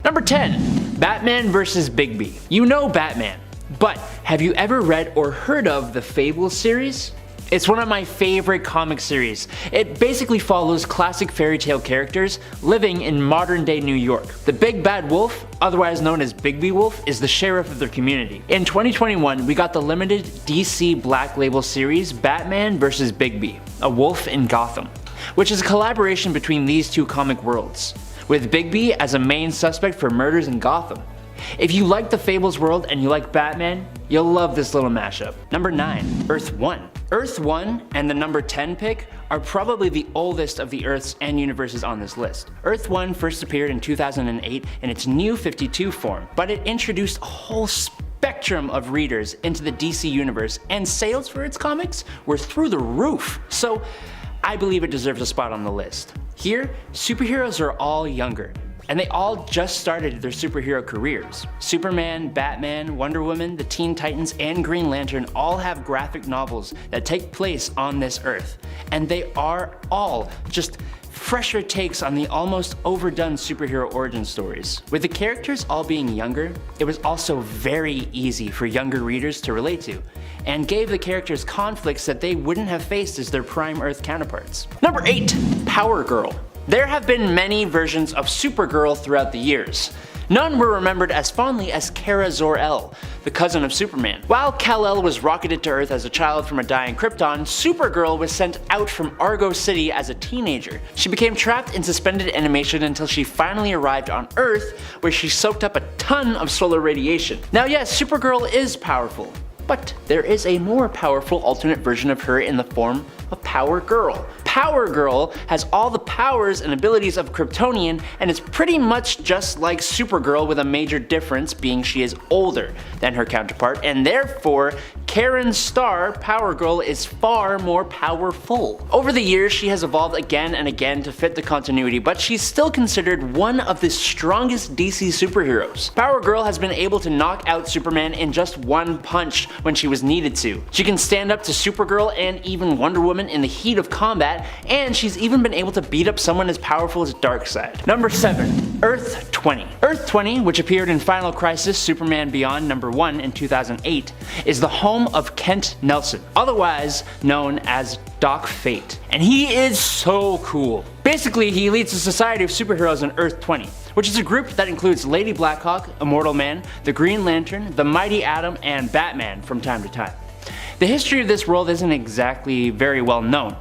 Number 10. Batman vs. Bigby. You know Batman, but have you ever read or heard of the Fables series? It's one of my favorite comic series. It basically follows classic fairy tale characters living in modern day New York. The Big Bad Wolf, otherwise known as Bigby Wolf, is the sheriff of their community. In 2021, we got the limited DC Black Label series Batman vs. Bigby, A Wolf in Gotham, which is a collaboration between these two comic worlds, with Bigby as a main suspect for murders in Gotham. If you like the Fables world and you like Batman, you'll love this little mashup. Number 9. Earth 1. Earth 1 and the number 10 pick are probably the oldest of the Earths and universes on this list. Earth 1 first appeared in 2008 in its New 52 form, but it introduced a whole spectrum of readers into the DC universe, and sales for its comics were through the roof. So I believe it deserves a spot on the list. Here, superheroes are all younger, and they all just started their superhero careers. Superman, Batman, Wonder Woman, the Teen Titans, and Green Lantern all have graphic novels that take place on this Earth, and they are all just fresher takes on the almost overdone superhero origin stories. With the characters all being younger, it was also very easy for younger readers to relate to, and gave the characters conflicts that they wouldn't have faced as their prime Earth counterparts. Number 8. Power Girl. There have been many versions of Supergirl throughout the years. None were remembered as fondly as Kara Zor-El, the cousin of Superman. While Kal-El was rocketed to Earth as a child from a dying Krypton, Supergirl was sent out from Argo City as a teenager. She became trapped in suspended animation until she finally arrived on Earth, where she soaked up a ton of solar radiation. Now yes, Supergirl is powerful, but there is a more powerful alternate version of her in the form of Power Girl. Power Girl has all the powers and abilities of Kryptonian, and is pretty much just like Supergirl, with a major difference being she is older than her counterpart, and therefore Karen Starr, Power Girl, is far more powerful. Over the years, she has evolved again and again to fit the continuity, but she's still considered one of the strongest DC superheroes. Power Girl has been able to knock out Superman in just one punch when she was needed to. She can stand up to Supergirl and even Wonder Woman in the heat of combat, and she's even been able to beat up someone as powerful as Darkseid. Number 7. Earth 20. Earth 20, which appeared in Final Crisis Superman Beyond number 1 in 2008, is the home of Kent Nelson, otherwise known as Doc Fate, and he is so cool. Basically, he leads the Society of Superheroes on Earth 20, which is a group that includes Lady Blackhawk, Immortal Man, the Green Lantern, the Mighty Atom, and Batman from time to time. The history of this world isn't exactly very well known,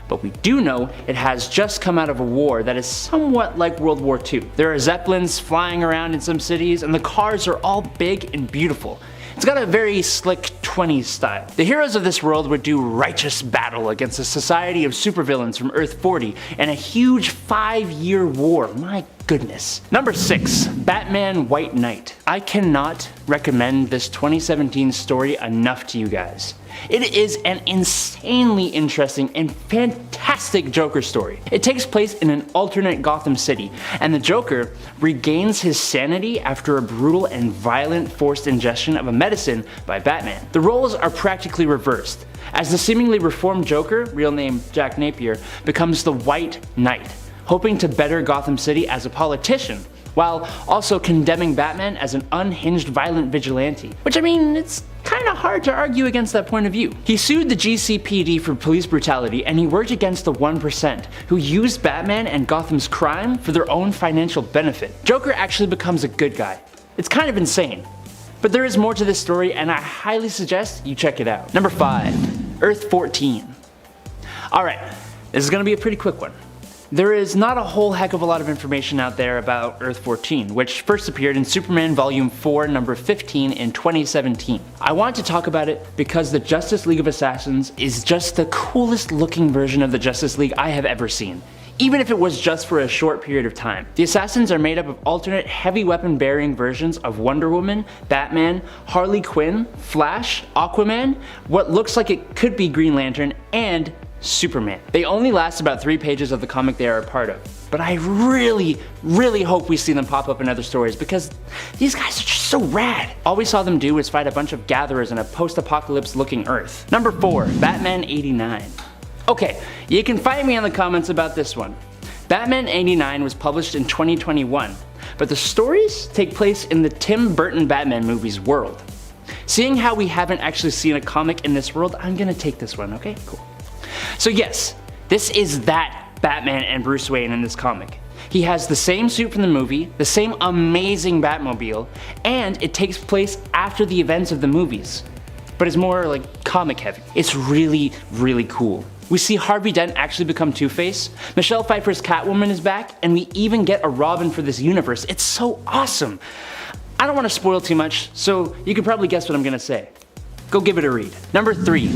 but we do know it has just come out of a war that is somewhat like World War II. There are Zeppelins flying around in some cities, and the cars are all big and beautiful. It's got a very slick 20s style. The heroes of this world would do righteous battle against a society of supervillains from Earth 40 in a huge 5-year war. My goodness. Number 6. Batman White Knight. I cannot recommend this 2017 story enough to you guys. It is an insanely interesting and fantastic Joker story. It takes place in an alternate Gotham City, and the Joker regains his sanity after a brutal and violent forced ingestion of a medicine by Batman. The roles are practically reversed, as the seemingly reformed Joker, real name Jack Napier, becomes the White Knight, hoping to better Gotham City as a politician, while also condemning Batman as an unhinged violent vigilante. Which, I mean, it's kinda hard to argue against that point of view. He sued the GCPD for police brutality, and he worked against the 1%, who used Batman and Gotham's crime for their own financial benefit. Joker actually becomes a good guy. It's kind of insane. But there is more to this story, and I highly suggest you check it out. Number 5. Earth 14. Alright, this is gonna be a pretty quick one. There is not a whole heck of a lot of information out there about Earth 14, which first appeared in Superman Volume 4, number 15 in 2017. I want to talk about it because the Justice League of Assassins is just the coolest looking version of the Justice League I have ever seen, even if it was just for a short period of time. The Assassins are made up of alternate heavy weapon bearing versions of Wonder Woman, Batman, Harley Quinn, Flash, Aquaman, what looks like it could be Green Lantern, and Superman. They only last about 3 pages of the comic they are a part of, but I really hope we see them pop up in other stories because these guys are just so rad. All we saw them do was fight a bunch of gatherers in a post-apocalypse looking Earth. Number 4. Batman 89. Okay, you can fight me in the comments about this one. Batman 89 was published in 2021, but the stories take place in the Tim Burton Batman movie's world. Seeing how we haven't actually seen a comic in this world, I'm gonna take this one, okay? Cool. So yes, this is that Batman and Bruce Wayne in this comic. He has the same suit from the movie, the same amazing Batmobile, and it takes place after the events of the movies. But it's more like comic heavy. It's really, really cool. We see Harvey Dent actually become Two-Face, Michelle Pfeiffer's Catwoman is back, and we even get a Robin for this universe. It's so awesome. I don't want to spoil too much, so you can probably guess what I'm gonna say. Go give it a read. Number 3,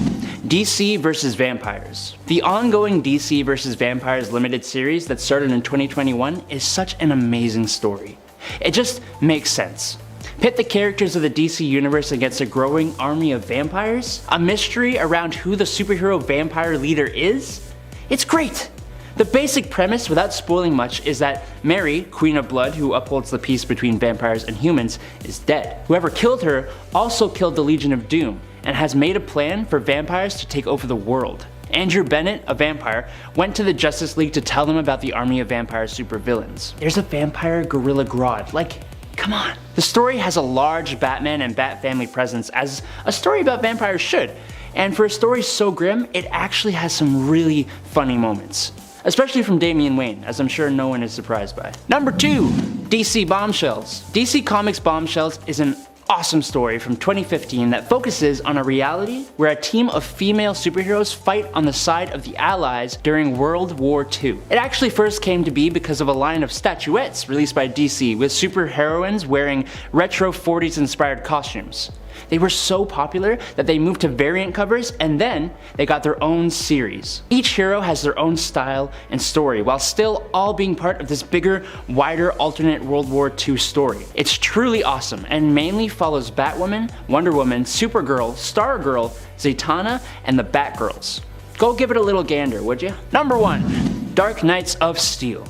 DC vs. Vampires. The ongoing DC vs. Vampires limited series that started in 2021 is such an amazing story. It just makes sense. Pit the characters of the DC universe against a growing army of vampires, a mystery around who the superhero vampire leader is. It's great. The basic premise, without spoiling much, is that Mary, Queen of Blood, who upholds the peace between vampires and humans, is dead. Whoever killed her also killed the Legion of Doom, and has made a plan for vampires to take over the world. Andrew Bennett, a vampire, went to the Justice League to tell them about the army of vampire supervillains. There's a vampire Gorilla Grodd, like, come on. The story has a large Batman and Bat family presence, as a story about vampires should, and for a story so grim, it actually has some really funny moments. Especially from Damian Wayne, as I'm sure no one is surprised by. Number 2, DC Bombshells. DC Comics Bombshells is an awesome story from 2015 that focuses on a reality where a team of female superheroes fight on the side of the Allies during World War II. It actually first came to be because of a line of statuettes released by DC with superheroines wearing retro 40s inspired costumes. They were so popular that they moved to variant covers, and then they got their own series. Each hero has their own style and story, while still all being part of this bigger, wider alternate World War II story. It's truly awesome, and mainly follows Batwoman, Wonder Woman, Supergirl, Stargirl, Zatanna, and the Batgirls. Go give it a little gander, would you? Number 1, Dark Knights of Steel.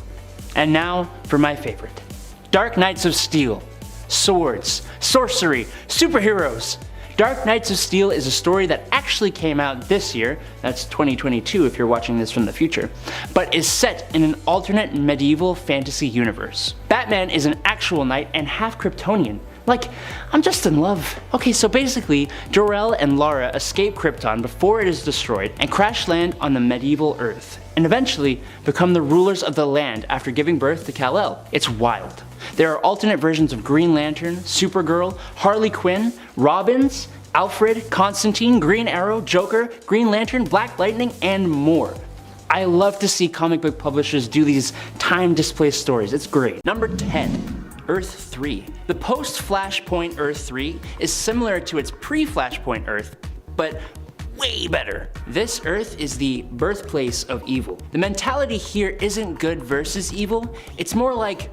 And now for my favorite. Dark Knights of Steel. Swords, sorcery, superheroes. Dark Knights of Steel is a story that actually came out this year, that's 2022 if you're watching this from the future, but is set in an alternate medieval fantasy universe. Batman is an actual knight and half Kryptonian. Like, I'm just in love. Okay, so basically, Jor-El and Lara escape Krypton before it is destroyed and crash land on the medieval Earth, and eventually become the rulers of the land after giving birth to Kal-El. It's wild. There are alternate versions of Green Lantern, Supergirl, Harley Quinn, Robins, Alfred, Constantine, Green Arrow, Joker, Green Lantern, Black Lightning, and more. I love to see comic book publishers do these time-displaced stories. It's great. Number 10. Earth 3. The post-Flashpoint Earth 3 is similar to its pre-Flashpoint Earth, but way better. This Earth is the birthplace of evil. The mentality here isn't good versus evil, it's more like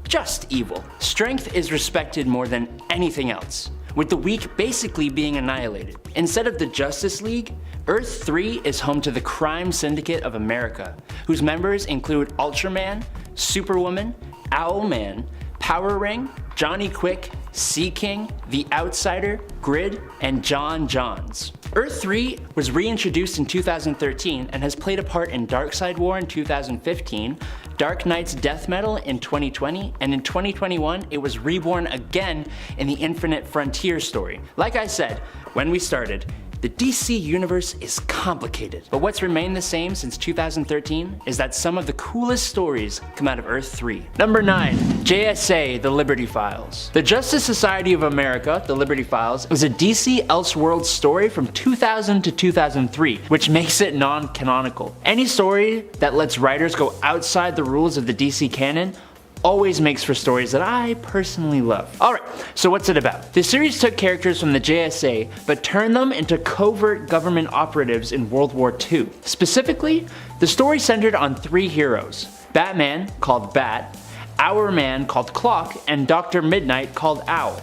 just evil. Strength is respected more than anything else, with the weak basically being annihilated. Instead of the Justice League, Earth 3 is home to the Crime Syndicate of America, whose members include Ultraman, Superwoman, Owlman, Power Ring, Johnny Quick, Sea King, The Outsider, Grid, and John Johns. Earth 3 was reintroduced in 2013 and has played a part in Darkseid War in 2015, Dark Knight's Death Metal in 2020, and in 2021 it was reborn again in the Infinite Frontier story. Like I said, when we started, the DC universe is complicated, but what's remained the same since 2013 is that some of the coolest stories come out of Earth 3. Number 9. JSA, The Liberty Files. The Justice Society of America, The Liberty Files, was a DC Elseworlds story from 2000 to 2003, which makes it non-canonical. Any story that lets writers go outside the rules of the DC canon always makes for stories that I personally love. Alright, so what's it about? The series took characters from the JSA, but turned them into covert government operatives in World War II. Specifically, the story centered on 3 heroes: Batman, called Bat, Hourman, called Clock, and Dr. Midnight, called Owl.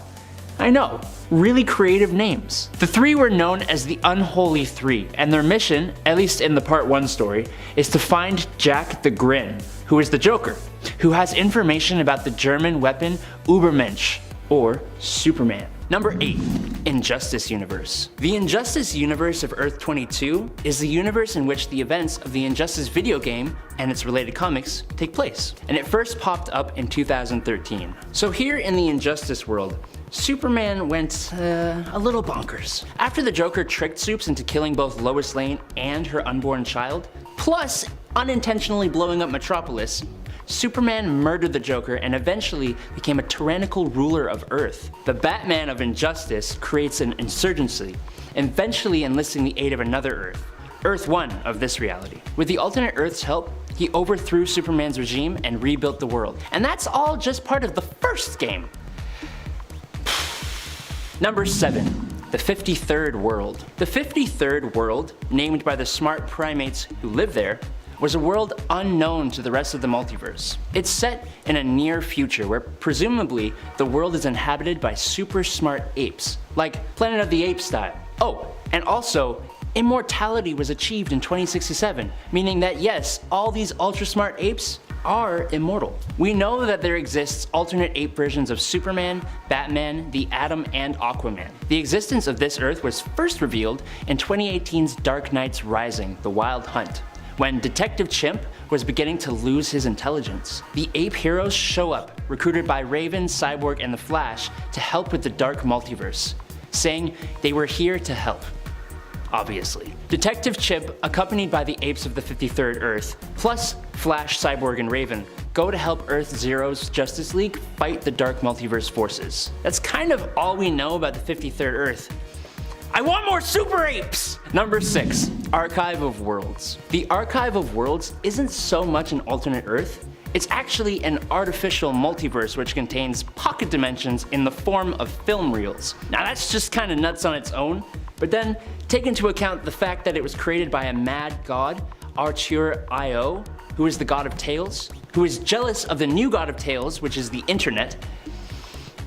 I know, really creative names. The 3 were known as the Unholy 3, and their mission, at least in the Part 1 story, is to find Jack the Grin, who is the Joker, who has information about the German weapon Übermensch, or Superman. Number 8. Injustice Universe. The Injustice Universe of Earth 22 is the universe in which the events of the Injustice video game and its related comics take place, and it first popped up in 2013. So here in the Injustice world, Superman went a little bonkers. After the Joker tricked Supes into killing both Lois Lane and her unborn child, plus unintentionally blowing up Metropolis, Superman murdered the Joker and eventually became a tyrannical ruler of Earth. The Batman of Injustice creates an insurgency, eventually enlisting the aid of another Earth, Earth 1 of this reality. With the alternate Earth's help, he overthrew Superman's regime and rebuilt the world. And that's all just part of the first game. Number 7. The 53rd World. The 53rd World, named by the smart primates who live there, was a world unknown to the rest of the multiverse. It's set in a near future where presumably the world is inhabited by super smart apes, like Planet of the Apes style. Oh, and also, immortality was achieved in 2067, meaning that yes, all these ultra smart apes are immortal. We know that there exists alternate ape versions of Superman, Batman, the Atom, and Aquaman. The existence of this Earth was first revealed in 2018's Dark Knight's Rising: The Wild Hunt, when Detective Chimp was beginning to lose his intelligence. The ape heroes show up, recruited by Raven, Cyborg, and the Flash to help with the dark multiverse, saying they were here to help. Obviously. Detective Chimp, accompanied by the apes of the 53rd Earth, plus Flash, Cyborg, and Raven, go to help Earth Zero's Justice League fight the dark multiverse forces. That's kind of all we know about the 53rd Earth. I want more super apes! Number 6. Archive of Worlds. The Archive of Worlds isn't so much an alternate Earth, it's actually an artificial multiverse which contains pocket dimensions in the form of film reels. Now that's just kinda nuts on its own, but then take into account the fact that it was created by a mad god, dceu, who is the god of tales, who is jealous of the new god of tales, which is the internet.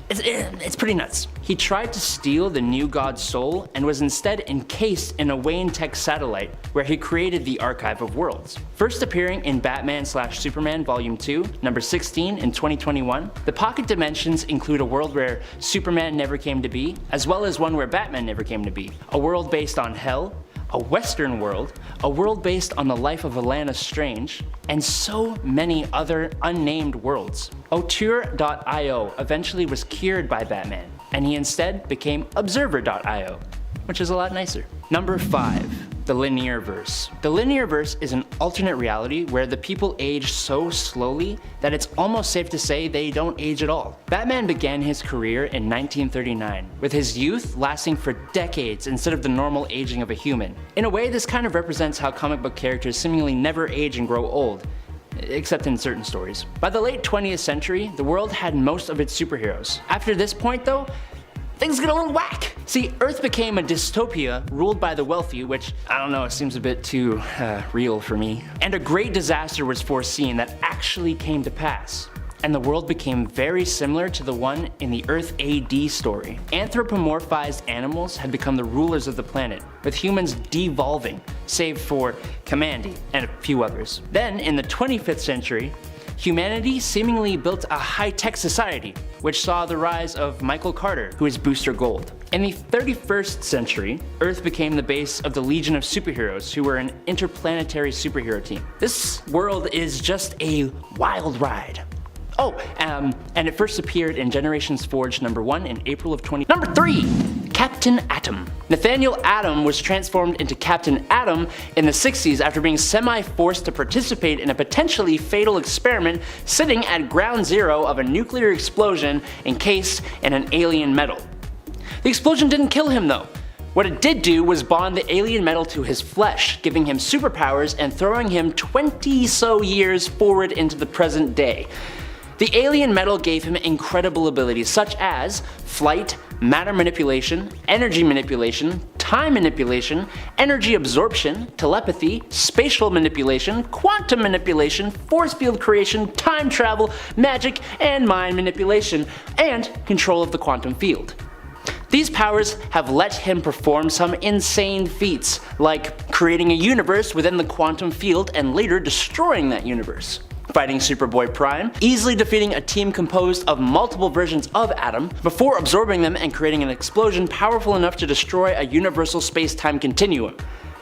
It's pretty nuts. He tried to steal the new god's soul and was instead encased in a Wayne Tech satellite where he created the Archive of Worlds. First appearing in Batman/Superman Volume 2, number 16 in 2021, the pocket dimensions include a world where Superman never came to be, as well as one where Batman never came to be, a world based on hell, a western world, a world based on the life of Alana Strange, and so many other unnamed worlds. Auteur.io eventually was cured by Batman, and he instead became Observer.io, which is a lot nicer. Number 5. The Linear Verse. The Linear Verse is an alternate reality where the people age so slowly that it's almost safe to say they don't age at all. Batman began his career in 1939, with his youth lasting for decades instead of the normal aging of a human. In a way, this kind of represents how comic book characters seemingly never age and grow old, except in certain stories. By the late 20th century, the world had most of its superheroes. After this point though, things get a little whack. See, Earth became a dystopia ruled by the wealthy, which, I don't know, it seems a bit too real for me. And a great disaster was foreseen that actually came to pass. And the world became very similar to the one in the Earth AD story. Anthropomorphized animals had become the rulers of the planet, with humans devolving, save for Kamandi and a few others. Then, in the 25th century, humanity seemingly built a high-tech society, which saw the rise of Michael Carter, who is Booster Gold. In the 31st century, Earth became the base of the Legion of Superheroes, who were an interplanetary superhero team. This world is just a wild ride. Oh, and it first appeared in Generations Forged number 1 in April of 20... Number 3! Captain Atom. Nathaniel Atom was transformed into Captain Atom in the 60s after being semi-forced to participate in a potentially fatal experiment sitting at ground zero of a nuclear explosion encased in an alien metal. The explosion didn't kill him though. What it did do was bond the alien metal to his flesh, giving him superpowers and throwing him 20 so years forward into the present day. The alien metal gave him incredible abilities such as flight, matter manipulation, energy manipulation, time manipulation, energy absorption, telepathy, spatial manipulation, quantum manipulation, force field creation, time travel, magic, and mind manipulation, and control of the quantum field. These powers have let him perform some insane feats, like creating a universe within the quantum field and later destroying that universe. fighting Superboy Prime, easily defeating a team composed of multiple versions of Atom, before absorbing them and creating an explosion powerful enough to destroy a universal space-time continuum.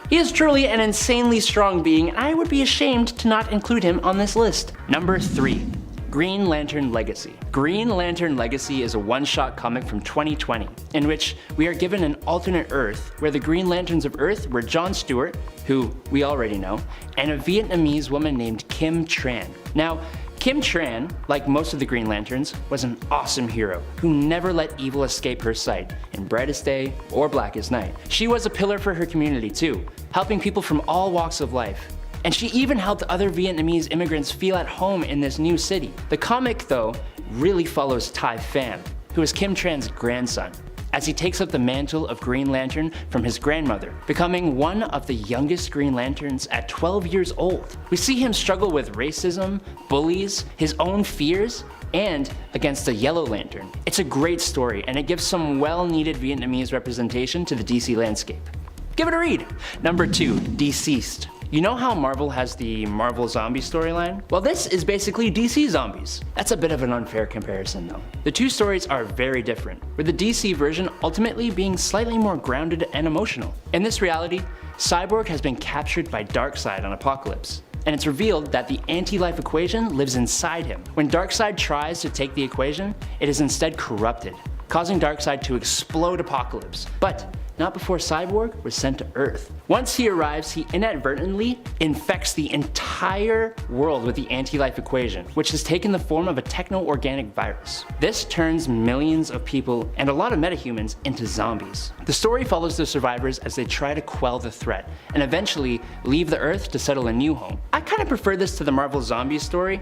He is truly an insanely strong being, and I would be ashamed to not include him on this list. Number 3. Green Lantern Legacy. Green Lantern Legacy is a one-shot comic from 2020, in which we are given an alternate Earth where the Green Lanterns of Earth were John Stewart, who we already know, and a Vietnamese woman named Kim Tran. Now, Kim Tran, like most of the Green Lanterns, was an awesome hero who never let evil escape her sight, in brightest day or blackest night. She was a pillar for her community too, helping people from all walks of life. And she even helped other Vietnamese immigrants feel at home in this new city. The comic, though, really follows Tai Pham, who is Kim Tran's grandson, as he takes up the mantle of Green Lantern from his grandmother, becoming one of the youngest Green Lanterns at 12 years old. We see him struggle with racism, bullies, his own fears, and against the Yellow Lantern. It's a great story, and it gives some well-needed Vietnamese representation to the DC landscape. Give it a read! Number 2. Deceased. You know how Marvel has the Marvel Zombie storyline? Well, this is basically DC Zombies. That's a bit of an unfair comparison though. The two stories are very different, with the DC version ultimately being slightly more grounded and emotional. In this reality, Cyborg has been captured by Darkseid on Apocalypse, and it's revealed that the anti-life equation lives inside him. When Darkseid tries to take the equation, it is instead corrupted, causing Darkseid to explode Apocalypse. But not before Cyborg was sent to Earth. Once he arrives, he inadvertently infects the entire world with the anti-life equation, which has taken the form of a techno-organic virus. This turns millions of people and a lot of metahumans into zombies. The story follows the survivors as they try to quell the threat, and eventually leave the Earth to settle a new home. I kind of prefer this to the Marvel Zombies story.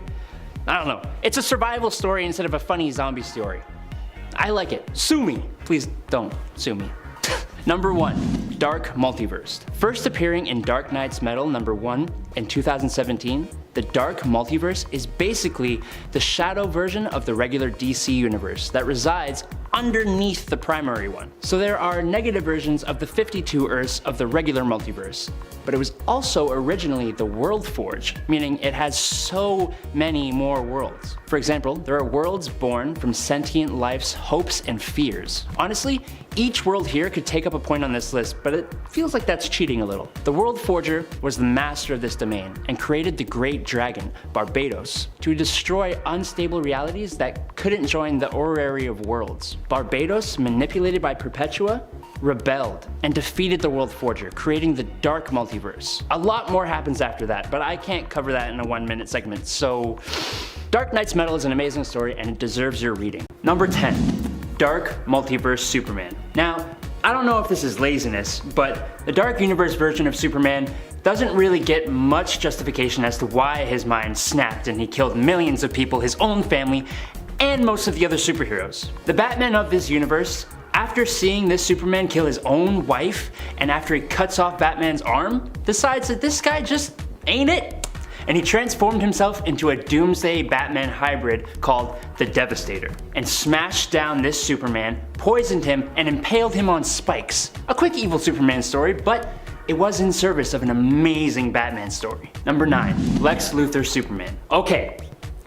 I don't know, it's a survival story instead of a funny zombie story. I like it. Sue me. Please don't sue me. Number 1. Dark Multiverse. First appearing in Dark Knight's Metal #1 in 2017, the Dark Multiverse is basically the shadow version of the regular DC universe that resides underneath the primary one. So there are negative versions of the 52 Earths of the regular multiverse, but it was also originally the World Forge, meaning it has so many more worlds. For example, there are worlds born from sentient life's hopes and fears. Honestly, each world here could take up a point on this list, but it feels like that's cheating a little. The World Forger was the master of this domain and created the Great Dragon, Barbados, to destroy unstable realities that couldn't join the Orrery of Worlds. Barbados, manipulated by Perpetua, rebelled and defeated the World Forger, creating the Dark Multiverse. A lot more happens after that, but I can't cover that in a 1-minute segment, so Dark Knight's Metal is an amazing story and it deserves your reading. Number 10. Dark Multiverse Superman. Now, I don't know if this is laziness, but the Dark Universe version of Superman doesn't really get much justification as to why his mind snapped and he killed millions of people, his own family, and most of the other superheroes. The Batman of this universe, after seeing this Superman kill his own wife, and after he cuts off Batman's arm, decides that this guy just ain't it. And he transformed himself into a doomsday Batman hybrid called the Devastator, and smashed down this Superman, poisoned him, and impaled him on spikes. A quick evil Superman story, but it was in service of an amazing Batman story. Number 9. Lex Luthor Superman. Okay,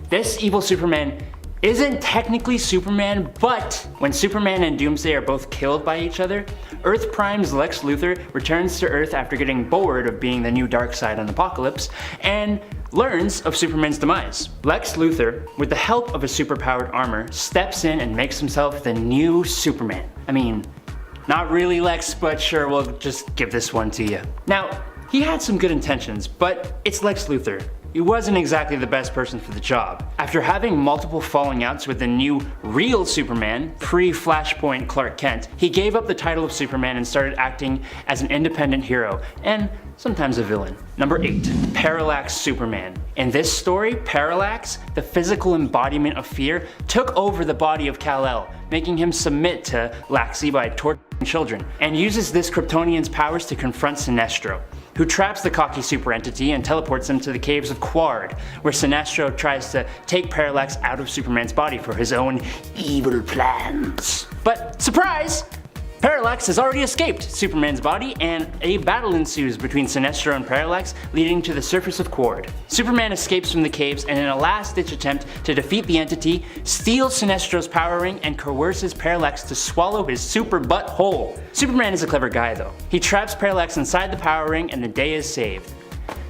this evil Superman isn't technically Superman, but when Superman and Doomsday are both killed by each other, Earth Prime's Lex Luthor returns to Earth after getting bored of being the new Darkseid on Apocalypse, and learns of Superman's demise. Lex Luthor, with the help of his superpowered armor, steps in and makes himself the new Superman. I mean, not really Lex, but sure, we'll just give this one to you. Now, he had some good intentions, but it's Lex Luthor. He wasn't exactly the best person for the job. After having multiple falling outs with the new real Superman, pre-Flashpoint Clark Kent, he gave up the title of Superman and started acting as an independent hero, and sometimes a villain. Number 8. Parallax Superman. In this story, Parallax, the physical embodiment of fear, took over the body of Kal-El, making him submit to Laxi by torturing children, and uses this Kryptonian's powers to confront Sinestro, who traps the cocky super entity and teleports him to the caves of Quard, where Sinestro tries to take Parallax out of Superman's body for his own evil plans. But surprise! Parallax has already escaped Superman's body, and a battle ensues between Sinestro and Parallax, leading to the surface of Quord. Superman escapes from the caves and in a last-ditch attempt to defeat the entity, steals Sinestro's power ring and coerces Parallax to swallow his super butt whole. Superman is a clever guy though. He traps Parallax inside the power ring and the day is saved.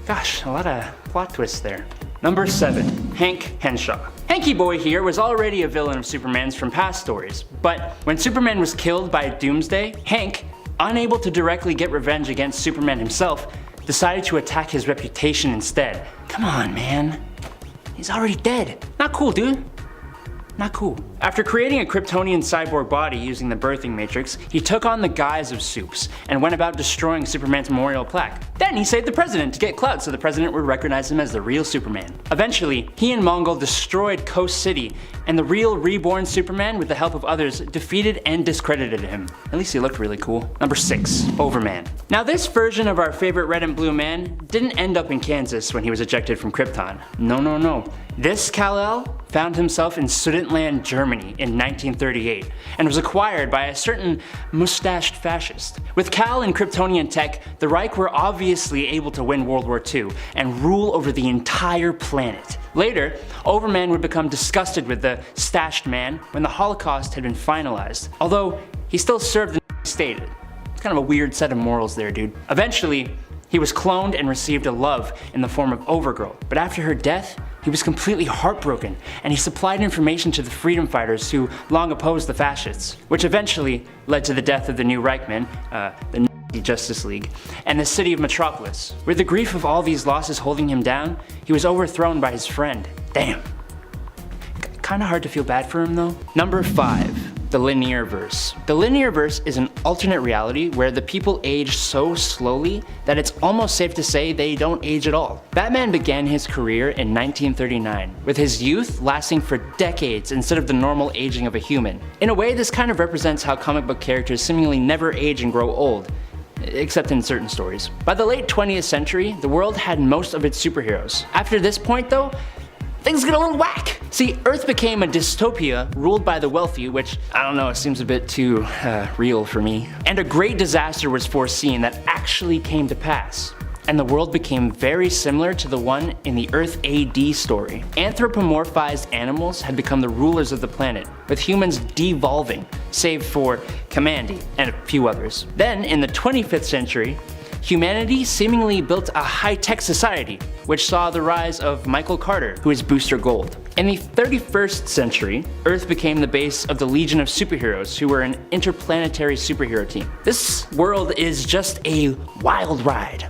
Gosh, a lot of plot twists there. Number 7. Hank Henshaw. Hanky Boy here was already a villain of Superman's from past stories, but when Superman was killed by Doomsday, Hank, unable to directly get revenge against Superman himself, decided to attack his reputation instead. Come on, man. He's already dead. Not cool, dude. Not cool. After creating a Kryptonian cyborg body using the birthing matrix, he took on the guise of Supes and went about destroying Superman's memorial plaque. Then he saved the president to get clout so the president would recognize him as the real Superman. Eventually, he and Mongol destroyed Coast City, and the real reborn Superman, with the help of others, defeated and discredited him. At least he looked really cool. Number 6. Overman. Now this version of our favorite red and blue man didn't end up in Kansas when he was ejected from Krypton. No. This Kal-El found himself in Sudetenland, Germany in 1938 and was acquired by a certain mustached fascist. With Kal and Kryptonian tech, the Reich were obviously able to win World War II and rule over the entire planet. Later, Overman would become disgusted with the stashed man when the Holocaust had been finalized, although he still served the state. It's kind of a weird set of morals there, dude. Eventually, he was cloned and received a love in the form of Overgirl, but after her death, he was completely heartbroken, and he supplied information to the freedom fighters who long opposed the fascists, which eventually led to the death of the new Reichman, the Justice League, and the city of Metropolis. With the grief of all these losses holding him down, he was overthrown by his friend. Damn. Kinda hard to feel bad for him though. Number 5. The linear verse. The linear verse is an alternate reality where the people age so slowly that it's almost safe to say they don't age at all. Batman began his career in 1939, with his youth lasting for decades instead of the normal aging of a human. In a way, this kind of represents how comic book characters seemingly never age and grow old, except in certain stories. By the late 20th century, the world had most of its superheroes. After this point though, things get a little whack. See, Earth became a dystopia ruled by the wealthy, which, I don't know, it seems a bit too real for me. And a great disaster was foreseen that actually came to pass. And the world became very similar to the one in the Earth AD story. Anthropomorphized animals had become the rulers of the planet, with humans devolving, save for Kamandi and a few others. Then, in the 25th century, humanity seemingly built a high-tech society, which saw the rise of Michael Carter, who is Booster Gold. In the 31st century, Earth became the base of the Legion of Superheroes, who were an interplanetary superhero team. This world is just a wild ride.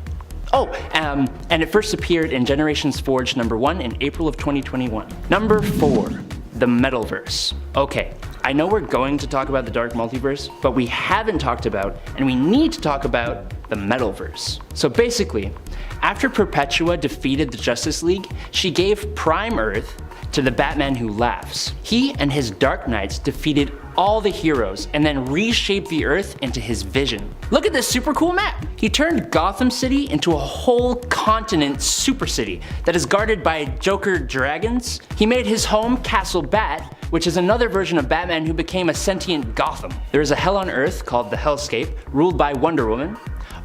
And it first appeared in Generations Forge #1 in April of 2021. Number 4. The Metalverse. Okay, I know we're going to talk about the Dark Multiverse, but we haven't talked about, and we need to talk about, the Metalverse. So basically, after Perpetua defeated the Justice League, she gave Prime Earth to the Batman Who Laughs. He and his Dark Knights defeated all the heroes and then reshaped the Earth into his vision. Look at this super cool map! He turned Gotham City into a whole continent super city that is guarded by Joker dragons. He made his home Castle Bat, which is another version of Batman who became a sentient Gotham. There is a hell on Earth called the Hellscape, ruled by Wonder Woman.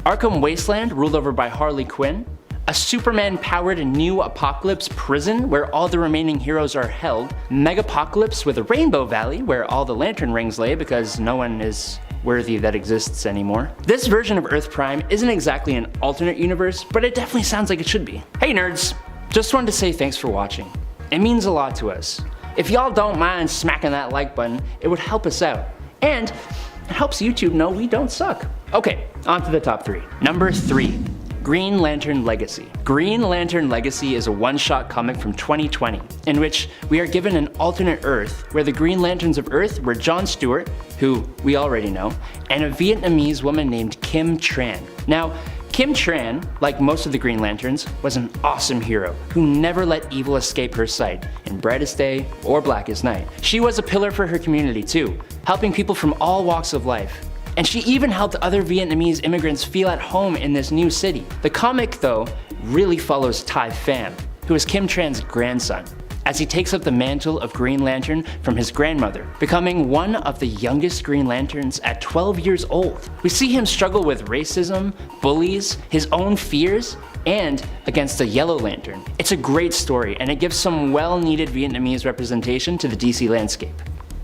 Arkham Wasteland, ruled over by Harley Quinn. A Superman-powered New Apocalypse prison where all the remaining heroes are held. Megapocalypse with a Rainbow Valley where all the lantern rings lay because no one is worthy that exists anymore. This version of Earth Prime isn't exactly an alternate universe, but it definitely sounds like it should be. Hey nerds! Just wanted to say thanks for watching. It means a lot to us. If y'all don't mind smacking that like button, it would help us out. And it helps YouTube know we don't suck. Okay, on to the top 3. Number 3. Green Lantern Legacy. Green Lantern Legacy is a one-shot comic from 2020, in which we are given an alternate Earth where the Green Lanterns of Earth were John Stewart, who we already know, and a Vietnamese woman named Kim Tran. Now, Kim Tran, like most of the Green Lanterns, was an awesome hero who never let evil escape her sight, in brightest day or blackest night. She was a pillar for her community too, helping people from all walks of life. And she even helped other Vietnamese immigrants feel at home in this new city. The comic, though, really follows Tai Pham, who is Kim Tran's grandson. as he takes up the mantle of Green Lantern from his grandmother, becoming one of the youngest Green Lanterns at 12 years old. We see him struggle with racism, bullies, his own fears, and against the Yellow Lantern. It's a great story, and it gives some well-needed Vietnamese representation to the DC landscape.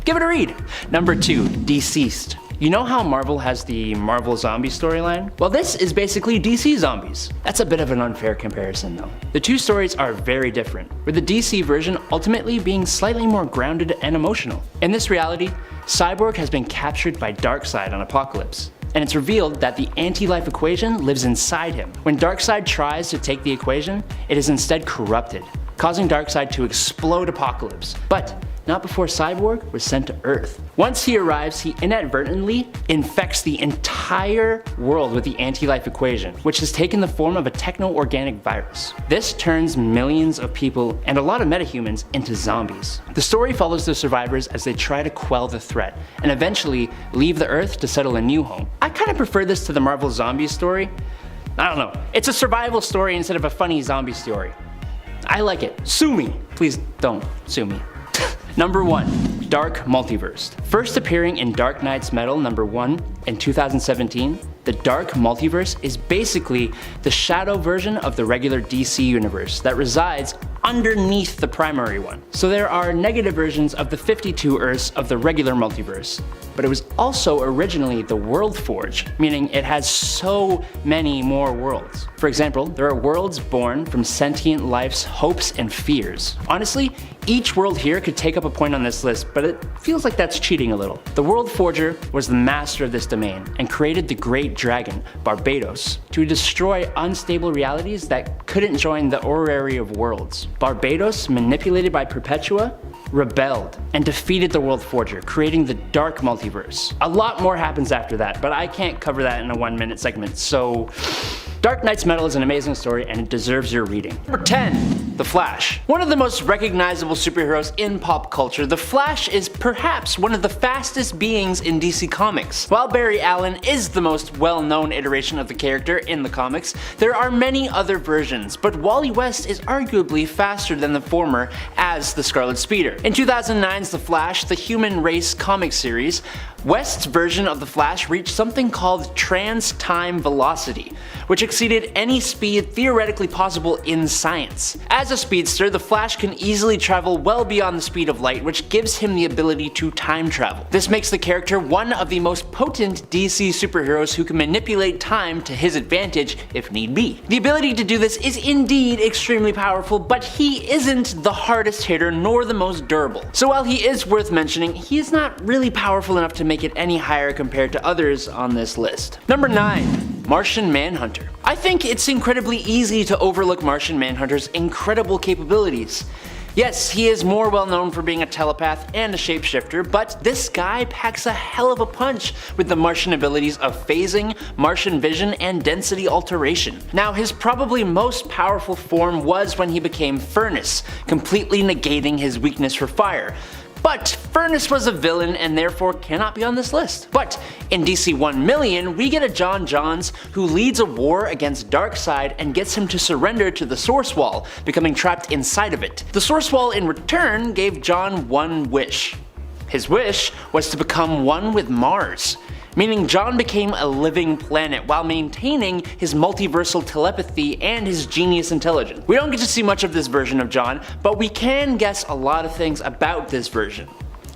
Give it a read! Number 2, Deceased. You know how Marvel has the Marvel Zombie storyline? Well, this is basically DC Zombies. That's a bit of an unfair comparison though. The two stories are very different, with the DC version ultimately being slightly more grounded and emotional. In this reality, Cyborg has been captured by Darkseid on Apocalypse, and it's revealed that the anti-life equation lives inside him. When Darkseid tries to take the equation, it is instead corrupted, causing Darkseid to explode Apocalypse. But not before Cyborg was sent to Earth. Once he arrives, he inadvertently infects the entire world with the anti-life equation, which has taken the form of a techno-organic virus. This turns millions of people and a lot of metahumans into zombies. The story follows the survivors as they try to quell the threat, and eventually leave the Earth to settle a new home. I kinda prefer this to the Marvel Zombies story. I don't know, it's a survival story instead of a funny zombie story. I like it. Sue me. Please don't sue me. Number 1, Dark Multiverse. First appearing in Dark Knight's Metal #1 in 2017, the Dark Multiverse is basically the shadow version of the regular DC universe that resides underneath the primary one. So there are negative versions of the 52 Earths of the regular multiverse, but it was also originally the World Forge, meaning it has so many more worlds. For example, there are worlds born from sentient life's hopes and fears. Honestly, each world here could take up a point on this list, but it feels like that's cheating a little. The World Forger was the master of this domain and created the Great Dragon, Barbados, to destroy unstable realities that couldn't join the Orrery of Worlds. Barbados, manipulated by Perpetua, rebelled and defeated the World Forger, creating the Dark Multiverse. A lot more happens after that, but I can't cover that in a 1-minute segment, so Dark Knight's Metal is an amazing story and it deserves your reading. Number 10, The Flash. One of the most recognizable superheroes in pop culture, The Flash is perhaps one of the fastest beings in DC Comics. While Barry Allen is the most well-known iteration of the character in the comics, there are many other versions, but Wally West is arguably faster than the former as the Scarlet Speeder. In 2009's The Flash, the Human Race comic series, West's version of the Flash reached something called trans-time velocity, which exceeded any speed theoretically possible in science. As a speedster, the Flash can easily travel well beyond the speed of light, which gives him the ability to time travel. This makes the character one of the most potent DC superheroes who can manipulate time to his advantage if need be. The ability to do this is indeed extremely powerful, but he isn't the hardest hitter nor the most durable. So while he is worth mentioning, he is not really powerful enough to make it any higher compared to others on this list. Number 9. Martian Manhunter. I think it's incredibly easy to overlook Martian Manhunter's incredible capabilities. Yes, he is more well known for being a telepath and a shapeshifter, but this guy packs a hell of a punch with the Martian abilities of phasing, Martian vision, and density alteration. Now, his probably most powerful form was when he became Furnace, completely negating his weakness for fire. But Furnace was a villain and therefore cannot be on this list. But in DC 1,000,000, we get a John Johns who leads a war against Darkseid and gets him to surrender to the Source Wall, becoming trapped inside of it. The Source Wall in return gave John one wish. His wish was to become one with Mars, meaning John became a living planet while maintaining his multiversal telepathy and his genius intelligence. We don't get to see much of this version of John, but we can guess a lot of things about this version.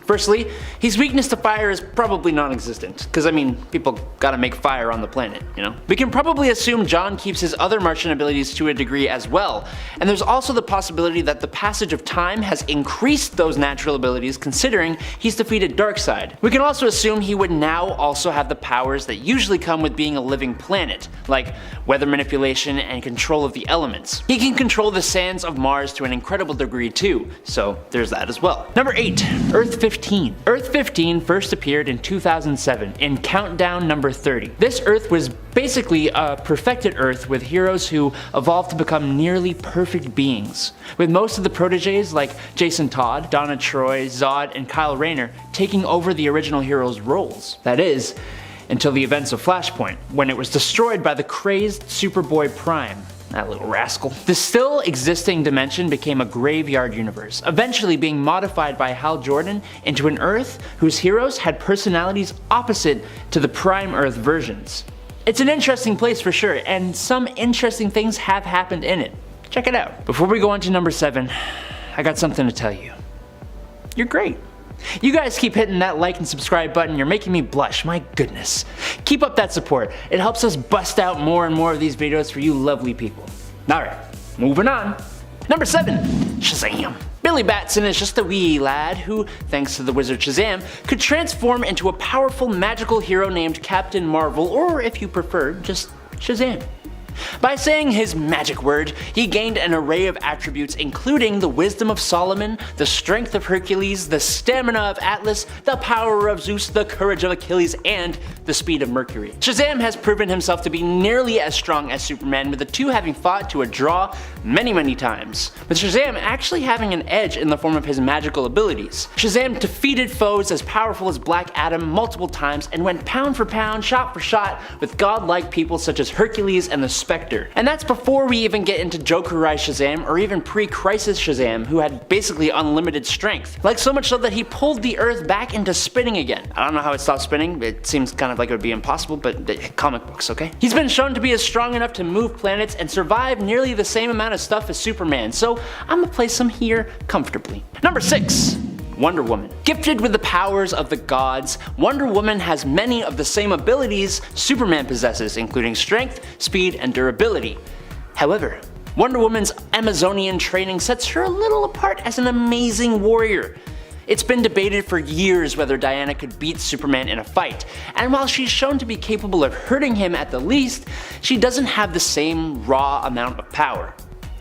Firstly, his weakness to fire is probably non-existent, because I mean, people gotta make fire on the planet, you know? We can probably assume John keeps his other Martian abilities to a degree as well, and there's also the possibility that the passage of time has increased those natural abilities considering he's defeated Darkseid. We can also assume he would now also have the powers that usually come with being a living planet, like weather manipulation and control of the elements. He can control the sands of Mars to an incredible degree too, so there's that as well. Number 8, Earth 15. Earth 15 first appeared in 2007 in Countdown number 30. This Earth was basically a perfected Earth with heroes who evolved to become nearly perfect beings, with most of the proteges like Jason Todd, Donna Troy, Zod, and Kyle Rayner taking over the original heroes' roles. That is, until the events of Flashpoint, when it was destroyed by the crazed Superboy Prime. That little rascal. The still existing dimension became a graveyard universe, eventually being modified by Hal Jordan into an Earth whose heroes had personalities opposite to the Prime Earth versions. It's an interesting place for sure, and some interesting things have happened in it. Check it out. Before we go on to number 7, I got something to tell you. You're great. You guys keep hitting that like and subscribe button, you're making me blush, my goodness. Keep up that support, it helps us bust out more and more of these videos for you lovely people. Alright, moving on. Number 7, Shazam. Billy Batson is just a wee lad who, thanks to the wizard Shazam, could transform into a powerful magical hero named Captain Marvel, or if you prefer, just Shazam. By saying his magic word, he gained an array of attributes including the wisdom of Solomon, the strength of Hercules, the stamina of Atlas, the power of Zeus, the courage of Achilles, and the speed of Mercury. Shazam has proven himself to be nearly as strong as Superman, with the two having fought to a draw many times, with Shazam actually having an edge in the form of his magical abilities. Shazam defeated foes as powerful as Black Adam multiple times and went pound for pound, shot for shot with godlike people such as Hercules and the Spectre. And that's before we even get into Jokerized Shazam or even pre-Crisis Shazam, who had basically unlimited strength. Like so much so that he pulled the Earth back into spinning again. I don't know how it stopped spinning, it seems kind of like it would be impossible, but comic books, okay? He's been shown to be as strong enough to move planets and survive nearly the same amount of stuff as Superman, so I'm gonna place him here comfortably. Number 6. Wonder Woman. Gifted with the powers of the gods, Wonder Woman has many of the same abilities Superman possesses, including strength, speed, and durability. However, Wonder Woman's Amazonian training sets her a little apart as an amazing warrior. It's been debated for years whether Diana could beat Superman in a fight, and while she's shown to be capable of hurting him at the least, she doesn't have the same raw amount of power.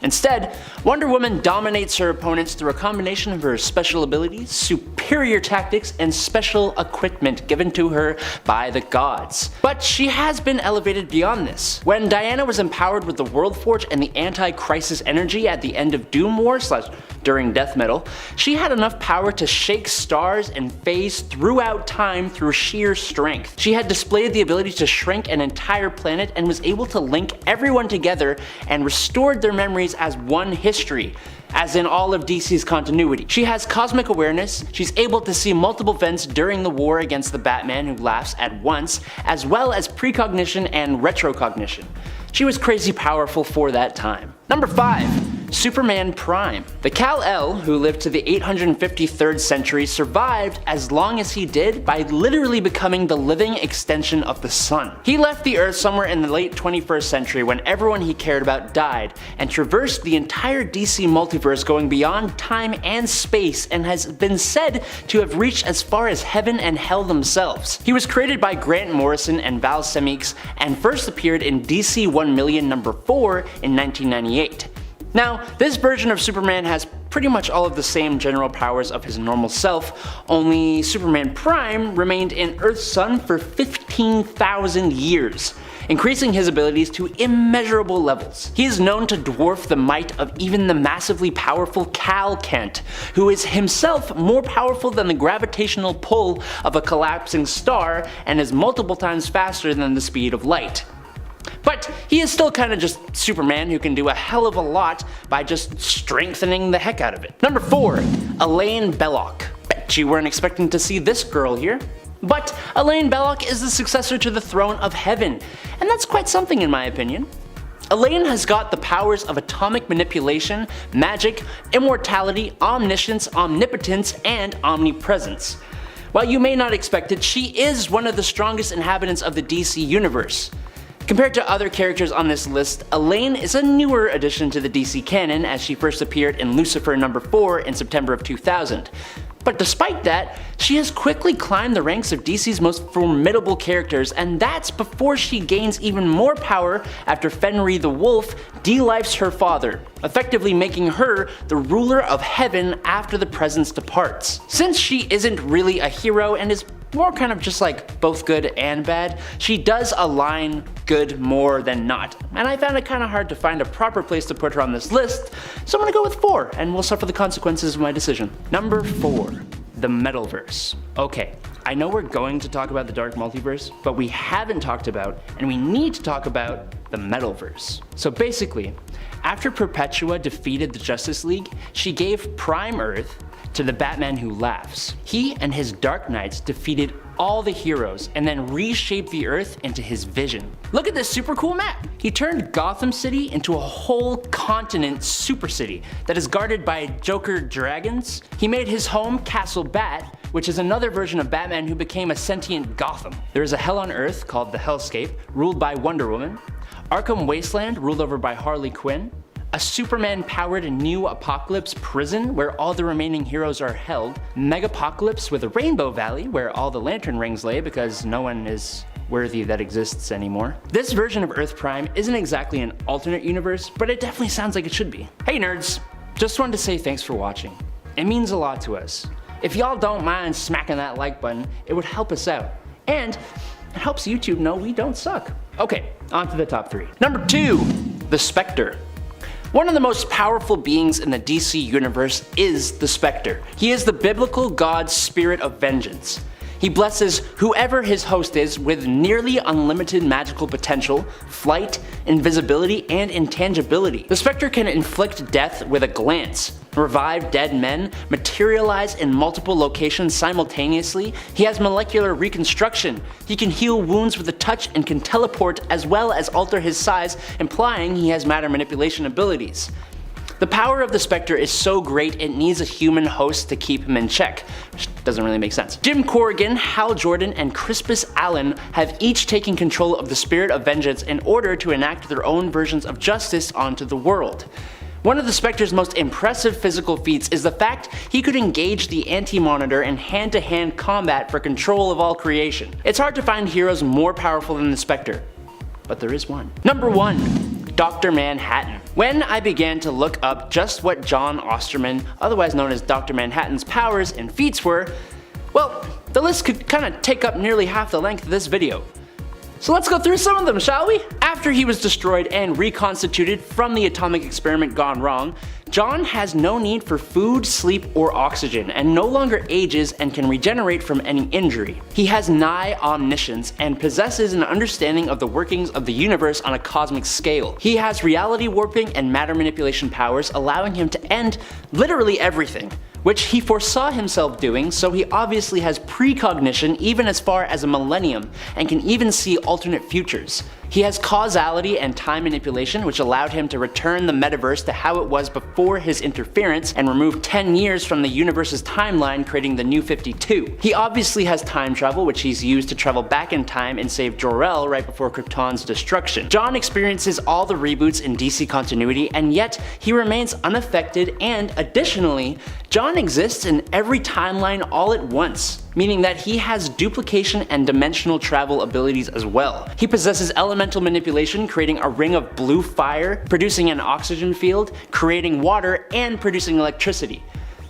Instead, Wonder Woman dominates her opponents through a combination of her special abilities, superior tactics, and special equipment given to her by the gods. But she has been elevated beyond this. When Diana was empowered with the World Forge and the anti-crisis energy at the end of Doom War / during Death Metal, she had enough power to shake stars and phase throughout time through sheer strength. She had displayed the ability to shrink an entire planet and was able to link everyone together and restored their memories as one history, as in all of DC's continuity. She has cosmic awareness, she's able to see multiple events during the war against the Batman who laughs at once, as well as precognition and retrocognition. She was crazy powerful for that time. Number 5. Superman Prime. The Kal-El, who lived to the 853rd century, survived as long as he did by literally becoming the living extension of the sun. He left the Earth somewhere in the late 21st century when everyone he cared about died, and traversed the entire DC multiverse going beyond time and space, and has been said to have reached as far as heaven and hell themselves. He was created by Grant Morrison and Val Semeiks and first appeared in DC 1,000,000 number 4 in 1998. Now, this version of Superman has pretty much all of the same general powers of his normal self, only Superman Prime remained in Earth's sun for 15,000 years, increasing his abilities to immeasurable levels. He is known to dwarf the might of even the massively powerful Kal Kent, who is himself more powerful than the gravitational pull of a collapsing star and is multiple times faster than the speed of light. But he is still kinda just Superman who can do a hell of a lot by just strengthening the heck out of it. Number 4. Elaine Belloq. Bet you weren't expecting to see this girl here. But Elaine Belloq is the successor to the throne of heaven, and that's quite something in my opinion. Elaine has got the powers of atomic manipulation, magic, immortality, omniscience, omnipotence, and omnipresence. While you may not expect it, she is one of the strongest inhabitants of the DC universe. Compared to other characters on this list, Elaine is a newer addition to the DC canon as she first appeared in Lucifer number 4 in September of 2000. But despite that, she has quickly climbed the ranks of DC's most formidable characters, and that's before she gains even more power after Fenrir the Wolf de-lifes her father, effectively making her the ruler of heaven after the presence departs. Since she isn't really a hero and is more kind of just like both good and bad, she does align good more than not, and I found it kind of hard to find a proper place to put her on this list, so I'm gonna go with 4, and we'll suffer the consequences of my decision. Number 4. The Metalverse. Okay, I know we're going to talk about the Dark Multiverse, but we haven't talked about, and we need to talk about, the Metalverse. So basically, after Perpetua defeated the Justice League, she gave Prime Earth to the Batman who laughs. He and his Dark Knights defeated all the heroes and then reshaped the Earth into his vision. Look at this super cool map! He turned Gotham City into a whole continent super city that is guarded by Joker dragons. He made his home Castle Bat, which is another version of Batman who became a sentient Gotham. There is a hell on Earth called the Hellscape, ruled by Wonder Woman. Arkham Wasteland, ruled over by Harley Quinn. A Superman-powered New Apokolips prison where all the remaining heroes are held. Megapocalypse with a Rainbow Valley where all the lantern rings lay because no one is worthy that exists anymore. This version of Earth Prime isn't exactly an alternate universe, but it definitely sounds like it should be. Hey nerds! Just wanted to say thanks for watching. It means a lot to us. If y'all don't mind smacking that like button, it would help us out. And it helps YouTube know we don't suck. Okay, on to the top 3. Number 2, the Spectre. One of the most powerful beings in the DC universe is the Spectre. He is the biblical god's spirit of vengeance. He blesses whoever his host is with nearly unlimited magical potential, flight, invisibility, and intangibility. The Spectre can inflict death with a glance, revive dead men, materialize in multiple locations simultaneously. He has molecular reconstruction. He can heal wounds with a touch and can teleport as well as alter his size, implying he has matter manipulation abilities. The power of the Spectre is so great it needs a human host to keep him in check, which doesn't really make sense. Jim Corrigan, Hal Jordan, and Crispus Allen have each taken control of the spirit of vengeance in order to enact their own versions of justice onto the world. One of the Spectre's most impressive physical feats is the fact he could engage the Anti-Monitor in hand-to-hand combat for control of all creation. It's hard to find heroes more powerful than the Spectre, but there is one. Number 1. Dr. Manhattan. When I began to look up just what John Osterman, otherwise known as Dr. Manhattan's powers and feats were, well, the list could kinda take up nearly half the length of this video. So let's go through some of them, shall we? After he was destroyed and reconstituted from the atomic experiment gone wrong, John has no need for food, sleep, or oxygen, and no longer ages and can regenerate from any injury. He has nigh omniscience and possesses an understanding of the workings of the universe on a cosmic scale. He has reality warping and matter manipulation powers, allowing him to end literally everything, which he foresaw himself doing, so he obviously has precognition even as far as a millennium, and can even see alternate futures. He has causality and time manipulation, which allowed him to return the metaverse to how it was before his interference and remove 10 years from the universe's timeline, creating the New 52. He obviously has time travel, which he's used to travel back in time and save Jor-El right before Krypton's destruction. John experiences all the reboots in DC continuity, and yet he remains unaffected, and additionally, John exists in every timeline all at once, meaning that he has duplication and dimensional travel abilities as well. He possesses elemental manipulation, creating a ring of blue fire, producing an oxygen field, creating water, and producing electricity.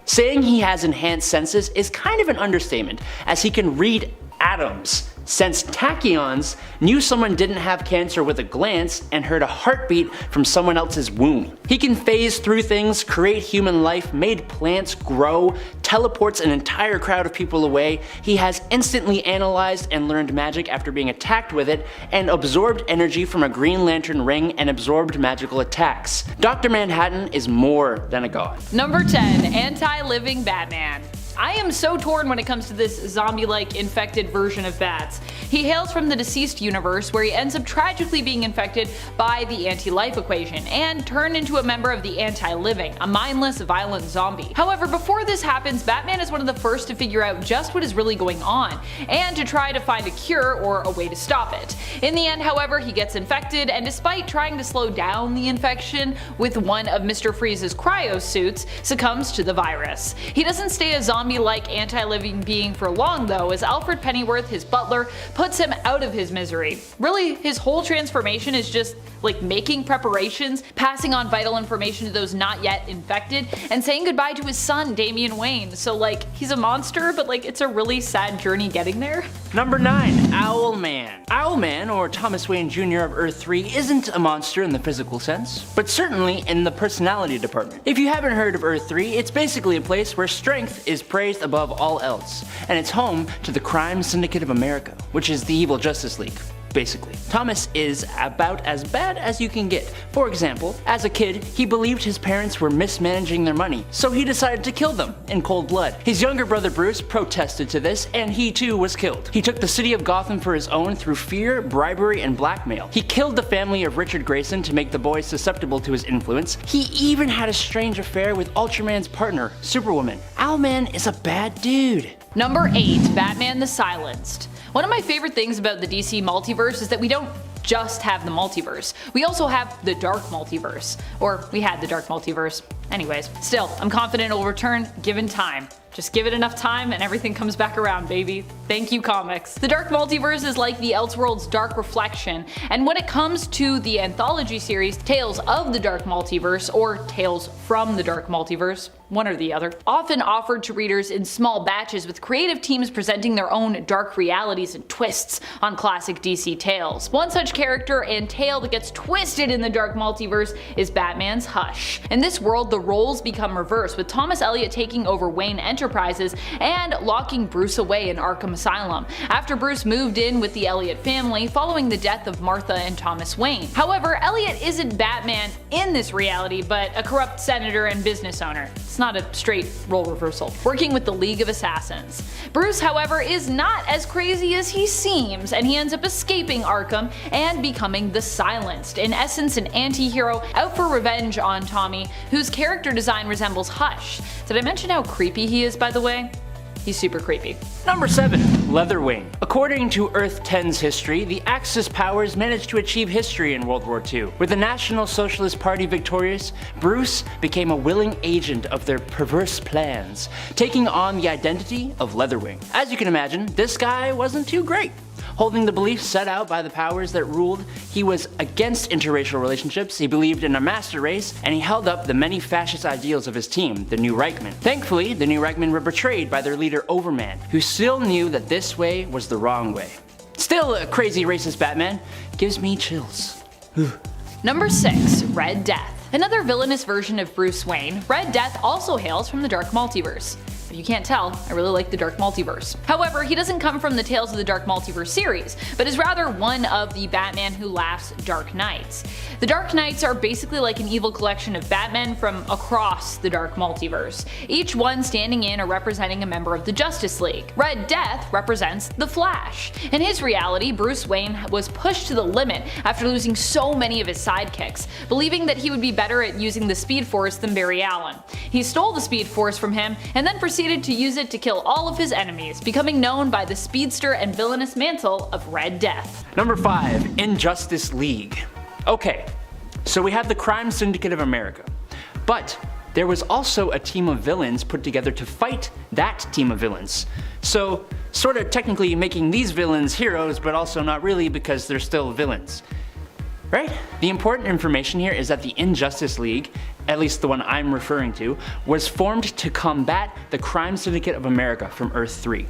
Saying he has enhanced senses is kind of an understatement, as he can read atoms, sense tachyons, knew someone didn't have cancer with a glance, and heard a heartbeat from someone else's womb. He can phase through things, create human life, made plants grow, teleports an entire crowd of people away. He has instantly analyzed and learned magic after being attacked with it, and absorbed energy from a Green Lantern ring and absorbed magical attacks. Dr. Manhattan is more than a god. Number 10. Anti-living Batman. I am so torn when it comes to this zombie-like infected version of Bats. He hails from the deceased universe, where he ends up tragically being infected by the anti-life equation and turned into a member of the anti-living, a mindless, violent zombie. However, before this happens, Batman is one of the first to figure out just what is really going on, and to try to find a cure or a way to stop it. In the end, however, he gets infected, and despite trying to slow down the infection with one of Mr. Freeze's cryo suits, succumbs to the virus. He doesn't stay a zombie-like anti-living being for long though, as Alfred Pennyworth, his butler, puts him out of his misery. Really, his whole transformation is just like making preparations, passing on vital information to those not yet infected, and saying goodbye to his son, Damian Wayne. So like, he's a monster, but like, it's a really sad journey getting there. Number 9. Owlman. Owlman, or Thomas Wayne Jr. of Earth 3, isn't a monster in the physical sense, but certainly in the personality department. If you haven't heard of Earth 3, it's basically a place where strength is praised above all else, and it's home to the Crime Syndicate of America, which is the evil Justice League. basically. Thomas is about as bad as you can get. For example, as a kid, he believed his parents were mismanaging their money, so he decided to kill them in cold blood. His younger brother Bruce protested to this, and he too was killed. He took the city of Gotham for his own through fear, bribery, and blackmail. He killed the family of Richard Grayson to make the boys susceptible to his influence. He even had a strange affair with Ultraman's partner, Superwoman. Owlman is a bad dude. Number 8. Batman the Silenced. One of my favorite things about the DC multiverse is that we don't just have the multiverse. We also have the dark multiverse. Or we had the dark multiverse. Anyways, still, I'm confident it will return given time. Just give it enough time and everything comes back around, baby. Thank you, comics. The Dark Multiverse is like the Elseworlds' dark reflection, and when it comes to the anthology series Tales of the Dark Multiverse, or Tales from the Dark Multiverse, one or the other, often offered to readers in small batches with creative teams presenting their own dark realities and twists on classic DC tales. One such character and tale that gets twisted in the Dark Multiverse is Batman's Hush. In this world, the roles become reversed, with Thomas Elliot taking over Wayne Enterprises and locking Bruce away in Arkham Asylum, after Bruce moved in with the Elliot family following the death of Martha and Thomas Wayne. However, Elliot isn't Batman in this reality, but a corrupt senator and business owner. It's not a straight role reversal, working with the League of Assassins. Bruce, however, is not as crazy as he seems, and he ends up escaping Arkham and becoming the Silenced, in essence an anti-hero out for revenge on Tommy, whose character design resembles Hush. Did I mention how creepy he is, by the way? He's super creepy. Number 7. Leatherwing. According to Earth 10's history, the Axis powers managed to achieve history in World War II. With the National Socialist Party victorious, Bruce became a willing agent of their perverse plans, taking on the identity of Leatherwing. As you can imagine, this guy wasn't too great. Holding the beliefs set out by the powers that ruled, he was against interracial relationships, he believed in a master race, and he held up the many fascist ideals of his team, the New Reichman. Thankfully, the New Reichman were betrayed by their leader Overman, who still knew that this way was the wrong way. Still a crazy racist Batman. Gives me chills. Number 6. Red Death. Another villainous version of Bruce Wayne, Red Death also hails from the Dark Multiverse. If you can't tell, I really like the Dark Multiverse. However, he doesn't come from the Tales of the Dark Multiverse series, but is rather one of the Batman Who Laughs Dark Knights. The Dark Knights are basically like an evil collection of Batmen from across the Dark Multiverse, each one standing in or representing a member of the Justice League. Red Death represents the Flash. In his reality, Bruce Wayne was pushed to the limit after losing so many of his sidekicks, believing that he would be better at using the Speed Force than Barry Allen. He stole the Speed Force from him and then proceeded to use it to kill all of his enemies, becoming known by the speedster and villainous mantle of Red Death. Number 5. Injustice League. Okay, so we have the Crime Syndicate of America, but there was also a team of villains put together to fight that team of villains. So, sort of technically making these villains heroes, but also not really because they're still villains. Right? The important information here is that the Injustice League, at least the one I'm referring to, was formed to combat the Crime Syndicate of America from Earth 3.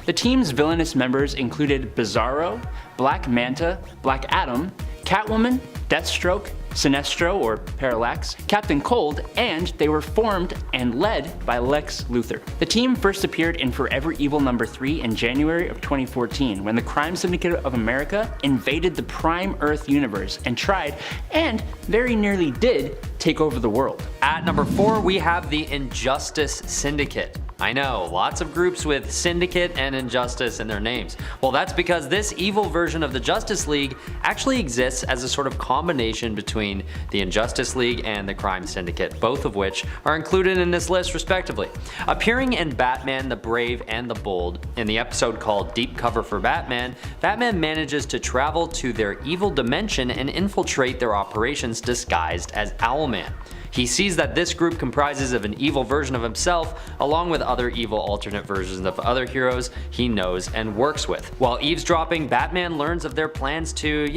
The team's villainous members included Bizarro, Black Manta, Black Adam, Catwoman, Deathstroke, Sinestro or Parallax, Captain Cold, and they were formed and led by Lex Luthor. The team first appeared in Forever Evil number 3 in January of 2014 when the Crime Syndicate of America invaded the Prime Earth universe and tried, and very nearly did, take over the world. At number 4, we have the Injustice Syndicate. I know, lots of groups with Syndicate and Injustice in their names. Well, that's because this evil version of the Justice League actually exists as a sort of combination between the Injustice League and the Crime Syndicate, both of which are included in this list respectively. Appearing in Batman the Brave and the Bold, in the episode called Deep Cover for Batman, Batman manages to travel to their evil dimension and infiltrate their operations disguised as Owlman. He sees that this group comprises of an evil version of himself, along with other evil alternate versions of other heroes he knows and works with. While eavesdropping, Batman learns of their plans to,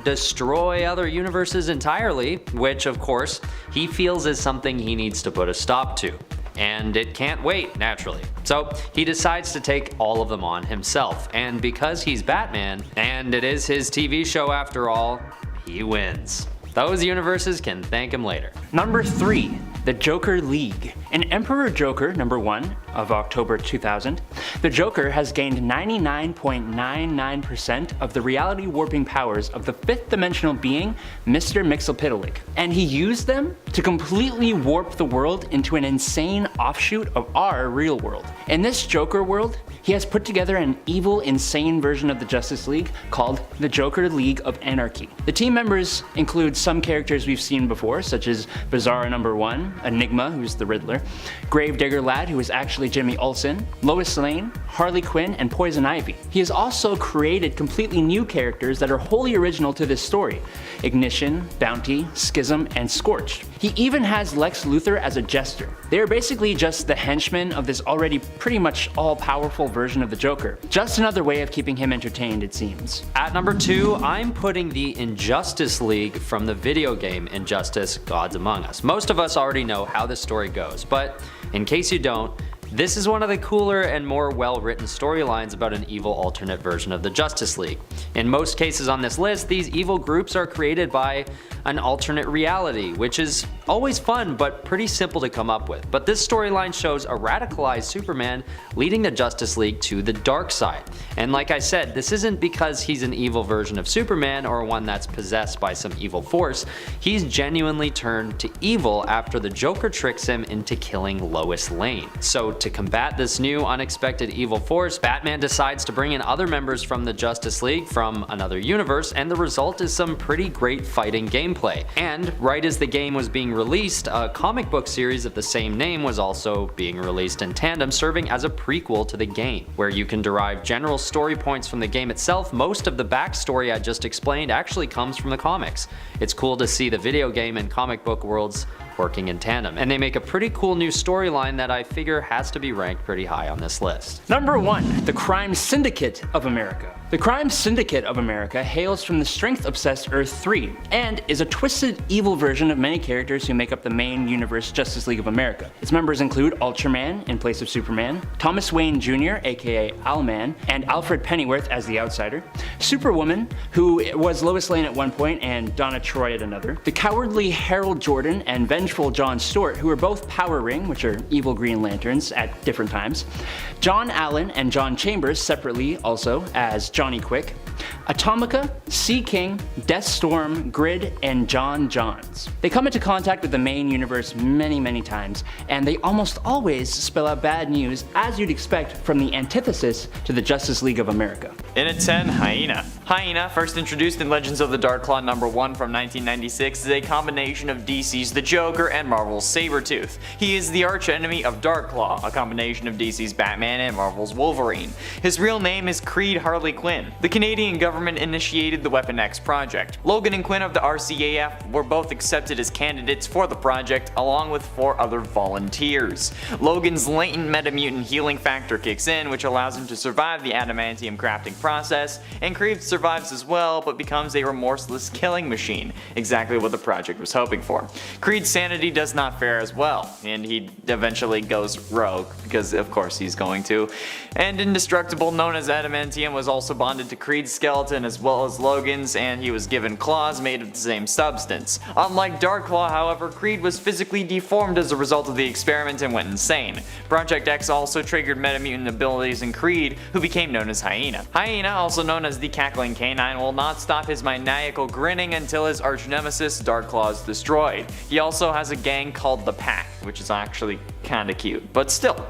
destroy other universes entirely, which, of course, he feels is something he needs to put a stop to. And it can't wait, naturally. So he decides to take all of them on himself, and because he's Batman, and it is his TV show after all, he wins. Those universes can thank him later. Number 3. the Joker League. In Emperor Joker #1 of October 2000, the Joker has gained 99.99% of the reality warping powers of the fifth dimensional being, Mr. Mxyzptlk, and he used them to completely warp the world into an insane offshoot of our real world. In this Joker world, he has put together an evil, insane version of the Justice League called the Joker League of Anarchy. The team members include some characters we've seen before, such as Bizarro #1, Enigma, who's the Riddler, Gravedigger Lad, who is actually Jimmy Olsen, Lois Lane, Harley Quinn, and Poison Ivy. He has also created completely new characters that are wholly original to this story: Ignition, Bounty, Schism, and Scorched. He even has Lex Luthor as a jester. They are basically just the henchmen of this already pretty much all-powerful version of the Joker. Just another way of keeping him entertained, it seems. At number 2, I'm putting the Injustice League from the video game Injustice: Gods Among Us. Most of us already know how this story goes, but in case you don't, this is one of the cooler and more well-written storylines about an evil alternate version of the Justice League. In most cases on this list, these evil groups are created by an alternate reality, which is always fun but pretty simple to come up with. But this storyline shows a radicalized Superman leading the Justice League to the dark side. And like I said, this isn't because he's an evil version of Superman or one that's possessed by some evil force. He's genuinely turned to evil after the Joker tricks him into killing Lois Lane. So to combat this new unexpected evil force, Batman decides to bring in other members from the Justice League from another universe, and the result is some pretty great fighting gameplay. And right as the game was being released, a comic book series of the same name was also being released in tandem, serving as a prequel to the game. Where you can derive general story points from the game itself, most of the backstory I just explained actually comes from the comics. It's cool to see the video game and comic book worlds working in tandem, and they make a pretty cool new storyline that I figure has to be ranked pretty high on this list. Number 1, the Crime Syndicate of America. The Crime Syndicate of America hails from the strength-obsessed Earth 3, and is a twisted, evil version of many characters who make up the main universe Justice League of America. Its members include Ultraman in place of Superman, Thomas Wayne Jr., aka Owlman, and Alfred Pennyworth as the Outsider, Superwoman, who was Lois Lane at one point and Donna Troy at another, the cowardly Harold Jordan and vengeful John Stewart, who are both Power Ring, which are evil Green Lanterns, at different times, John Allen and John Chambers separately also as Johnny Quick, Atomica, Sea King, Deathstorm, Grid, and John Johns. They come into contact with the main universe many times, and they almost always spell out bad news, as you'd expect from the antithesis to the Justice League of America. In at 10, Hyena. Hyena, first introduced in Legends of the Dark Claw #1 from 1996, is a combination of DC's The Joker and Marvel's Sabretooth. He is the archenemy of Darkclaw, a combination of DC's Batman and Marvel's Wolverine. His real name is Creed Harley Quinn. The Canadian government initiated the Weapon X project. Logan and Quinn of the RCAF were both accepted as candidates for the project, along with 4 other volunteers. Logan's latent metamutant healing factor kicks in, which allows him to survive the adamantium crafting process, and Creed survives as well, but becomes a remorseless killing machine, exactly what the project was hoping for. Creed's sanity does not fare as well, and he eventually goes rogue, because of course he's going to. And Indestructible, known as adamantium, was also bonded to Creed's skeleton as well as Logan's, and he was given claws made of the same substance. Unlike Darkclaw, however, Creed was physically deformed as a result of the experiment and went insane. Project X also triggered metamutant abilities in Creed, who became known as Hyena. Hyena, also known as the Cackling Canine, will not stop his maniacal grinning until his arch nemesis Darkclaw is destroyed. He also has a gang called the Pack, which is actually kinda cute, but still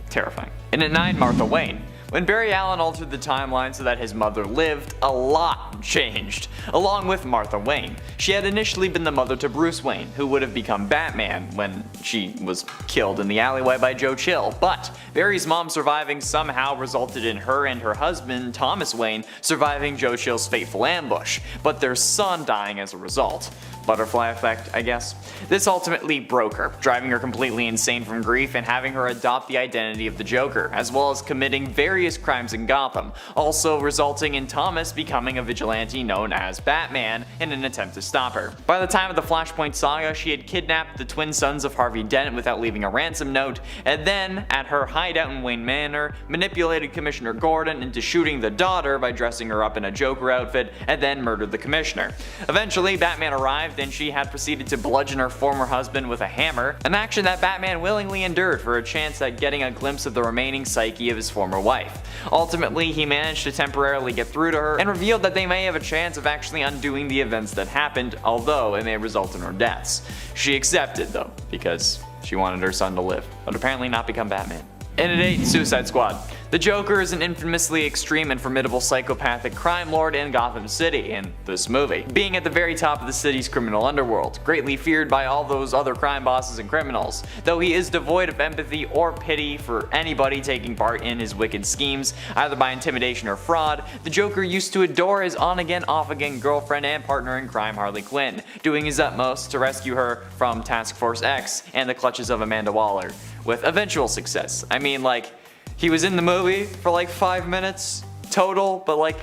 terrifying. And at 9, Martha Wayne. When Barry Allen altered the timeline so that his mother lived, a lot changed, along with Martha Wayne. She had initially been the mother to Bruce Wayne, who would have become Batman when she was killed in the alleyway by Joe Chill, but Barry's mom surviving somehow resulted in her and her husband, Thomas Wayne, surviving Joe Chill's fateful ambush, but their son dying as a result. Butterfly effect, I guess. This ultimately broke her, driving her completely insane from grief and having her adopt the identity of the Joker, as well as committing various various crimes in Gotham, also resulting in Thomas becoming a vigilante known as Batman in an attempt to stop her. By the time of the Flashpoint saga, she had kidnapped the twin sons of Harvey Dent without leaving a ransom note, and then, at her hideout in Wayne Manor, manipulated Commissioner Gordon into shooting the daughter by dressing her up in a Joker outfit, and then murdered the Commissioner. Eventually, Batman arrived and she had proceeded to bludgeon her former husband with a hammer, an action that Batman willingly endured for a chance at getting a glimpse of the remaining psyche of his former wife. Ultimately, he managed to temporarily get through to her and revealed that they may have a chance of actually undoing the events that happened, although it may result in her deaths. She accepted though, because she wanted her son to live, but apparently not become Batman. And at 8, Suicide Squad. The Joker is an infamously extreme and formidable psychopathic crime lord in Gotham City in this movie, being at the very top of the city's criminal underworld, greatly feared by all those other crime bosses and criminals. Though he is devoid of empathy or pity for anybody taking part in his wicked schemes, either by intimidation or fraud, the Joker used to adore his on-again off-again girlfriend and partner in crime Harley Quinn, doing his utmost to rescue her from Task Force X and the clutches of Amanda Waller, with eventual success. I mean, like, he was in the movie for like 5 minutes total, but like,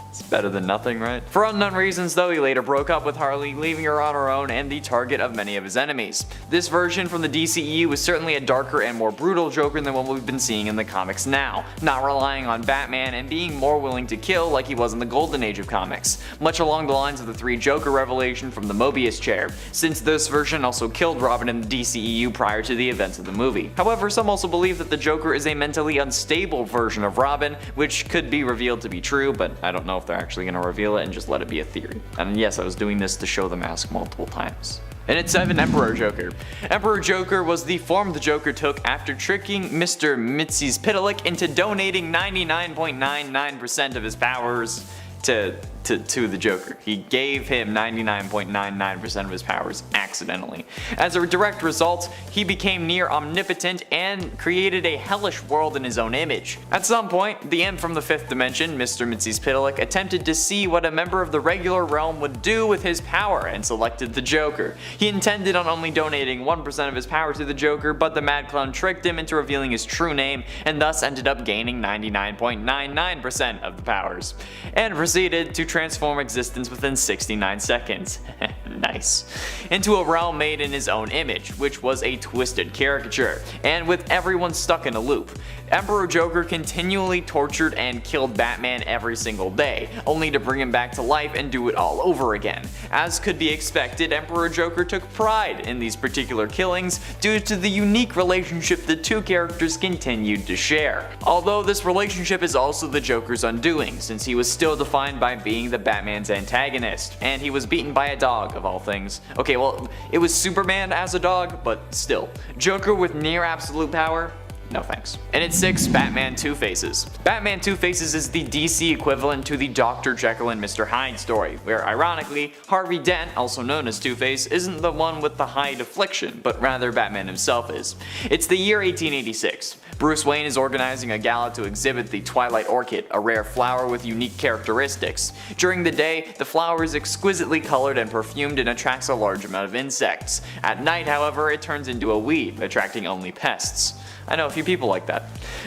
it's better than nothing, right? For unknown reasons though, he later broke up with Harley, leaving her on her own and the target of many of his enemies. This version from the DCEU was certainly a darker and more brutal Joker than what we've been seeing in the comics now, not relying on Batman and being more willing to kill like he was in the golden age of comics, much along the lines of the 3 Joker revelation from the Mobius chair, since this version also killed Robin in the DCEU prior to the events of the movie. However, some also believe that the Joker is a mentally unstable version of Robin, which could be revealed to be true, but I don't know if they're actually going to reveal it and just let it be a theory. And yes, I was doing this to show the mask multiple times. And at 7, Emperor Joker. Emperor Joker was the form the Joker took after tricking Mr. Mxyzptlk into donating 99.99% of his powers to the Joker. He gave him 99.99% of his powers accidentally. As a direct result, he became near omnipotent and created a hellish world in his own image. At some point, the imp from the 5th dimension, Mr. Mxyzptlk, attempted to see what a member of the regular realm would do with his power and selected the Joker. He intended on only donating 1% of his power to the Joker, but the Mad Clown tricked him into revealing his true name and thus ended up gaining 99.99% of the powers, and proceeded to transform existence within 69 seconds. Nice. Into a realm made in his own image, which was a twisted caricature, and with everyone stuck in a loop. Emperor Joker continually tortured and killed Batman every single day, only to bring him back to life and do it all over again. As could be expected, Emperor Joker took pride in these particular killings due to the unique relationship the 2 characters continued to share. Although this relationship is also the Joker's undoing, since he was still defined by being the Batman's antagonist, and he was beaten by a dog of all things. Okay, well, it was Superman as a dog, but still. Joker with near absolute power? No thanks. And at 6, Batman Two-Faces. Batman Two-Faces is the DC equivalent to the Dr. Jekyll and Mr. Hyde story, where ironically, Harvey Dent, also known as Two-Face, isn't the one with the Hyde affliction, but rather Batman himself is. It's the year 1886. Bruce Wayne is organizing a gala to exhibit the Twilight Orchid, a rare flower with unique characteristics. During the day, the flower is exquisitely colored and perfumed and attracts a large amount of insects. At night, however, it turns into a weed, attracting only pests. I know a few people like that.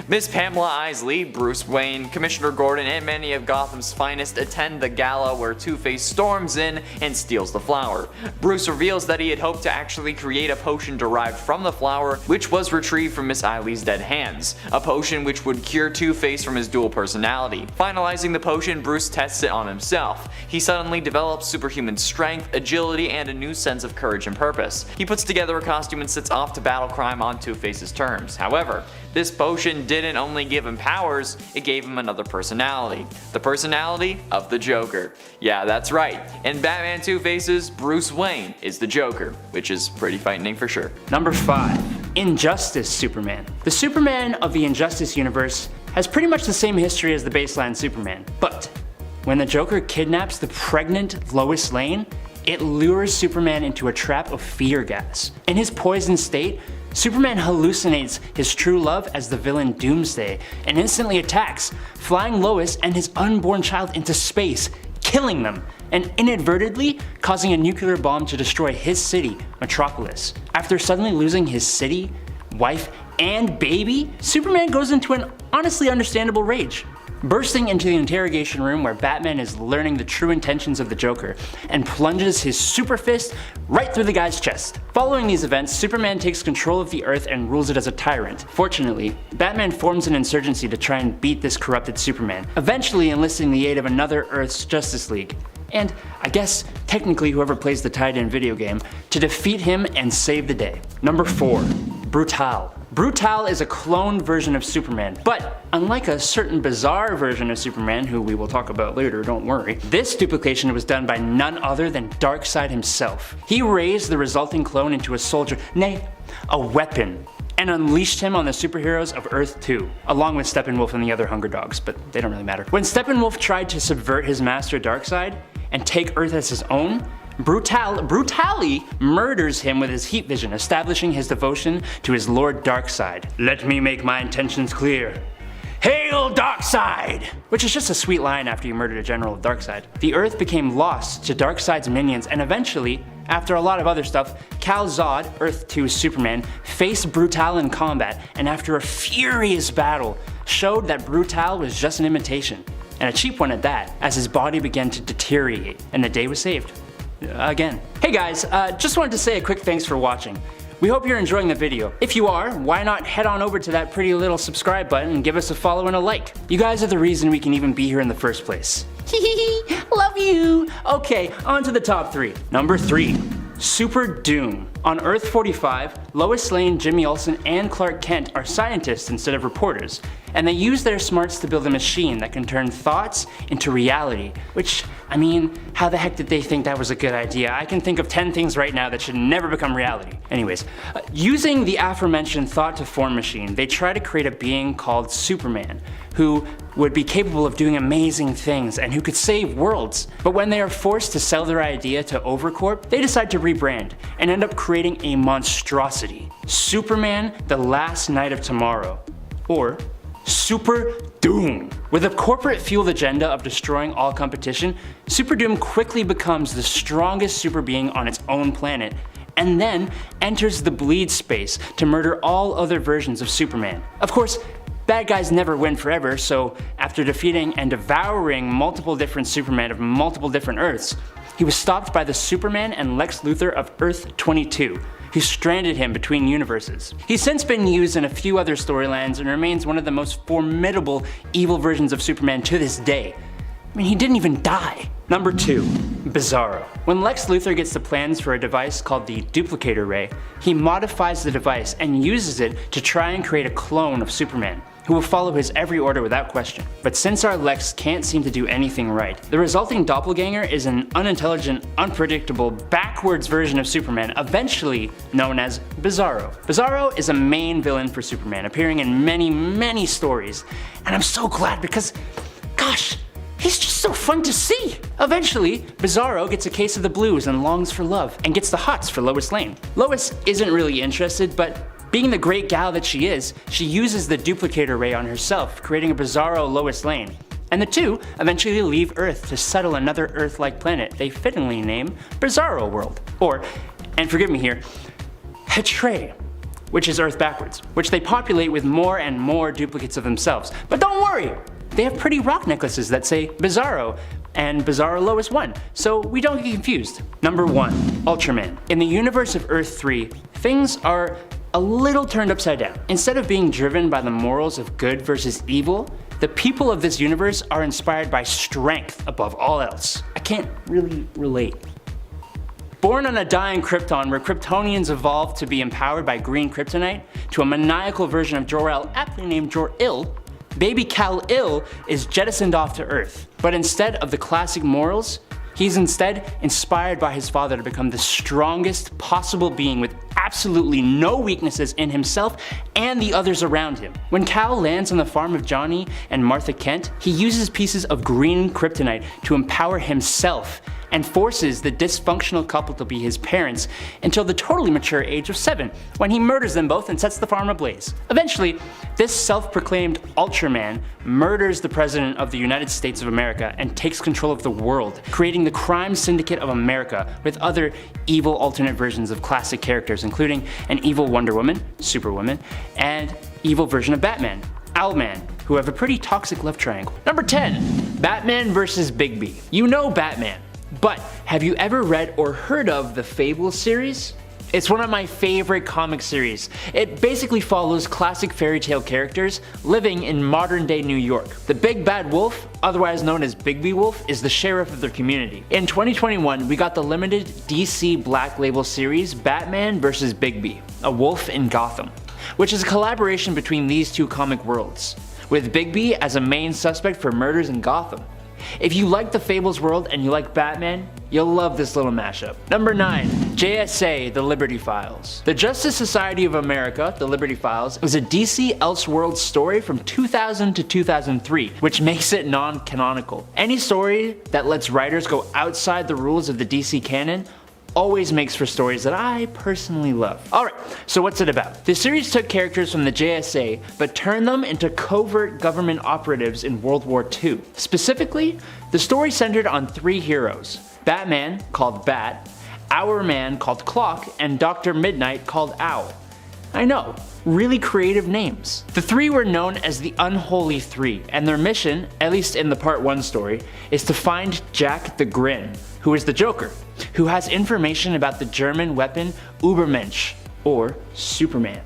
Miss Pamela Isley, Bruce Wayne, Commissioner Gordon, and many of Gotham's finest attend the gala where Two-Face storms in and steals the flower. Bruce reveals that he had hoped to actually create a potion derived from the flower, which was retrieved from Miss Isley's dead hands. A potion which would cure Two-Face from his dual personality. Finalizing the potion, Bruce tests it on himself. He suddenly develops superhuman strength, agility, and a new sense of courage and purpose. He puts together a costume and sets off to battle crime on Two-Face's terms. However, this potion didn't only give him powers, it gave him another personality. The personality of the Joker. Yeah, that's right. In Batman Two-Faces, Bruce Wayne is the Joker, which is pretty frightening for sure. Number 5. Injustice Superman. The Superman of the Injustice universe has pretty much the same history as the baseline Superman, but when the Joker kidnaps the pregnant Lois Lane, it lures Superman into a trap of fear gas. In his poisoned state, Superman hallucinates his true love as the villain Doomsday and instantly attacks, flying Lois and his unborn child into space, killing them, and inadvertently causing a nuclear bomb to destroy his city, Metropolis. After suddenly losing his city, wife, and Baby, Superman goes into an honestly understandable rage. Bursting into the interrogation room where Batman is learning the true intentions of the Joker and plunges his super fist right through the guy's chest. Following these events, Superman takes control of the Earth and rules it as a tyrant. Fortunately, Batman forms an insurgency to try and beat this corrupted Superman, eventually enlisting the aid of another Earth's Justice League, and I guess technically whoever plays the tied-in video game, to defeat him and save the day. Number 4. Brutal. Brutal is a cloned version of Superman, but unlike a certain bizarre version of Superman, who we will talk about later, don't worry, this duplication was done by none other than Darkseid himself. He raised the resulting clone into a soldier, nay, a weapon, and unleashed him on the superheroes of Earth 2, along with Steppenwolf and the other Hunger Dogs, but they don't really matter. When Steppenwolf tried to subvert his master Darkseid and take Earth as his own, brutally murders him with his heat vision, establishing his devotion to his Lord Darkseid. Let me make my intentions clear. Hail Darkseid! Which is just a sweet line after you murdered a general of Darkseid. The Earth became lost to Darkseid's minions, and eventually, after a lot of other stuff, Kal-Zod, Earth 2's Superman, faced Brutal in combat, and after a furious battle, showed that Brutal was just an imitation, and a cheap one at that, as his body began to deteriorate, and the day was saved. Again. Hey guys, just wanted to say a quick thanks for watching. We hope you're enjoying the video. If you are, why not head on over to that pretty little subscribe button and give us a follow and a like. You guys are the reason we can even be here in the first place. Love you! Okay, on to the top 3. Number 3. Super Doom. On Earth 45, Lois Lane, Jimmy Olsen, and Clark Kent are scientists instead of reporters, and they use their smarts to build a machine that can turn thoughts into reality, which, I mean, how the heck did they think that was a good idea? I can think of 10 things right now that should never become reality. Anyways, using the aforementioned thought-to-form machine, they try to create a being called Superman, who would be capable of doing amazing things and who could save worlds. But when they are forced to sell their idea to Overcorp, they decide to rebrand and end up creating a monstrosity. Superman, the Last Night of Tomorrow. Or Super Doom. With a corporate-fueled agenda of destroying all competition, Super Doom quickly becomes the strongest super being on its own planet, and then enters the bleed space to murder all other versions of Superman. Of course, bad guys never win forever, so after defeating and devouring multiple different Supermen of multiple different Earths, he was stopped by the Superman and Lex Luthor of Earth 22, who stranded him between universes. He's since been used in a few other storylines and remains one of the most formidable evil versions of Superman to this day. I mean, he didn't even die. Number 2. Bizarro. When Lex Luthor gets the plans for a device called the Duplicator Ray, he modifies the device and uses it to try and create a clone of Superman, who will follow his every order without question. But since our Lex can't seem to do anything right, the resulting doppelganger is an unintelligent, unpredictable, backwards version of Superman, eventually known as Bizarro. Bizarro is a main villain for Superman, appearing in many stories, and I'm so glad because, gosh, he's just so fun to see! Eventually, Bizarro gets a case of the blues and longs for love, and gets the hots for Lois Lane. Lois isn't really interested, but being the great gal that she is, she uses the Duplicator Ray on herself, creating a Bizarro Lois Lane. And the two eventually leave Earth to settle another Earth-like planet they fittingly name Bizarro World. Or, and forgive me here, Hetre, which is Earth backwards, which they populate with more and more duplicates of themselves. But don't worry! They have pretty rock necklaces that say Bizarro and Bizarro Lois 1, so we don't get confused. Number 1. Ultraman. In the universe of Earth 3, things are a little turned upside down. Instead of being driven by the morals of good versus evil, the people of this universe are inspired by strength above all else. I can't really relate. Born on a dying Krypton where Kryptonians evolved to be empowered by green kryptonite to a maniacal version of Jor-El aptly named Jor-Il, baby Kal-Il is jettisoned off to Earth. But instead of the classic morals, he's instead inspired by his father to become the strongest possible being with absolutely no weaknesses in himself and the others around him. When Kal lands on the farm of Johnny and Martha Kent, he uses pieces of green kryptonite to empower himself and forces the dysfunctional couple to be his parents until the totally mature age of 7, when he murders them both and sets the farm ablaze. Eventually, this self-proclaimed Ultraman murders the President of the United States of America and takes control of the world, creating the Crime Syndicate of America with other evil alternate versions of classic characters, including an evil Wonder Woman, Superwoman, and evil version of Batman, Owlman, who have a pretty toxic love triangle. Number 10. Batman vs. Bigby. You know Batman, but have you ever read or heard of the Fable series? It's one of my favorite comic series. It basically follows classic fairy tale characters living in modern day New York. The Big Bad Wolf, otherwise known as Bigby Wolf, is the sheriff of their community. In 2021, we got the limited DC Black Label series Batman vs. Bigby, a wolf in Gotham, which is a collaboration between these two comic worlds, with Bigby as a main suspect for murders in Gotham. If you like the Fables world and you like Batman, you'll love this little mashup. Number 9. JSA, The Liberty Files. The Justice Society of America, The Liberty Files, was a DC Elseworlds story from 2000 to 2003, which makes it non-canonical. Any story that lets writers go outside the rules of the DC canon always makes for stories that I personally love. Alright, so what's it about? The series took characters from the JSA, but turned them into covert government operatives in World War II. Specifically, the story centered on 3 heroes: Batman, called Bat, Hourman, called Clock, and Dr. Midnight, called Owl. I know, really creative names. The 3 were known as the Unholy Three, and their mission, at least in the Part 1 story, is to find Jack the Grin, who is the Joker, who has information about the German weapon Übermensch, or Superman.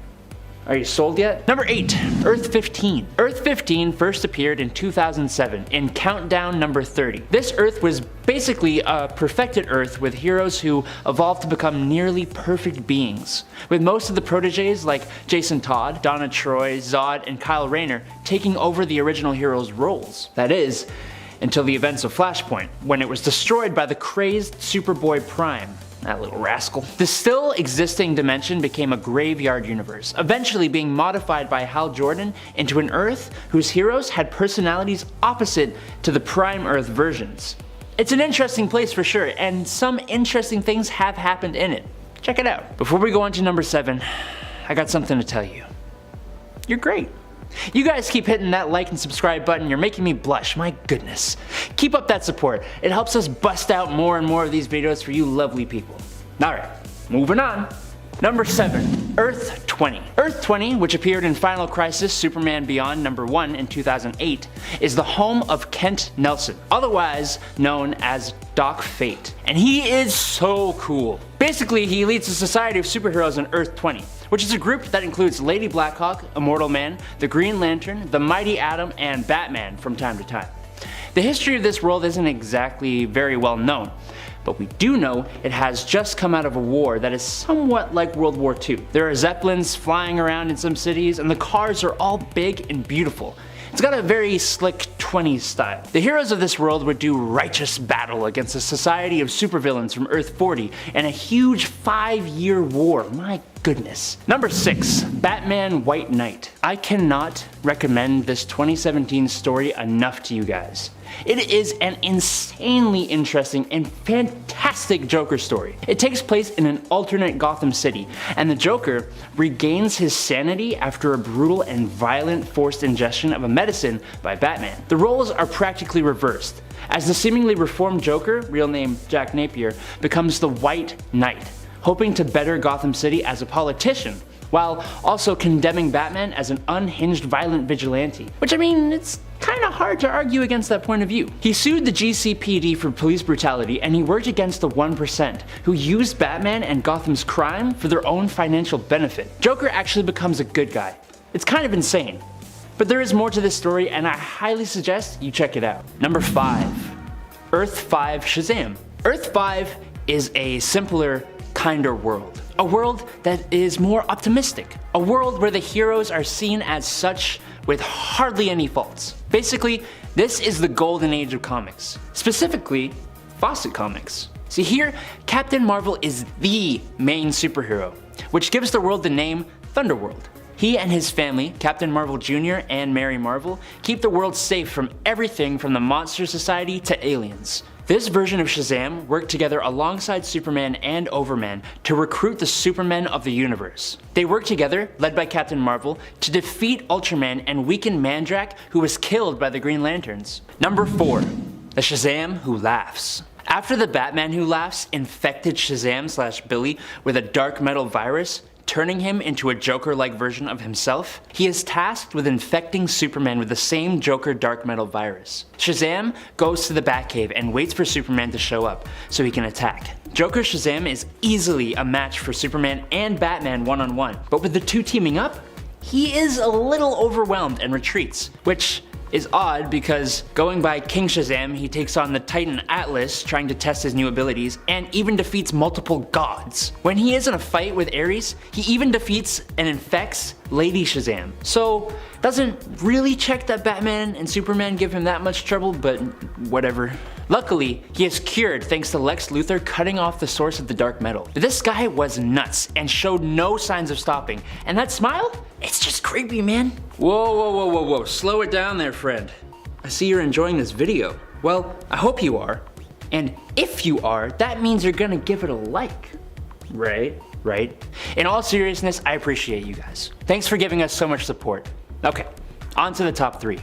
Are you sold yet? Number 8. Earth 15. Earth 15 first appeared in 2007 in Countdown number 30. This Earth was basically a perfected Earth with heroes who evolved to become nearly perfect beings, with most of the proteges like Jason Todd, Donna Troy, Zod, and Kyle Rayner taking over the original heroes' roles. That is, until the events of Flashpoint, when it was destroyed by the crazed Superboy Prime. That little rascal. The still existing dimension became a graveyard universe, eventually being modified by Hal Jordan into an Earth whose heroes had personalities opposite to the Prime Earth versions. It's an interesting place for sure, and some interesting things have happened in it. Check it out. Before we go on to number 7, I got something to tell you. You're great. You guys keep hitting that like and subscribe button, you're making me blush, my goodness. Keep up that support, it helps us bust out more and more of these videos for you lovely people. Alright, moving on. Number 7. Earth 20. Earth 20, which appeared in Final Crisis Superman Beyond number 1 in 2008, is the home of Kent Nelson, otherwise known as Doc Fate. And he is so cool. Basically, he leads a society of superheroes on Earth 20, which is a group that includes Lady Blackhawk, Immortal Man, the Green Lantern, the Mighty Atom, and Batman from time to time. The history of this world isn't exactly very well known, but we do know it has just come out of a war that is somewhat like World War II. There are Zeppelins flying around in some cities, and the cars are all big and beautiful. It's got a very slick 20s style. The heroes of this world would do righteous battle against a society of supervillains from Earth 40 in a huge 5-year war. My goodness. Number 6. Batman White Knight. I cannot recommend this 2017 story enough to you guys. It is an insanely interesting and fantastic Joker story. It takes place in an alternate Gotham City, and the Joker regains his sanity after a brutal and violent forced ingestion of a medicine by Batman. The roles are practically reversed, as the seemingly reformed Joker, real name Jack Napier, becomes the White Knight, hoping to better Gotham City as a politician, while also condemning Batman as an unhinged violent vigilante. Which, I mean, it's kinda hard to argue against that point of view. He sued the GCPD for police brutality, and he worked against the 1%, who used Batman and Gotham's crime for their own financial benefit. Joker actually becomes a good guy. It's kind of insane. But there is more to this story, and I highly suggest you check it out. Number 5. Earth 5 Shazam. Earth 5 is a simpler, kinder world. A world that is more optimistic. A world where the heroes are seen as such with hardly any faults. Basically, this is the golden age of comics. Specifically, Fawcett Comics. See here, Captain Marvel is the main superhero, which gives the world the name Thunderworld. He and his family, Captain Marvel Jr. and Mary Marvel, keep the world safe from everything from the Monster Society to aliens. This version of Shazam worked together alongside Superman and Overman to recruit the Supermen of the universe. They worked together, led by Captain Marvel, to defeat Ultraman and weaken Mandrake, who was killed by the Green Lanterns. Number 4. The Shazam Who Laughs. After the Batman Who Laughs infected Shazam/Billy with a dark metal virus, turning him into a Joker-like version of himself, he is tasked with infecting Superman with the same Joker dark metal virus. Shazam goes to the Batcave and waits for Superman to show up so he can attack. Joker Shazam is easily a match for Superman and Batman one-on-one, but with the two teaming up, he is a little overwhelmed and retreats, which is odd because going by King Shazam, he takes on the Titan Atlas trying to test his new abilities and even defeats multiple gods. When he is in a fight with Ares, he even defeats and infects Lady Shazam. So doesn't really check that Batman and Superman give him that much trouble, but whatever. Luckily, he is cured thanks to Lex Luthor cutting off the source of the dark metal. This guy was nuts and showed no signs of stopping, and that smile? It's just creepy, man. Whoa, slow it down there, friend. I see you're enjoying this video. Well, I hope you are. And if you are, that means you're gonna give it a like. Right? In all seriousness, I appreciate you guys. Thanks for giving us so much support. Okay, on to the top 3.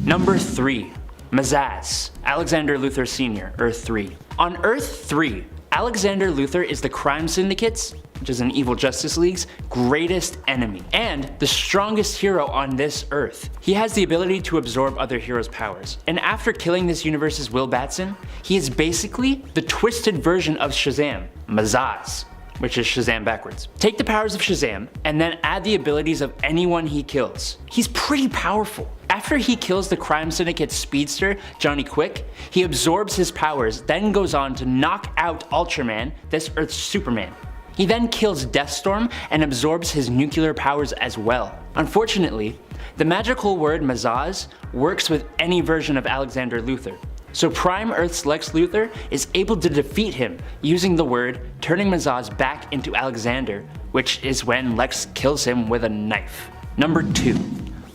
Number 3. Mazaz, Alexander Luthor Sr., Earth 3. On Earth 3, Alexander Luthor is the Crime Syndicate's, which is an evil Justice League's, greatest enemy, and the strongest hero on this Earth. He has the ability to absorb other heroes' powers, and after killing this universe's Will Batson, he is basically the twisted version of Shazam, Mazaz, which is Shazam backwards. Take the powers of Shazam, and then add the abilities of anyone he kills. He's pretty powerful. After he kills the Crime Syndicate speedster, Johnny Quick, he absorbs his powers, then goes on to knock out Ultraman, this Earth's Superman. He then kills Deathstorm and absorbs his nuclear powers as well. Unfortunately, the magical word Mazaz works with any version of Alexander Luthor. So Prime Earth's Lex Luthor is able to defeat him using the word, turning Mazaz back into Alexander, which is when Lex kills him with a knife. Number 2.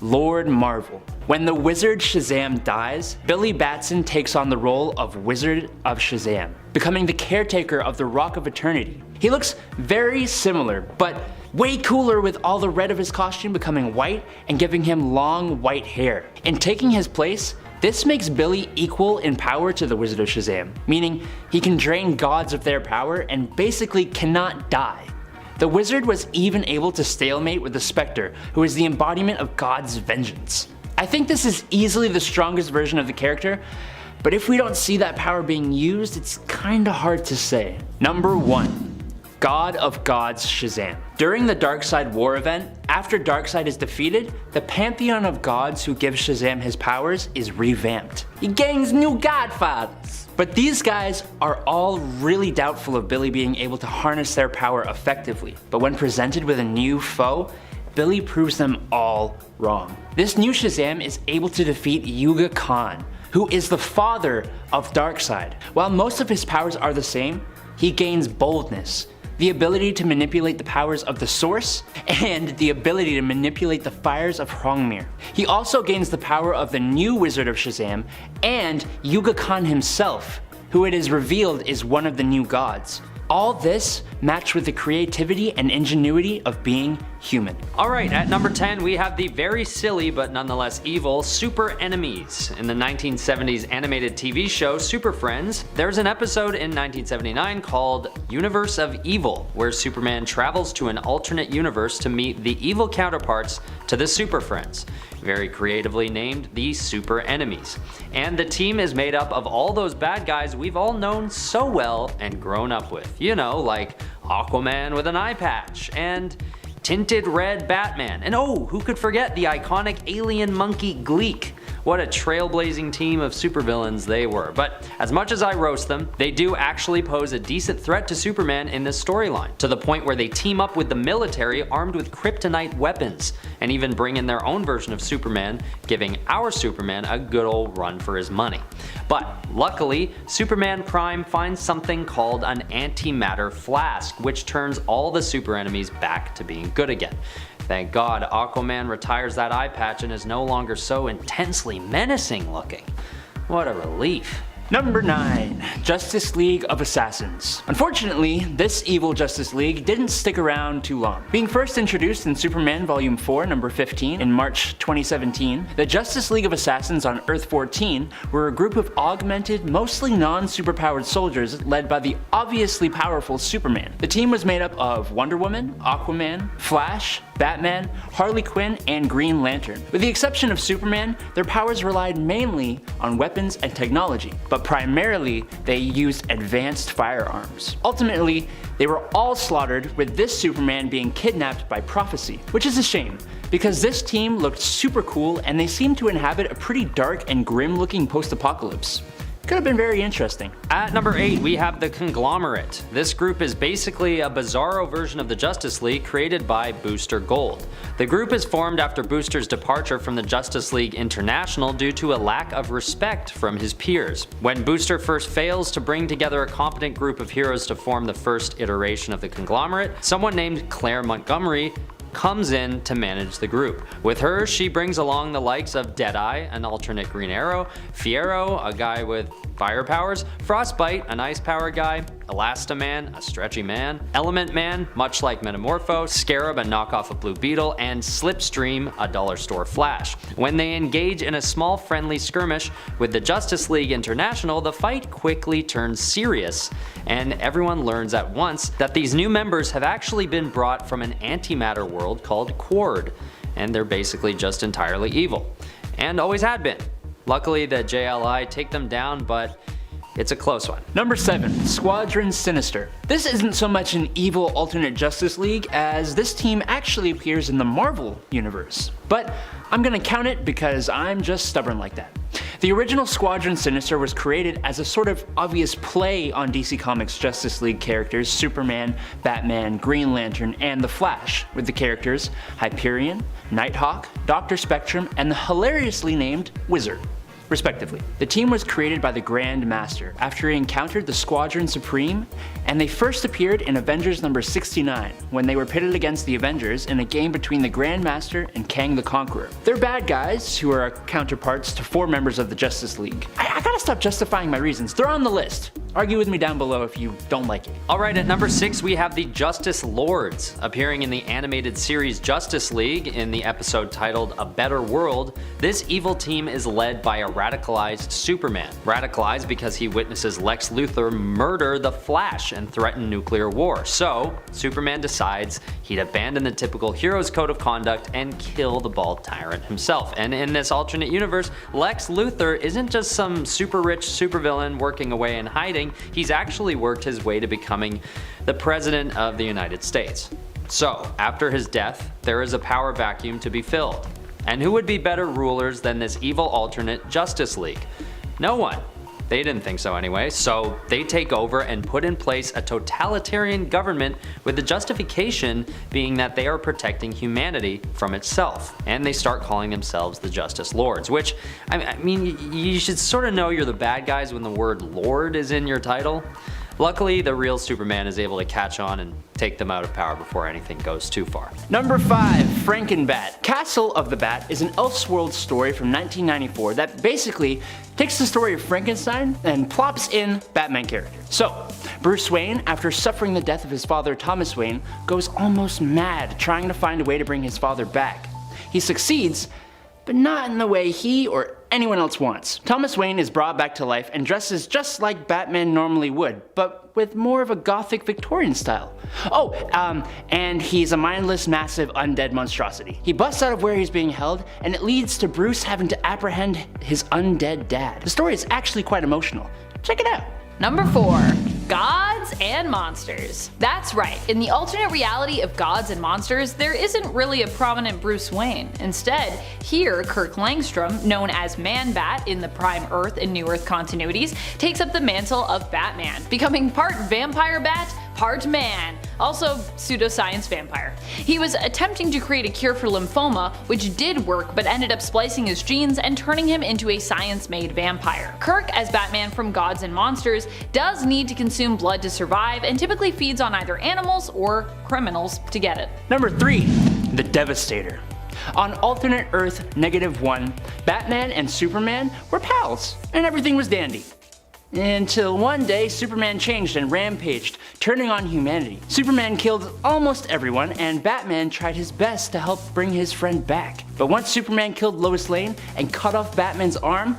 Lord Marvel. When the Wizard Shazam dies, Billy Batson takes on the role of Wizard of Shazam, becoming the caretaker of the Rock of Eternity. He looks very similar, but way cooler with all the red of his costume becoming white and giving him long white hair. In taking his place, this makes Billy equal in power to the Wizard of Shazam, meaning he can drain gods of their power and basically cannot die. The Wizard was even able to stalemate with the Spectre, who is the embodiment of God's vengeance. I think this is easily the strongest version of the character, but if we don't see that power being used, it's kinda hard to say. Number 1. God of Gods Shazam. During the Darkseid War event, after Darkseid is defeated, the pantheon of gods who give Shazam his powers is revamped. He gains new godfathers. But these guys are all really doubtful of Billy being able to harness their power effectively. But when presented with a new foe, Billy proves them all wrong. This new Shazam is able to defeat Yuga Khan, who is the father of Darkseid. While most of his powers are the same, he gains boldness, the ability to manipulate the powers of the Source, and the ability to manipulate the fires of Hrongmir. He also gains the power of the new Wizard of Shazam and Yuga Khan himself, who it is revealed is one of the new gods. All this matched with the creativity and ingenuity of being human. Alright, at number 10 we have the very silly but nonetheless evil Super Enemies. In the 1970s animated TV show Super Friends, there's an episode in 1979 called Universe of Evil, where Superman travels to an alternate universe to meet the evil counterparts to the Super Friends, very creatively named the Super Enemies. And the team is made up of all those bad guys we've all known so well and grown up with. You know, like Aquaman with an eye patch, and tinted red Batman, and oh, who could forget the iconic alien monkey Gleek? What a trailblazing team of supervillains they were. But as much as I roast them, they do actually pose a decent threat to Superman in this storyline, to the point where they team up with the military armed with kryptonite weapons, and even bring in their own version of Superman, giving our Superman a good old run for his money. But luckily, Superman Prime finds something called an antimatter flask, which turns all the super enemies back to being good again. Thank God Aquaman retires that eye patch and is no longer so intensely menacing looking. What a relief. Number 9. Justice League of Assassins. Unfortunately, this evil Justice League didn't stick around too long. Being first introduced in Superman Volume 4, number 15 in March 2017, the Justice League of Assassins on Earth 14 were a group of augmented, mostly non-superpowered soldiers led by the obviously powerful Superman. The team was made up of Wonder Woman, Aquaman, Flash, Batman, Harley Quinn, and Green Lantern. With the exception of Superman, their powers relied mainly on weapons and technology, but primarily they used advanced firearms. Ultimately, they were all slaughtered, with this Superman being kidnapped by Prophecy, which is a shame, because this team looked super cool and they seemed to inhabit a pretty dark and grim looking post-apocalypse. Could have been very interesting. At number 8, we have the Conglomerate. This group is basically a bizarro version of the Justice League created by Booster Gold. The group is formed after Booster's departure from the Justice League International due to a lack of respect from his peers. When Booster first fails to bring together a competent group of heroes to form the first iteration of the Conglomerate, someone named Claire Montgomery comes in to manage the group. With her, she brings along the likes of Deadeye, an alternate Green Arrow, Fiero, a guy with fire powers, Frostbite, an ice power guy, Elastaman, a stretchy man, Element Man, much like Metamorpho, Scarab, a knockoff of Blue Beetle, and Slipstream, a dollar store Flash. When they engage in a small friendly skirmish with the Justice League International, the fight quickly turns serious, and everyone learns at once that these new members have actually been brought from an antimatter world called Quard, and they're basically just entirely evil, and always had been. Luckily, the JLI take them down, but it's a close one. Number 7. Squadron Sinister. This isn't so much an evil alternate Justice League as this team actually appears in the Marvel universe. But I'm gonna count it because I'm just stubborn like that. The original Squadron Sinister was created as a sort of obvious play on DC Comics Justice League characters Superman, Batman, Green Lantern, and the Flash, with the characters Hyperion, Nighthawk, Dr. Spectrum, and the hilariously named Wizard, respectively. The team was created by the Grand Master after he encountered the Squadron Supreme, and they first appeared in Avengers number 69 when they were pitted against the Avengers in a game between the Grand Master and Kang the Conqueror. They're bad guys who are counterparts to 4 members of the Justice League. I gotta stop justifying my reasons. They're on the list. Argue with me down below if you don't like it. Alright, at number 6 we have the Justice Lords. Appearing in the animated series Justice League in the episode titled A Better World, this evil team is led by a radicalized Superman. Radicalized because he witnesses Lex Luthor murder the Flash and threaten nuclear war. So, Superman decides he'd abandon the typical hero's code of conduct and kill the bald tyrant himself. And in this alternate universe, Lex Luthor isn't just some super rich supervillain working away in hiding, he's actually worked his way to becoming the President of the United States. So, after his death, there is a power vacuum to be filled. And who would be better rulers than this evil alternate Justice League? No one. They didn't think so anyway, so they take over and put in place a totalitarian government with the justification being that they are protecting humanity from itself. And they start calling themselves the Justice Lords, which, I mean, you should sort of know you're the bad guys when the word Lord is in your title. Luckily, the real Superman is able to catch on and take them out of power before anything goes too far. Number 5. Frankenbat. Castle of the Bat is an Elseworlds story from 1994 that basically takes the story of Frankenstein and plops in Batman characters. So, Bruce Wayne, after suffering the death of his father Thomas Wayne, goes almost mad trying to find a way to bring his father back. He succeeds, but not in the way he or anyone else wants. Thomas Wayne is brought back to life and dresses just like Batman normally would, but with more of a gothic Victorian style. And he's a mindless, massive, undead monstrosity. He busts out of where he's being held, and it leads to Bruce having to apprehend his undead dad. The story is actually quite emotional. Check it out. Number 4. Gods and Monsters. That's right, in the alternate reality of Gods and Monsters, there isn't really a prominent Bruce Wayne. Instead, here Kirk Langstrom, known as Man-Bat in the Prime Earth and New Earth continuities, takes up the mantle of Batman, becoming part vampire bat, part man, also pseudoscience vampire. He was attempting to create a cure for lymphoma, which did work but ended up splicing his genes and turning him into a science-made vampire. Kirk, as Batman from Gods and Monsters, does need to consume blood to survive and typically feeds on either animals or criminals to get it. Number 3. the Devastator. On alternate Earth -1, Batman and Superman were pals, and everything was dandy. Until one day, Superman changed and rampaged, turning on humanity. Superman killed almost everyone, and Batman tried his best to help bring his friend back. But once Superman killed Lois Lane and cut off Batman's arm,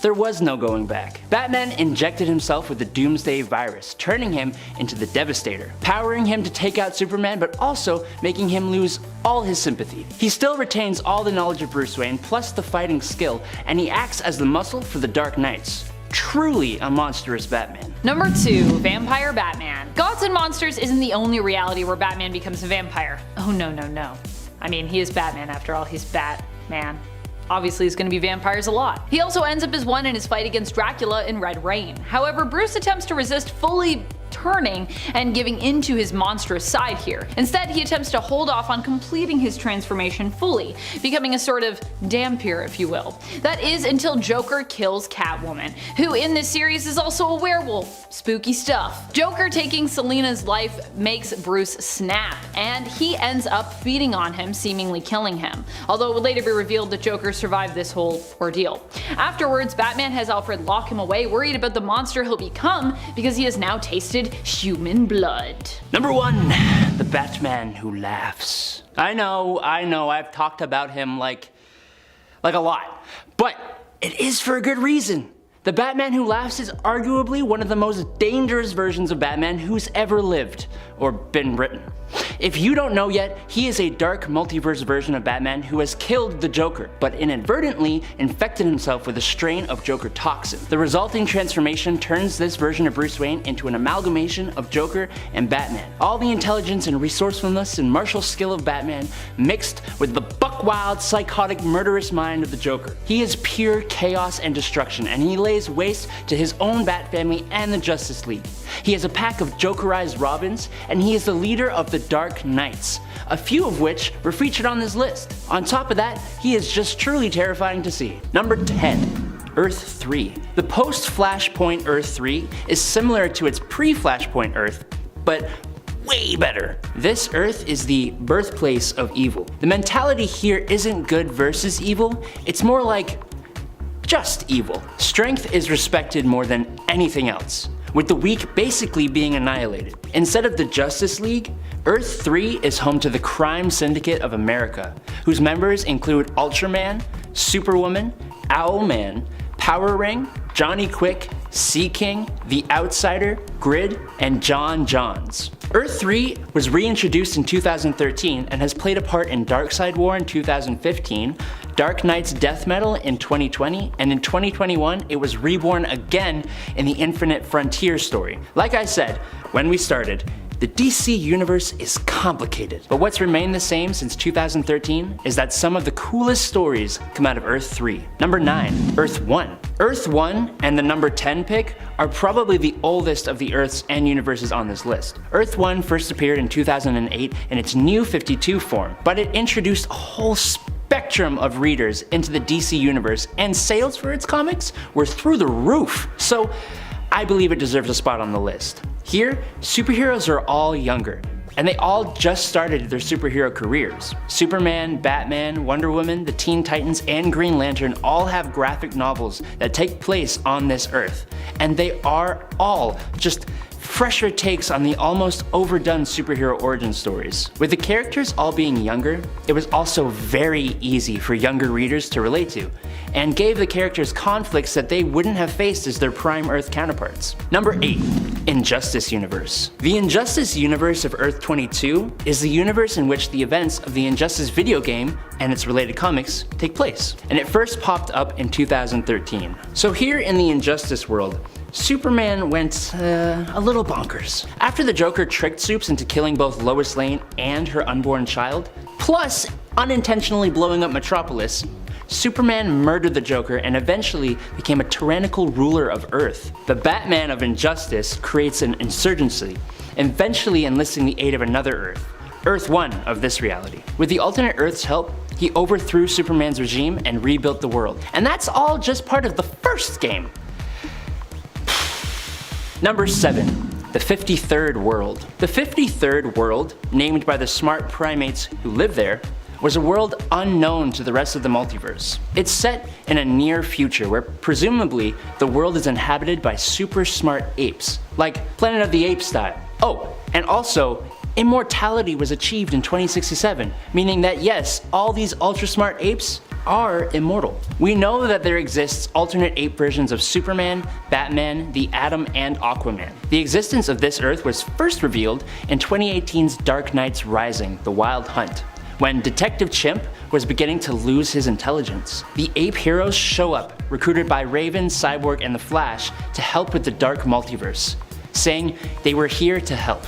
there was no going back. Batman injected himself with the Doomsday virus, turning him into the Devastator, powering him to take out Superman but also making him lose all his sympathy. He still retains all the knowledge of Bruce Wayne plus the fighting skill, and he acts as the muscle for the Dark Knights. Truly a monstrous Batman. Number 2, Vampire Batman. Gods and Monsters isn't the only reality where Batman becomes a vampire. Oh no. I mean, he is Batman after all, he's Batman. Obviously he's gonna be vampires a lot. He also ends up as one in his fight against Dracula in Red Rain. However, Bruce attempts to resist fully turning and giving into his monstrous side here. Instead, he attempts to hold off on completing his transformation fully, becoming a sort of Dhampir, if you will. That is until Joker kills Catwoman, who in this series is also a werewolf. Spooky stuff. Joker taking Selina's life makes Bruce snap, and he ends up feeding on him, seemingly killing him, although it would later be revealed that Joker survived this whole ordeal. Afterwards, Batman has Alfred lock him away, worried about the monster he'll become because he has now tasted human blood. Number 1, the Batman who laughs. I know, I've talked about him like a lot, but it is for a good reason. The Batman who laughs is arguably one of the most dangerous versions of Batman who's ever lived, or been written. If you don't know yet, he is a dark multiverse version of Batman who has killed the Joker, but inadvertently infected himself with a strain of Joker toxin. The resulting transformation turns this version of Bruce Wayne into an amalgamation of Joker and Batman. All the intelligence and resourcefulness and martial skill of Batman mixed with the buck-wild, psychotic, murderous mind of the Joker. He is pure chaos and destruction, and he lays waste to his own Bat family and the Justice League. He has a pack of Jokerized Robins, and he is the leader of the Dark Knights, a few of which were featured on this list. On top of that, he is just truly terrifying to see. Number 10. Earth 3. The post-Flashpoint Earth 3 is similar to its pre-Flashpoint Earth, but way better. This Earth is the birthplace of evil. The mentality here isn't good versus evil, it's more like just evil. Strength is respected more than anything else, with the weak basically being annihilated. Instead of the Justice League, Earth 3 is home to the Crime Syndicate of America, whose members include Ultraman, Superwoman, Owlman, Power Ring, Johnny Quick, Sea King, The Outsider, Grid, and John Johns. Earth 3 was reintroduced in 2013 and has played a part in Darkseid War in 2015, Dark Knight's Death Metal in 2020, and in 2021 it was reborn again in the Infinite Frontier story. Like I said when we started, the DC universe is complicated, but what's remained the same since 2013 is that some of the coolest stories come out of Earth 3. Number 9, Earth 1. Earth 1 and the number 10 pick are probably the oldest of the Earths and universes on this list. Earth 1 first appeared in 2008 in its New 52 form, but it introduced a whole spectrum of readers into the DC universe, and sales for its comics were through the roof. So I believe it deserves a spot on the list. Here, superheroes are all younger, and they all just started their superhero careers. Superman, Batman, Wonder Woman, the Teen Titans, and Green Lantern all have graphic novels that take place on this Earth, and they are all just fresher takes on the almost overdone superhero origin stories. With the characters all being younger, it was also very easy for younger readers to relate to, and gave the characters conflicts that they wouldn't have faced as their prime Earth counterparts. Number 8. Injustice Universe. The Injustice Universe of Earth 22 is the universe in which the events of the Injustice video game and its related comics take place, and it first popped up in 2013. So here in the Injustice world, Superman went a little bonkers. After the Joker tricked Supes into killing both Lois Lane and her unborn child, plus unintentionally blowing up Metropolis, Superman murdered the Joker and eventually became a tyrannical ruler of Earth. The Batman of Injustice creates an insurgency, eventually enlisting the aid of another Earth, Earth 1 of this reality. With the alternate Earth's help, he overthrew Superman's regime and rebuilt the world. And that's all just part of the first game. Number 7. the 53rd world. The 53rd world, named by the smart primates who live there, was a world unknown to the rest of the multiverse. It's set in a near future where presumably the world is inhabited by super smart apes, like Planet of the Apes style. Oh, and also, immortality was achieved in 2067, meaning that yes, all these ultra smart apes are immortal. We know that there exists alternate ape versions of Superman, Batman, the Atom, and Aquaman. The existence of this Earth was first revealed in 2018's Dark Knight's Rising: The Wild Hunt, when Detective Chimp was beginning to lose his intelligence. The ape heroes show up, recruited by Raven, Cyborg, and the Flash to help with the dark multiverse, saying they were here to help.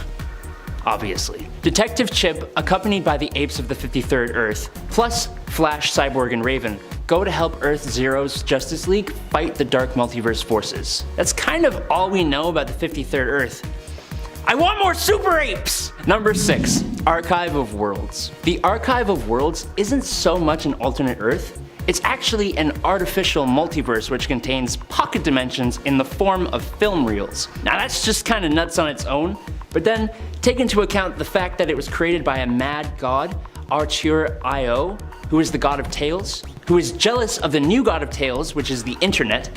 Obviously. Detective Chimp, accompanied by the apes of the 53rd Earth, plus Flash, Cyborg, and Raven, go to help Earth Zero's Justice League fight the dark multiverse forces. That's kind of all we know about the 53rd Earth. I want more super apes! Number 6. Archive of Worlds. The Archive of Worlds isn't so much an alternate Earth, it's actually an artificial multiverse which contains pocket dimensions in the form of film reels. Now that's just kinda nuts on its own, but then take into account the fact that it was created by a mad god, dceu, who is the god of tales, who is jealous of the new god of tales, which is the internet.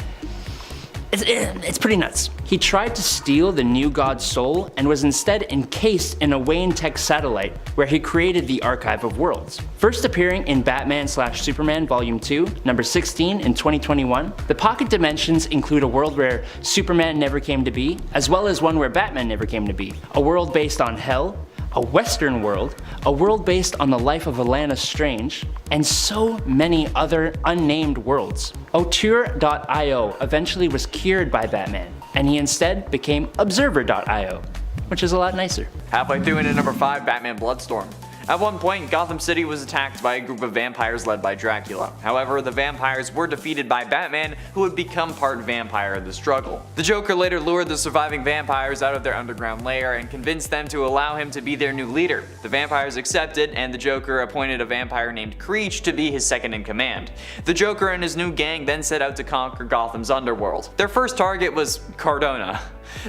It's pretty nuts. He tried to steal the new god's soul and was instead encased in a Wayne Tech satellite where he created the Archive of Worlds. First appearing in Batman/Superman Volume 2, number 16 in 2021, the pocket dimensions include a world where Superman never came to be, as well as one where Batman never came to be, a world based on hell, a western world, a world based on the life of Alana Strange, and so many other unnamed worlds. Auteur.io eventually was cured by Batman, and he instead became Observer.io, which is a lot nicer. Halfway through into number 5, Batman Bloodstorm. At one point, Gotham City was attacked by a group of vampires led by Dracula. However, the vampires were defeated by Batman, who would become part vampire in the struggle. The Joker later lured the surviving vampires out of their underground lair and convinced them to allow him to be their new leader. The vampires accepted, and the Joker appointed a vampire named Creech to be his second in command. The Joker and his new gang then set out to conquer Gotham's underworld. Their first target was Cardona.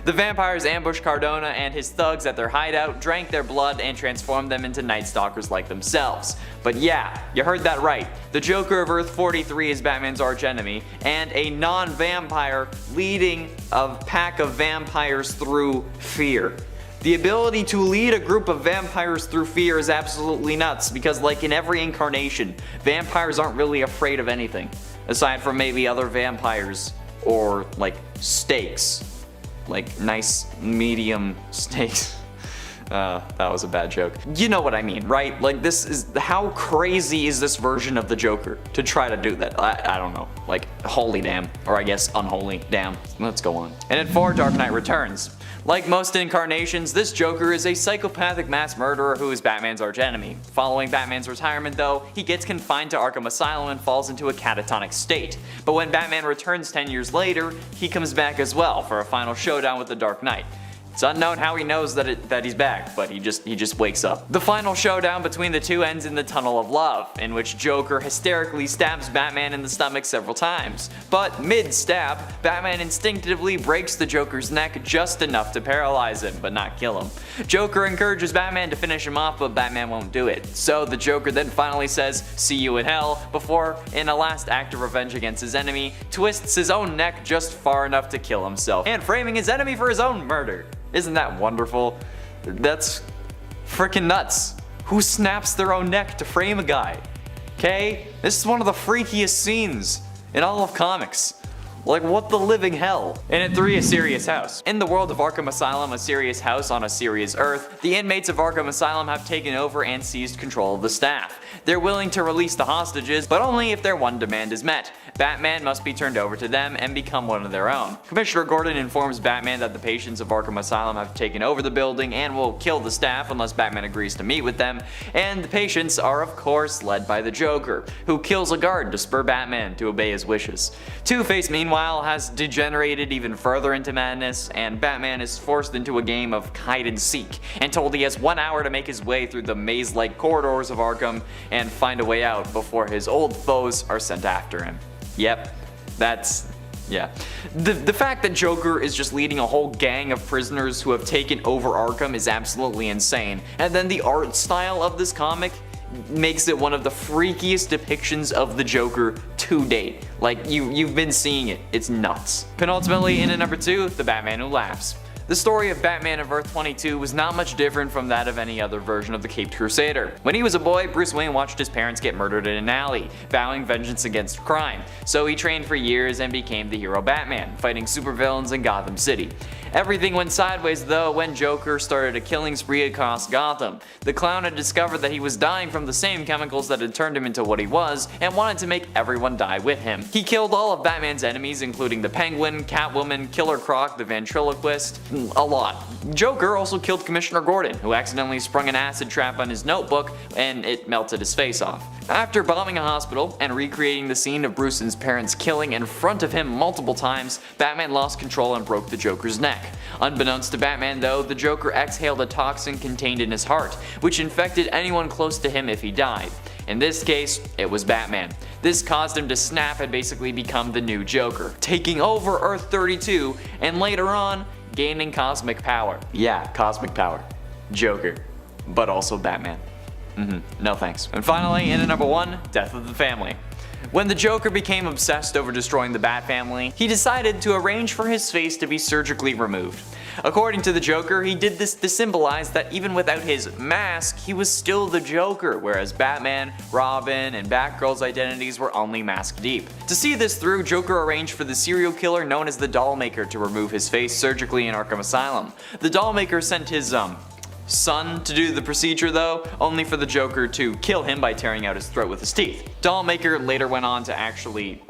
The vampires ambushed Cardona and his thugs at their hideout, drank their blood, and transformed them into Night Stalkers like themselves. But yeah, you heard that right. The Joker of Earth 43 is Batman's archenemy, and a non-vampire leading a pack of vampires through fear. The ability to lead a group of vampires through fear is absolutely nuts, because like in every incarnation, vampires aren't really afraid of anything, aside from maybe other vampires or like steaks. Like nice medium steaks. That was a bad joke. You know what I mean, right? Like this is, how crazy is this version of the Joker to try to do that? I don't know. Like holy damn, or I guess unholy damn. Let's go on. And at 4, Dark Knight Returns. Like most incarnations, this Joker is a psychopathic mass murderer who is Batman's archenemy. Following Batman's retirement though, he gets confined to Arkham Asylum and falls into a catatonic state. But when Batman returns 10 years later, he comes back as well for a final showdown with the Dark Knight. It's unknown how he knows that he's back, but he just wakes up. The final showdown between the two ends in the Tunnel of Love, in which Joker hysterically stabs Batman in the stomach several times. But mid-stab, Batman instinctively breaks the Joker's neck just enough to paralyze him, but not kill him. Joker encourages Batman to finish him off, but Batman won't do it. So the Joker then finally says, "See you in hell," before, in a last act of revenge against his enemy, twists his own neck just far enough to kill himself, and framing his enemy for his own murder. Isn't that wonderful? That's freaking nuts. Who snaps their own neck to frame a guy? Okay? This is one of the freakiest scenes in all of comics. Like, what the living hell? And at 3, A Serious House. In the world of Arkham Asylum, a serious house on a serious Earth, the inmates of Arkham Asylum have taken over and seized control of the staff. They're willing to release the hostages, but only if their one demand is met. Batman must be turned over to them and become one of their own. Commissioner Gordon informs Batman that the patients of Arkham Asylum have taken over the building and will kill the staff unless Batman agrees to meet with them, and the patients are of course led by the Joker, who kills a guard to spur Batman to obey his wishes. Two-Face meanwhile has degenerated even further into madness, and Batman is forced into a game of hide and seek, and told he has 1 hour to make his way through the maze-like corridors of Arkham and find a way out before his old foes are sent after him. Yep, that's Yeah. The fact that Joker is just leading a whole gang of prisoners who have taken over Arkham is absolutely insane. And then the art style of this comic makes it one of the freakiest depictions of the Joker to date. Like, you've been seeing it. It's nuts. Penultimately, in at number 2, The Batman Who Laughs. The story of Batman of Earth 22 was not much different from that of any other version of the Caped Crusader. When he was a boy, Bruce Wayne watched his parents get murdered in an alley, vowing vengeance against crime. So he trained for years and became the hero Batman, fighting supervillains in Gotham City. Everything went sideways though when Joker started a killing spree across Gotham. The clown had discovered that he was dying from the same chemicals that had turned him into what he was, and wanted to make everyone die with him. He killed all of Batman's enemies, including the Penguin, Catwoman, Killer Croc, the Ventriloquist, a lot. Joker also killed Commissioner Gordon, who accidentally sprung an acid trap on his notebook and it melted his face off. After bombing a hospital and recreating the scene of Bruce's parents killing in front of him multiple times, Batman lost control and broke the Joker's neck. Unbeknownst to Batman though, the Joker exhaled a toxin contained in his heart, which infected anyone close to him if he died. In this case, it was Batman. This caused him to snap and basically become the new Joker, taking over Earth 32 and later on, gaining cosmic power. Yeah, cosmic power. Joker. But also Batman. No thanks. And finally, in at number 1, Death of the Family. When the Joker became obsessed over destroying the Bat family, he decided to arrange for his face to be surgically removed. According to the Joker, he did this to symbolize that even without his mask, he was still the Joker, whereas Batman, Robin, and Batgirl's identities were only mask deep. To see this through, Joker arranged for the serial killer known as the Dollmaker to remove his face surgically in Arkham Asylum. The Dollmaker sent his, son to do the procedure though, only for the Joker to kill him by tearing out his throat with his teeth. Dollmaker later went on to actually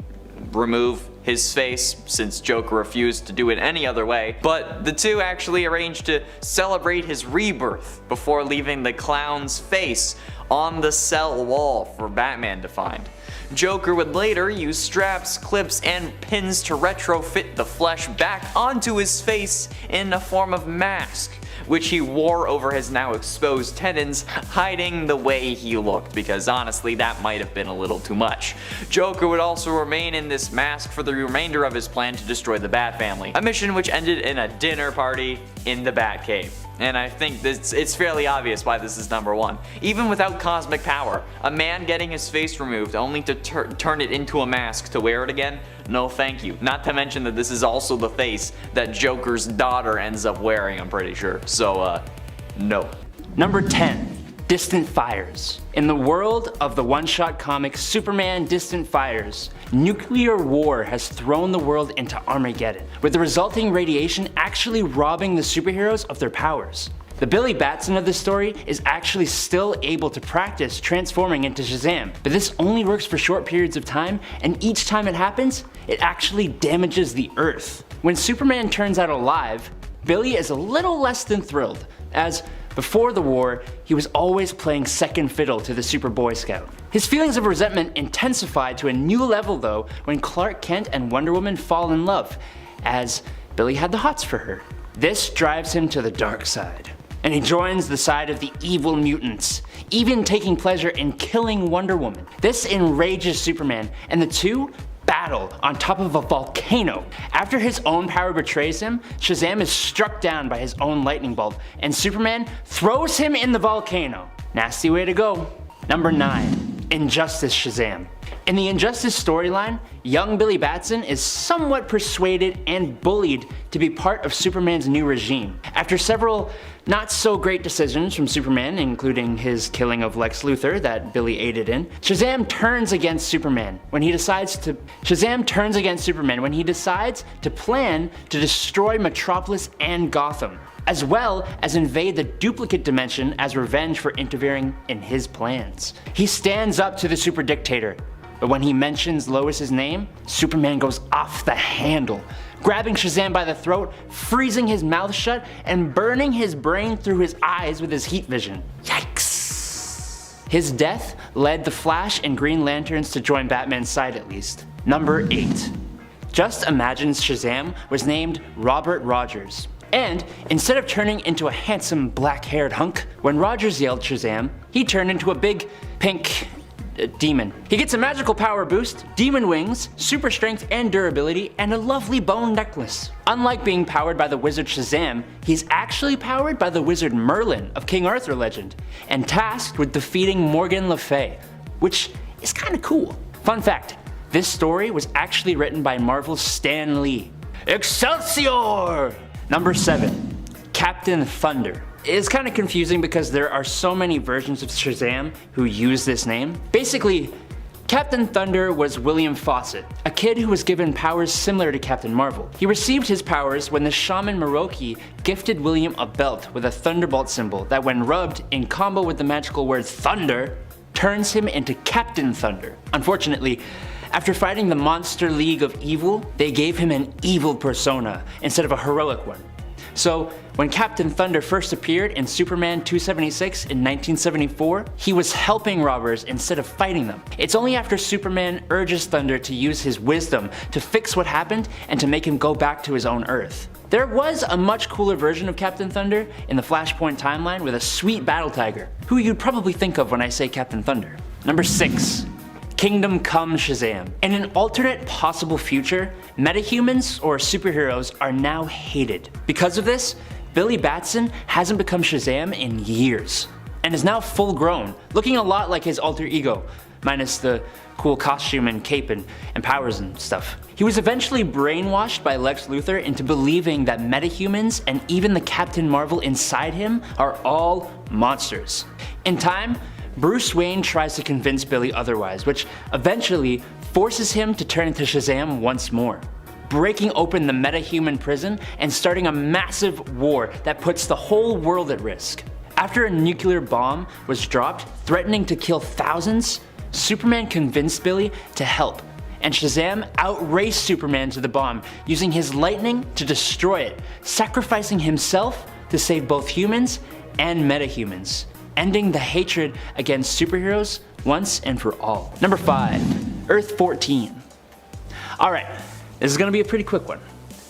remove his face since Joker refused to do it any other way, but the two actually arranged to celebrate his rebirth before leaving the clown's face on the cell wall for Batman to find. Joker would later use straps, clips, and pins to retrofit the flesh back onto his face in a form of mask, which he wore over his now exposed tendons, hiding the way he looked, because honestly that might have been a little too much. Joker would also remain in this mask for the remainder of his plan to destroy the Bat family, a mission which ended in a dinner party in the Batcave. And I think it's fairly obvious why this is number 1. Even without cosmic power, a man getting his face removed only to turn it into a mask to wear it again? No thank you. Not to mention that this is also the face that Joker's daughter ends up wearing, I'm pretty sure. So, no. Number 10. Distant Fires. In the world of the one-shot comic Superman Distant Fires, nuclear war has thrown the world into Armageddon, with the resulting radiation actually robbing the superheroes of their powers. The Billy Batson of this story is actually still able to practice transforming into Shazam, but this only works for short periods of time, and each time it happens, it actually damages the Earth. When Superman turns out alive, Billy is a little less than thrilled, as before the war, he was always playing second fiddle to the Super Boy Scout. His feelings of resentment intensified to a new level though when Clark Kent and Wonder Woman fall in love, as Billy had the hots for her. This drives him to the dark side, and he joins the side of the evil mutants, even taking pleasure in killing Wonder Woman. This enrages Superman, and the two battle on top of a volcano. After his own power betrays him, Shazam is struck down by his own lightning bolt, and Superman throws him in the volcano. Nasty way to go. Number 9. Injustice Shazam. In the Injustice storyline, young Billy Batson is somewhat persuaded and bullied to be part of Superman's new regime. After several not so great decisions from Superman, including his killing of Lex Luthor that Billy aided in, Shazam turns against Superman when he decides to plan to destroy Metropolis and Gotham, as well as invade the duplicate dimension as revenge for interfering in his plans. He stands up to the super dictator, but when he mentions Lois's name, Superman goes off the handle, grabbing Shazam by the throat, freezing his mouth shut, and burning his brain through his eyes with his heat vision. Yikes! His death led the Flash and Green Lanterns to join Batman's side at least. Number 8. Just Imagine Shazam was named Robert Rogers. And instead of turning into a handsome black-haired hunk, when Rogers yelled Shazam, he turned into a big, pink, Demon. He gets a magical power boost, demon wings, super strength and durability, and a lovely bone necklace. Unlike being powered by the wizard Shazam, he's actually powered by the wizard Merlin of King Arthur legend, and tasked with defeating Morgan Le Fay, which is kinda cool. Fun fact, this story was actually written by Marvel's Stan Lee. Excelsior! Number 7. Captain Thunder. It's kind of confusing because there are so many versions of Shazam who use this name. Basically, Captain Thunder was William Fawcett, a kid who was given powers similar to Captain Marvel. He received his powers when the shaman Maroki gifted William a belt with a thunderbolt symbol that, when rubbed in combo with the magical word thunder, turns him into Captain Thunder. Unfortunately, after fighting the Monster League of Evil, they gave him an evil persona instead of a heroic one. So, when Captain Thunder first appeared in Superman 276 in 1974, he was helping robbers instead of fighting them. It's only after Superman urges Thunder to use his wisdom to fix what happened and to make him go back to his own Earth. There was a much cooler version of Captain Thunder in the Flashpoint timeline with a sweet battle tiger, who you'd probably think of when I say Captain Thunder. Number 6. Kingdom Come Shazam. In an alternate possible future, metahumans or superheroes are now hated. Because of this, Billy Batson hasn't become Shazam in years, and is now full grown, looking a lot like his alter ego, minus the cool costume and cape and powers and stuff. He was eventually brainwashed by Lex Luthor into believing that metahumans and even the Captain Marvel inside him are all monsters. In time, Bruce Wayne tries to convince Billy otherwise, which eventually forces him to turn into Shazam once more, breaking open the metahuman prison and starting a massive war that puts the whole world at risk. After a nuclear bomb was dropped, threatening to kill thousands, Superman convinced Billy to help, and Shazam outraced Superman to the bomb, using his lightning to destroy it, sacrificing himself to save both humans and metahumans, ending the hatred against superheroes once and for all. Number 5. Earth 14. Alright, this is gonna be a pretty quick one.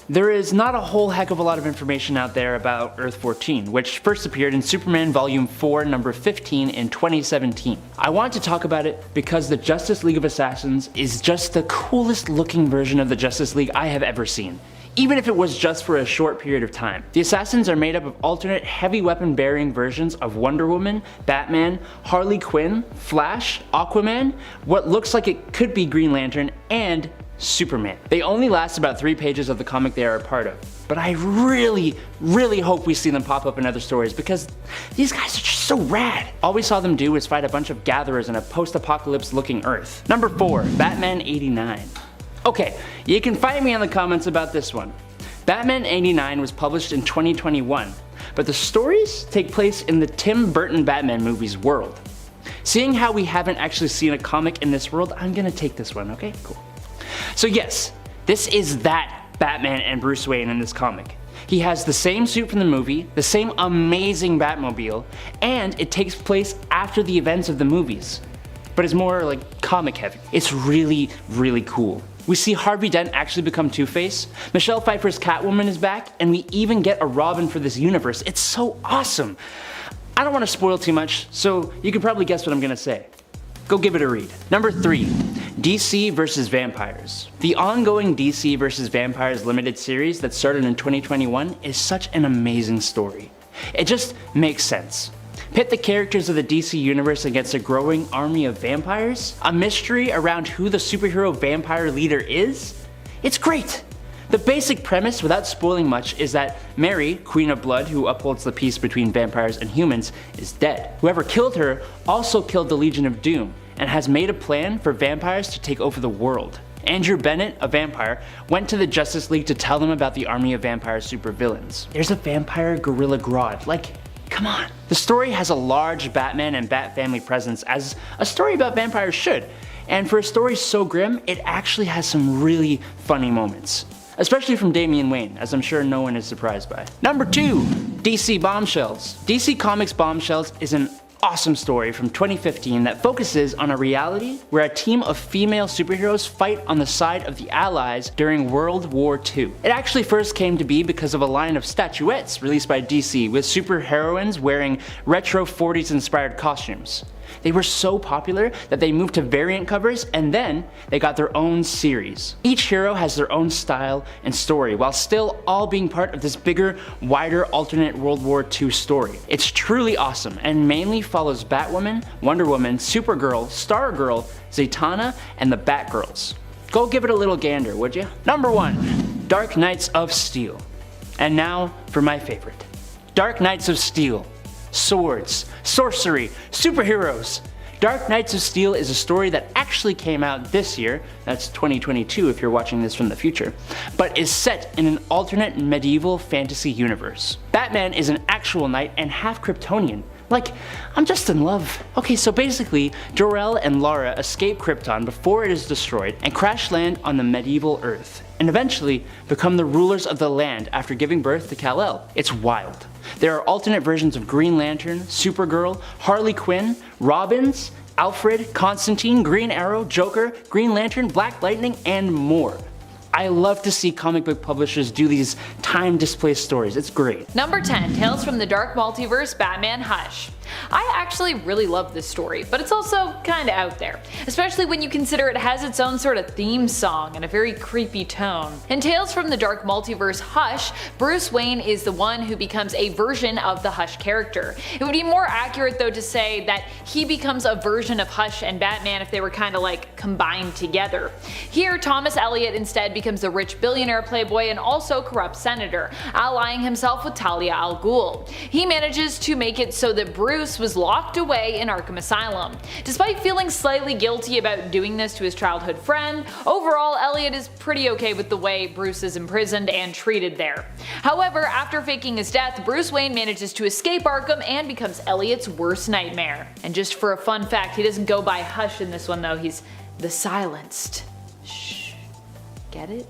There is not a whole heck of a lot of information out there about Earth 14, which first appeared in Superman Volume 4, number 15 in 2017. I want to talk about it because the Justice League of Assassins is just the coolest looking version of the Justice League I have ever seen, even if it was just for a short period of time. The Assassins are made up of alternate heavy weapon bearing versions of Wonder Woman, Batman, Harley Quinn, Flash, Aquaman, what looks like it could be Green Lantern, and Superman. They only last about 3 pages of the comic they are a part of, but I really hope we see them pop up in other stories because these guys are just so rad. All we saw them do was fight a bunch of gatherers in a post-apocalypse looking Earth. Number 4. Batman 89. Okay, you can fight me in the comments about this one. Batman 89 was published in 2021, but the stories take place in the Tim Burton Batman movie's world. Seeing how we haven't actually seen a comic in this world, I'm gonna take this one, okay? Cool. So yes, this is that Batman and Bruce Wayne in this comic. He has the same suit from the movie, the same amazing Batmobile, and it takes place after the events of the movies, but it's more like comic heavy. It's really cool. We see Harvey Dent actually become Two-Face, Michelle Pfeiffer's Catwoman is back, and we even get a Robin for this universe. It's so awesome. I don't want to spoil too much, so you can probably guess what I'm gonna say. Go give it a read. Number 3. DC vs. Vampires. The ongoing DC vs. Vampires limited series that started in 2021 is such an amazing story. It just makes sense. Pit the characters of the DC universe against a growing army of vampires? A mystery around who the superhero vampire leader is? It's great! The basic premise, without spoiling much, is that Mary, Queen of Blood, who upholds the peace between vampires and humans, is dead. Whoever killed her also killed the Legion of Doom, and has made a plan for vampires to take over the world. Andrew Bennett, a vampire, went to the Justice League to tell them about the army of vampire supervillains. There's a vampire Gorilla Grodd, like, come on. The story has a large Batman and Bat family presence, as a story about vampires should, and for a story so grim, it actually has some really funny moments. Especially from Damian Wayne, as I'm sure no one is surprised by. Number 2. DC Bombshells. DC Comics Bombshells is an awesome story from 2015 that focuses on a reality where a team of female superheroes fight on the side of the Allies during World War II. It actually first came to be because of a line of statuettes released by DC with superheroines wearing retro 40s inspired costumes. They were so popular that they moved to variant covers and then they got their own series. Each hero has their own style and story while still all being part of this bigger, wider alternate World War II story. It's truly awesome and mainly follows Batwoman, Wonder Woman, Supergirl, Stargirl, Zatanna, and the Batgirls. Go give it a little gander, would you? Number 1. Dark Knights of Steel. And now for my favorite. Dark Knights of Steel. Swords, sorcery, superheroes. Dark Knights of Steel is a story that actually came out this year, that's 2022 if you're watching this from the future, but is set in an alternate medieval fantasy universe. Batman is an actual knight and half Kryptonian. Like, I'm just in love. Okay, so basically, Jor-El and Lara escape Krypton before it is destroyed and crash land on the medieval Earth, and eventually become the rulers of the land after giving birth to Kal-El. It's wild. There are alternate versions of Green Lantern, Supergirl, Harley Quinn, Robins, Alfred, Constantine, Green Arrow, Joker, Green Lantern, Black Lightning, and more. I love to see comic book publishers do these time-displaced stories. It's great. Number 10. Tales from the Dark Multiverse, Batman Hush. I actually really love this story, but it's also kinda out there, especially when you consider it has its own sort of theme song and a very creepy tone. In Tales from the Dark Multiverse Hush, Bruce Wayne is the one who becomes a version of the Hush character. It would be more accurate though to say that he becomes a version of Hush and Batman if they were kinda like combined together. Here, Thomas Elliot instead becomes a rich billionaire playboy and also corrupt senator, allying himself with Talia al Ghul. He manages to make it so that Bruce was locked away in Arkham Asylum. Despite feeling slightly guilty about doing this to his childhood friend, overall Elliot is pretty okay with the way Bruce is imprisoned and treated there. However, after faking his death, Bruce Wayne manages to escape Arkham and becomes Elliot's worst nightmare. And just for a fun fact, he doesn't go by Hush in this one though, he's the Silenced. Shh. Get it?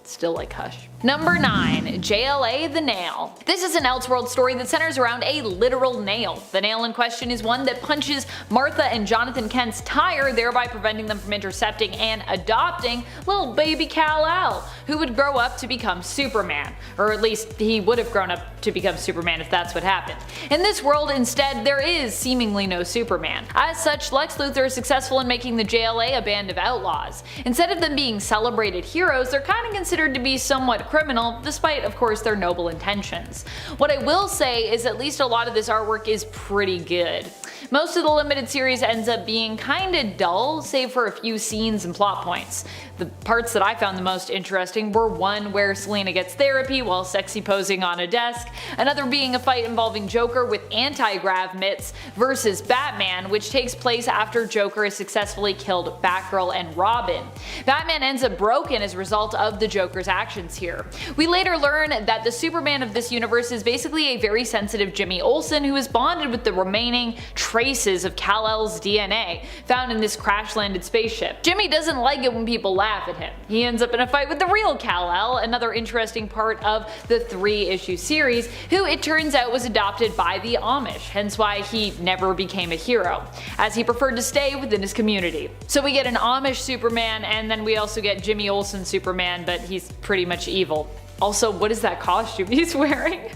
Still like Hush. Number 9. JLA the Nail. This is an Elseworld story that centers around a literal nail. The nail in question is one that punches Martha and Jonathan Kent's tire, thereby preventing them from intercepting and adopting little baby Kal-El, who would grow up to become Superman. Or at least he would have grown up to become Superman if that's what happened. In this world instead, there is seemingly no Superman. As such, Lex Luthor is successful in making the JLA a band of outlaws. Instead of them being celebrated heroes, they're kind of considered to be somewhat criminal, despite of course their noble intentions. What I will say is at least a lot of this artwork is pretty good. Most of the limited series ends up being kinda dull, save for a few scenes and plot points. The parts that I found the most interesting were one where Selina gets therapy while sexy posing on a desk, another being a fight involving Joker with anti-grav mitts versus Batman, which takes place after Joker has successfully killed Batgirl and Robin. Batman ends up broken as a result of the Joker's actions here. We later learn that the Superman of this universe is basically a very sensitive Jimmy Olsen who is bonded with the remaining traces of Kal-El's DNA found in this crash-landed spaceship. Jimmy doesn't like it when people laugh at him. He ends up in a fight with the real Kal-El, another interesting part of the 3-issue series, who it turns out was adopted by the Amish, hence why he never became a hero, as he preferred to stay within his community. So we get an Amish Superman, and then we also get Jimmy Olsen Superman, but he's pretty much evil. Also, what is that costume he's wearing?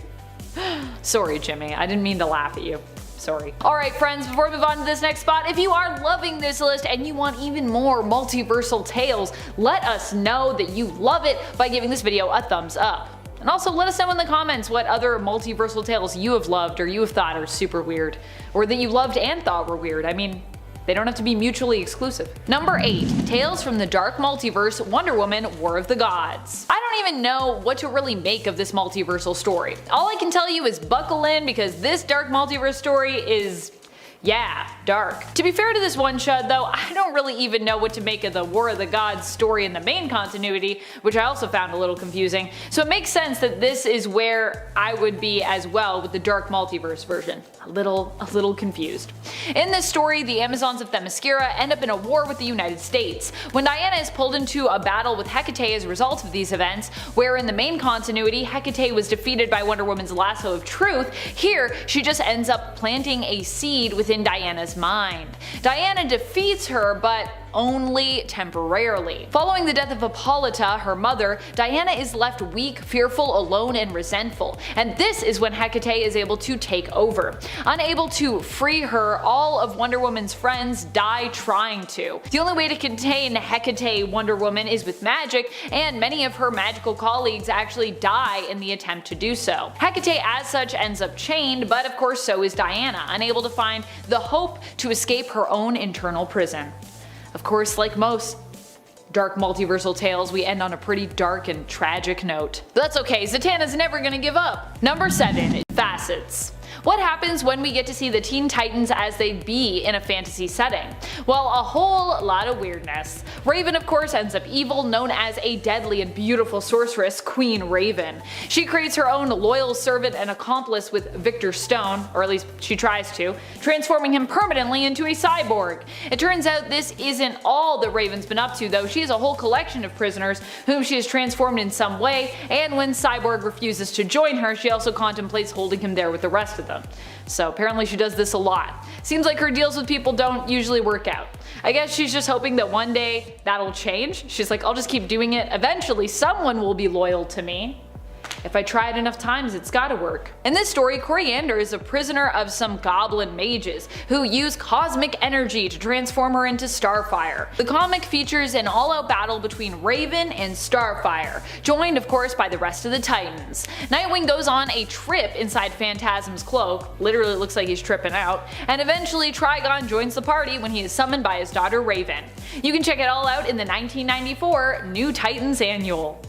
Sorry Jimmy, I didn't mean to laugh at you. Sorry. Alright friends, before we move on to this next spot, if you are loving this list and you want even more multiversal tales, let us know that you love it by giving this video a thumbs up. And also let us know in the comments what other multiversal tales you have loved or you have thought are super weird, or that you loved and thought were weird. I mean, they don't have to be mutually exclusive. Number 8. Tales from the Dark Multiverse, Wonder Woman, War of the Gods. I don't even know what to really make of this multiversal story. All I can tell you is buckle in because this Dark Multiverse story is, yeah, dark. To be fair to this one shot though, I don't really even know what to make of the War of the Gods story in the main continuity, which I also found a little confusing, so it makes sense that this is where I would be as well with the Dark Multiverse version. A little confused. In this story, the Amazons of Themyscira end up in a war with the United States. When Diana is pulled into a battle with Hecate as a result of these events, where in the main continuity Hecate was defeated by Wonder Woman's lasso of truth, here she just ends up planting a seed within Diana's mind. Diana defeats her, but only temporarily. Following the death of Hippolyta, her mother, Diana is left weak, fearful, alone, and resentful, and this is when Hecate is able to take over. Unable to free her, all of Wonder Woman's friends die trying to. The only way to contain Hecate Wonder Woman is with magic, and many of her magical colleagues actually die in the attempt to do so. Hecate as such ends up chained, but of course so is Diana, unable to find the hope to escape her own internal prison. Of course, like most dark multiversal tales, we end on a pretty dark and tragic note. But that's okay, Zatanna's never gonna give up. Number 7. Facets. What happens when we get to see the Teen Titans as they'd be in a fantasy setting? Well, a whole lot of weirdness. Raven of course ends up evil, known as a deadly and beautiful sorceress, Queen Raven. She creates her own loyal servant and accomplice with Victor Stone, or at least she tries to, transforming him permanently into a cyborg. It turns out this isn't all that Raven's been up to though. She has a whole collection of prisoners whom she has transformed in some way, and when Cyborg refuses to join her, she also contemplates holding him there with the rest of them. So apparently she does this a lot. Seems like her deals with people don't usually work out. I guess she's just hoping that one day that'll change. She's like, I'll just keep doing it. Eventually someone will be loyal to me. If I try it enough times, it's gotta work. In this story, Coriander is a prisoner of some goblin mages who use cosmic energy to transform her into Starfire. The comic features an all-out battle between Raven and Starfire, joined of course by the rest of the Titans. Nightwing goes on a trip inside Phantasm's cloak, literally looks like he's tripping out, and eventually Trigon joins the party when he is summoned by his daughter Raven. You can check it all out in the 1994 New Titans Annual.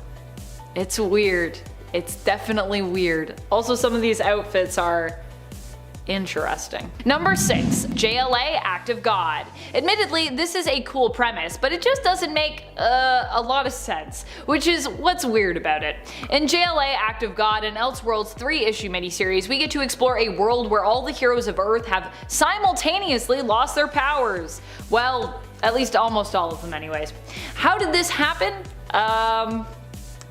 It's weird. It's definitely weird. Also, some of these outfits are interesting. Number 6. JLA Act of God. Admittedly, this is a cool premise, but it just doesn't make a lot of sense, which is what's weird about it. In JLA Act of God, an Elseworlds 3-issue miniseries, we get to explore a world where all the heroes of Earth have simultaneously lost their powers. Well, at least almost all of them anyways. How did this happen?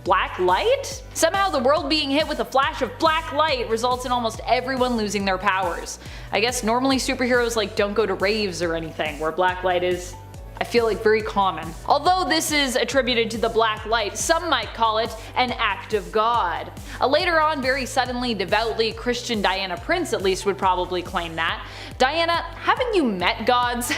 Black light? Somehow the world being hit with a flash of black light results in almost everyone losing their powers. I guess normally superheroes like don't go to raves or anything, where black light is, I feel like, very common. Although this is attributed to the black light, some might call it an act of God. A later on, very suddenly, devoutly Christian Diana Prince at least would probably claim that. Diana, haven't you met gods?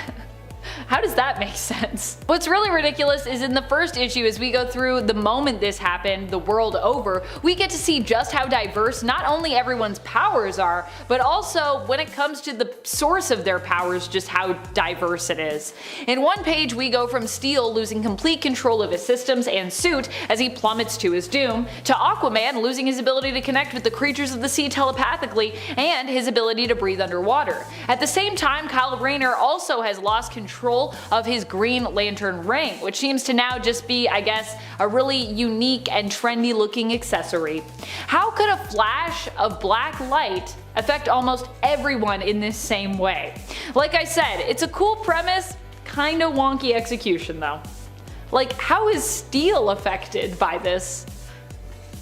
How does that make sense? What's really ridiculous is in the first issue, as we go through the moment this happened, the world over, we get to see just how diverse not only everyone's powers are, but also when it comes to the source of their powers, just how diverse it is. In one page we go from Steel losing complete control of his systems and suit as he plummets to his doom, to Aquaman losing his ability to connect with the creatures of the sea telepathically and his ability to breathe underwater. At the same time, Kyle Rayner also has lost control of his Green Lantern ring, which seems to now just be, I guess, a really unique and trendy looking accessory. How could a flash of black light affect almost everyone in this same way? Like I said, it's a cool premise, kinda wonky execution though. Like, how is Steel affected by this?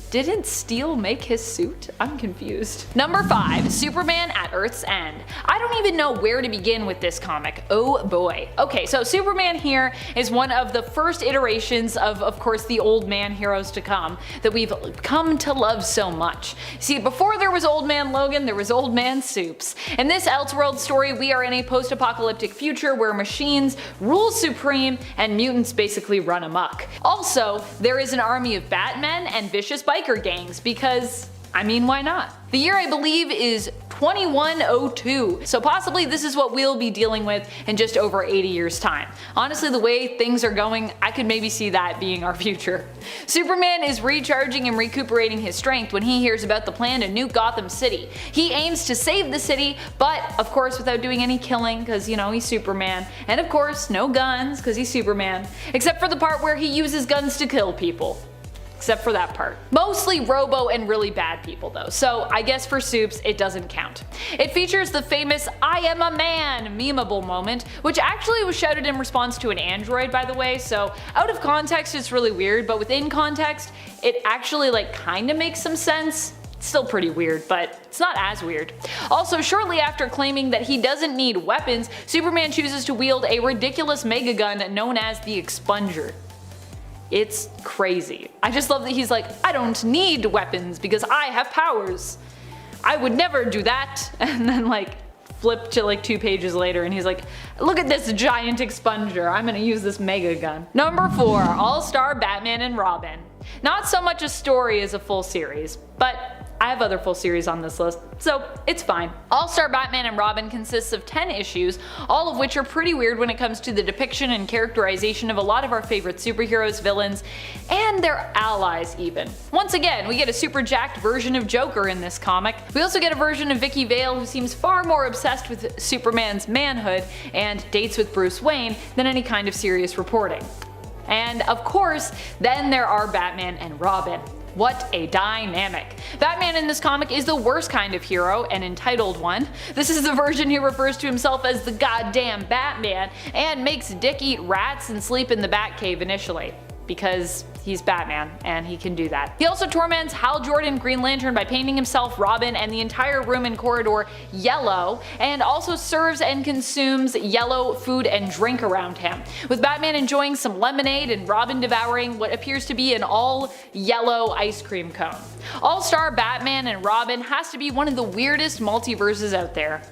Didn't Steel make his suit? I'm confused. Number 5. Superman at Earth's End. I don't even know where to begin with this comic. Oh boy. Okay, so Superman here is one of the first iterations of course, the old man heroes to come that we've come to love so much. See, before there was Old Man Logan, there was Old Man Supes. In this Elseworld story, we are in a post-apocalyptic future where machines rule supreme and mutants basically run amok. Also, there is an army of Batmen and vicious biker gangs because, I mean, why not? The year I believe is 2102, so possibly this is what we'll be dealing with in just over 80 years time. Honestly, the way things are going, I could maybe see that being our future. Superman is recharging and recuperating his strength when he hears about the plan to nuke Gotham City. He aims to save the city, but of course without doing any killing because, you know, he's Superman. And of course no guns because he's Superman, except for the part where he uses guns to kill people. Except for that part. Mostly robo and really bad people though, so I guess for Supes it doesn't count. It features the famous "I am a man" memeable moment, which actually was shouted in response to an android by the way, so out of context it's really weird, but within context it actually like kinda makes some sense. Still pretty weird, but it's not as weird. Also, shortly after claiming that he doesn't need weapons, Superman chooses to wield a ridiculous mega gun known as the Expunger. It's crazy. I just love that he's like, I don't need weapons because I have powers. I would never do that. And then like flip to like 2 pages later and he's like, look at this giant expunger, I'm gonna use this mega gun. Number 4, All-Star Batman and Robin. Not so much a story as a full series, but I have other full series on this list, so it's fine. All-Star Batman and Robin consists of 10 issues, all of which are pretty weird when it comes to the depiction and characterization of a lot of our favorite superheroes, villains, and their allies even. Once again, we get a super jacked version of Joker in this comic. We also get a version of Vicky Vale who seems far more obsessed with Superman's manhood and dates with Bruce Wayne than any kind of serious reporting. And of course, then there are Batman and Robin. What a dynamic. Batman in this comic is the worst kind of hero, an entitled one. This is the version who refers to himself as the goddamn Batman and makes Dick eat rats and sleep in the Batcave initially. Because he's Batman and he can do that. He also torments Hal Jordan Green Lantern by painting himself, Robin, and the entire room and corridor yellow, and also serves and consumes yellow food and drink around him, with Batman enjoying some lemonade and Robin devouring what appears to be an all yellow ice cream cone. All-Star Batman and Robin has to be one of the weirdest multiverses out there.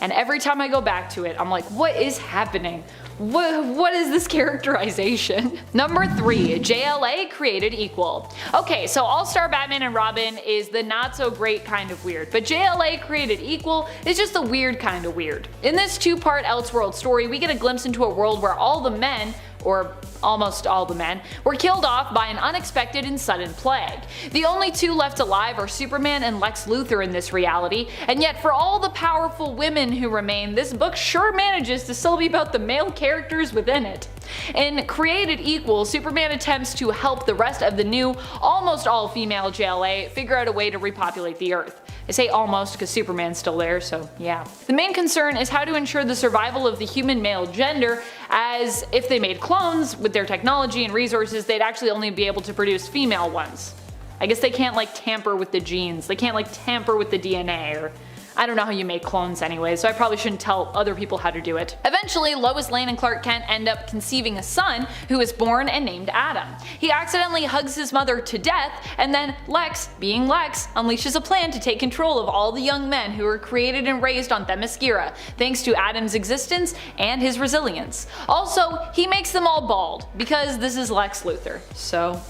And every time I go back to it, I'm like, what is happening? What is this characterization? Number 3, JLA created equal. Okay, so All-Star Batman and Robin is the not so great kind of weird, but JLA created equal is just the weird kind of weird. In this 2-part Elseworld story, we get a glimpse into a world where all the men, or almost all the men, were killed off by an unexpected and sudden plague. The only 2 left alive are Superman and Lex Luthor in this reality, and yet for all the powerful women who remain, this book sure manages to still be about the male characters within it. In Created Equal, Superman attempts to help the rest of the new, almost all-female JLA figure out a way to repopulate the Earth. I say almost because Superman's still there, so yeah. The main concern is how to ensure the survival of the human male gender, as if they made clones, with their technology and resources, they'd actually only be able to produce female ones. I guess they can't like tamper with the genes, they can't like tamper with the DNA, or I don't know how you make clones anyway, so I probably shouldn't tell other people how to do it. Eventually, Lois Lane and Clark Kent end up conceiving a son who is born and named Adam. He accidentally hugs his mother to death, and then Lex, being Lex, unleashes a plan to take control of all the young men who were created and raised on Themyscira, thanks to Adam's existence and his resilience. Also, he makes them all bald, because this is Lex Luthor, so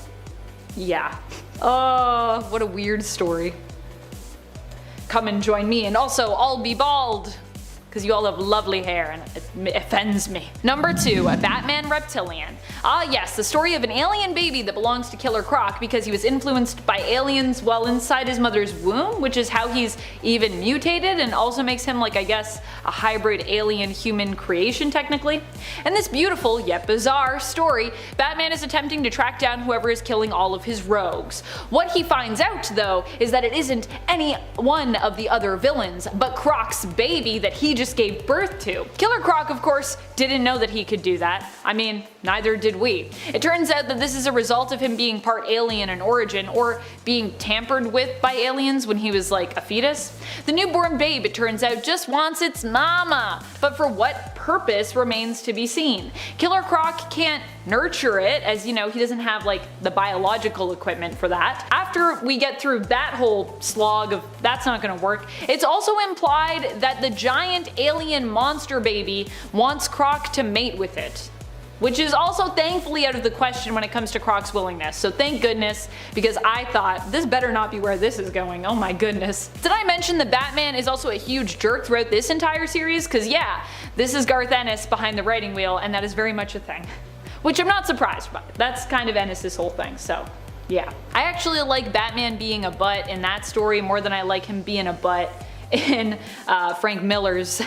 yeah. Oh, what a weird story. Come and join me, and also I'll be bald, because you all have lovely hair and it offends me. Number 2, a Batman Reptilian. Ah yes, the story of an alien baby that belongs to Killer Croc because he was influenced by aliens while inside his mother's womb, which is how he's even mutated and also makes him like, I guess, a hybrid alien-human creation technically. In this beautiful yet bizarre story, Batman is attempting to track down whoever is killing all of his rogues. What he finds out though is that it isn't any one of the other villains, but Croc's baby that he just gave birth to. Killer Croc, of course, didn't know that he could do that. I mean, neither did we. It turns out that this is a result of him being part alien in origin, or being tampered with by aliens when he was like a fetus. The newborn babe, it turns out, just wants its mama, but for what purpose remains to be seen. Killer Croc can't nurture it, as you know, he doesn't have like the biological equipment for that. After we get through that whole slog of that's not gonna work, it's also implied that the giant alien monster baby wants Croc to mate with it, which is also thankfully out of the question when it comes to Croc's willingness, so thank goodness, because I thought this better not be where this is going, oh my goodness. Did I mention that Batman is also a huge jerk throughout this entire series? Cause yeah, this is Garth Ennis behind the writing wheel, and that is very much a thing. Which I'm not surprised by, that's kind of Ennis' whole thing, so yeah. I actually like Batman being a butt in that story more than I like him being a butt in Frank Miller's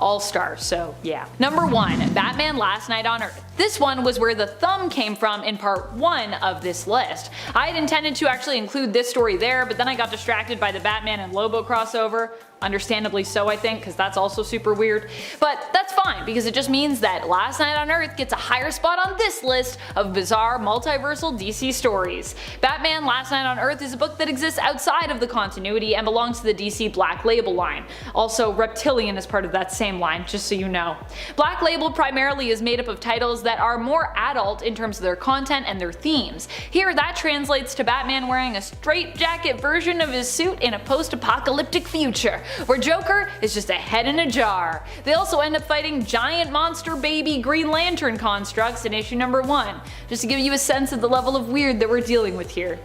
All-Star, so yeah. Number 1, Batman Last Night on Earth. This one was where the thumb came from in part 1 of this list. I had intended to actually include this story there, but then I got distracted by the Batman and Lobo crossover. Understandably so, I think, because that's also super weird. But that's fine, because it just means that Last Night on Earth gets a higher spot on this list of bizarre multiversal DC stories. Batman Last Night on Earth is a book that exists outside of the continuity and belongs to the DC Black Label line. Also, Reptilian is part of that same line, just so you know. Black Label primarily is made up of titles that are more adult in terms of their content and their themes. Here, that translates to Batman wearing a straitjacket version of his suit in a post-apocalyptic future, where Joker is just a head in a jar. They also end up fighting giant monster baby Green Lantern constructs in issue number 1, just to give you a sense of the level of weird that we're dealing with here.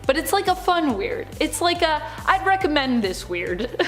But it's like a fun weird. It's like a, I'd recommend this weird.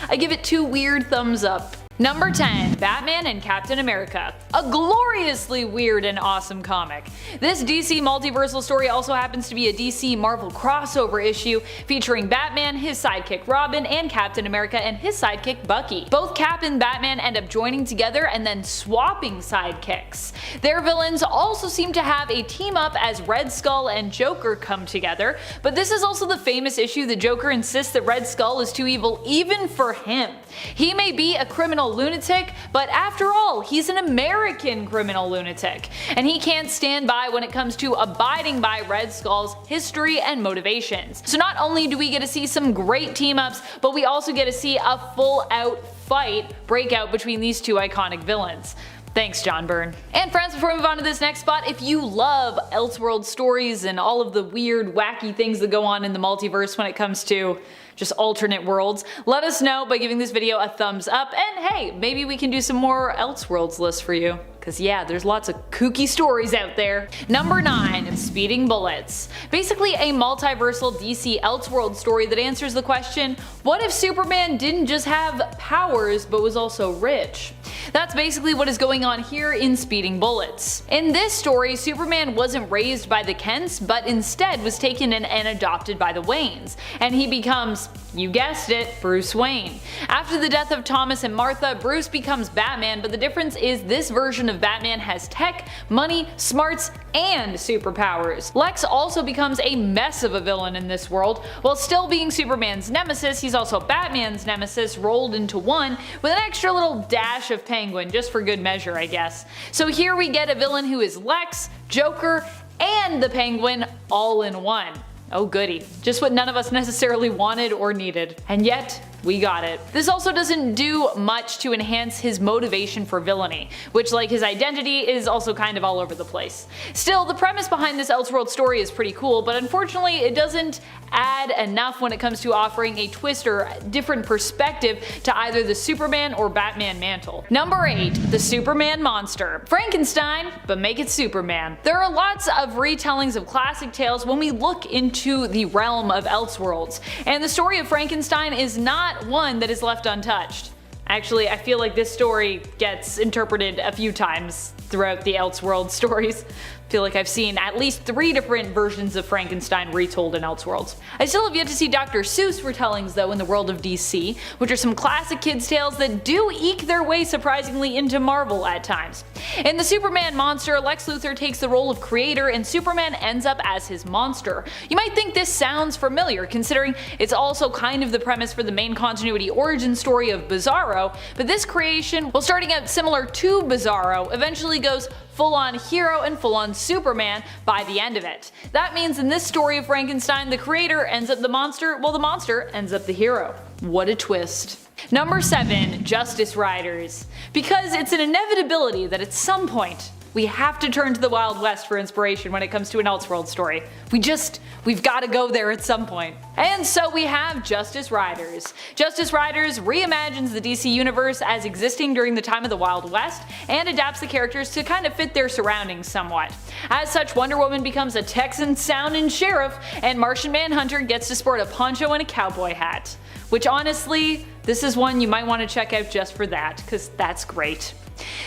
I give it 2 weird thumbs up. Number 10. Batman and Captain America. A gloriously weird and awesome comic. This DC multiversal story also happens to be a DC Marvel crossover issue featuring Batman, his sidekick Robin, and Captain America and his sidekick Bucky. Both Cap and Batman end up joining together and then swapping sidekicks. Their villains also seem to have a team up as Red Skull and Joker come together, but this is also the famous issue that Joker insists that Red Skull is too evil even for him. He may be a criminal lunatic, but after all, he's an American criminal lunatic, and he can't stand by when it comes to abiding by Red Skull's history and motivations. So not only do we get to see some great team-ups, but we also get to see a full-out fight break out between these 2 iconic villains. Thanks, John Byrne. And friends, before we move on to this next spot, if you love Elseworld stories and all of the weird, wacky things that go on in the multiverse when it comes to just alternate worlds, let us know by giving this video a thumbs up, and hey, maybe we can do some more Elseworlds lists for you. Cause yeah, there's lots of kooky stories out there. Number 9. Speeding Bullets. Basically a multiversal DC Elseworld story that answers the question, what if Superman didn't just have powers but was also rich? That's basically what is going on here in Speeding Bullets. In this story, Superman wasn't raised by the Kents, but instead was taken in and adopted by the Waynes, and he becomes, you guessed it, Bruce Wayne. After the death of Thomas and Martha, Bruce becomes Batman, but the difference is this version of Batman has tech, money, smarts, and superpowers. Lex also becomes a mess of a villain in this world. While still being Superman's nemesis, he's also Batman's nemesis rolled into one, with an extra little dash of Penguin, just for good measure, I guess. So here we get a villain who is Lex, Joker, and the Penguin all in one. Oh goody, just what none of us necessarily wanted or needed. And yet, we got it. This also doesn't do much to enhance his motivation for villainy, which, like his identity, is also kind of all over the place. Still, the premise behind this Elseworld story is pretty cool, but unfortunately it doesn't add enough when it comes to offering a twist or different perspective to either the Superman or Batman mantle. Number 8. The Superman Monster. Frankenstein, but make it Superman. There are lots of retellings of classic tales when we look into the realm of Elseworlds, and the story of Frankenstein is not one that is left untouched. Actually, I feel like this story gets interpreted a few times throughout the Elseworld stories. I feel like I've seen at least 3 different versions of Frankenstein retold in Elseworlds. I still have yet to see Dr. Seuss retellings though in the world of DC, which are some classic kids tales that do eke their way surprisingly into Marvel at times. In the Superman Monster, Lex Luthor takes the role of creator and Superman ends up as his monster. You might think this sounds familiar considering it's also kind of the premise for the main continuity origin story of Bizarro, but this creation, while starting out similar to Bizarro, eventually goes full-on hero and full-on Superman by the end of it. That means in this story of Frankenstein, the creator ends up the monster, while the monster ends up the hero. What a twist. Number 7. Justice Riders. Because it's an inevitability that at some point, we have to turn to the Wild West for inspiration when it comes to an Elseworld story. We've gotta go there at some point. And so we have Justice Riders. Justice Riders reimagines the DC universe as existing during the time of the Wild West and adapts the characters to kind of fit their surroundings somewhat. As such, Wonder Woman becomes a Texan sounding sheriff, and Martian Manhunter gets to sport a poncho and a cowboy hat. Which honestly, this is one you might want to check out just for that, cause that's great.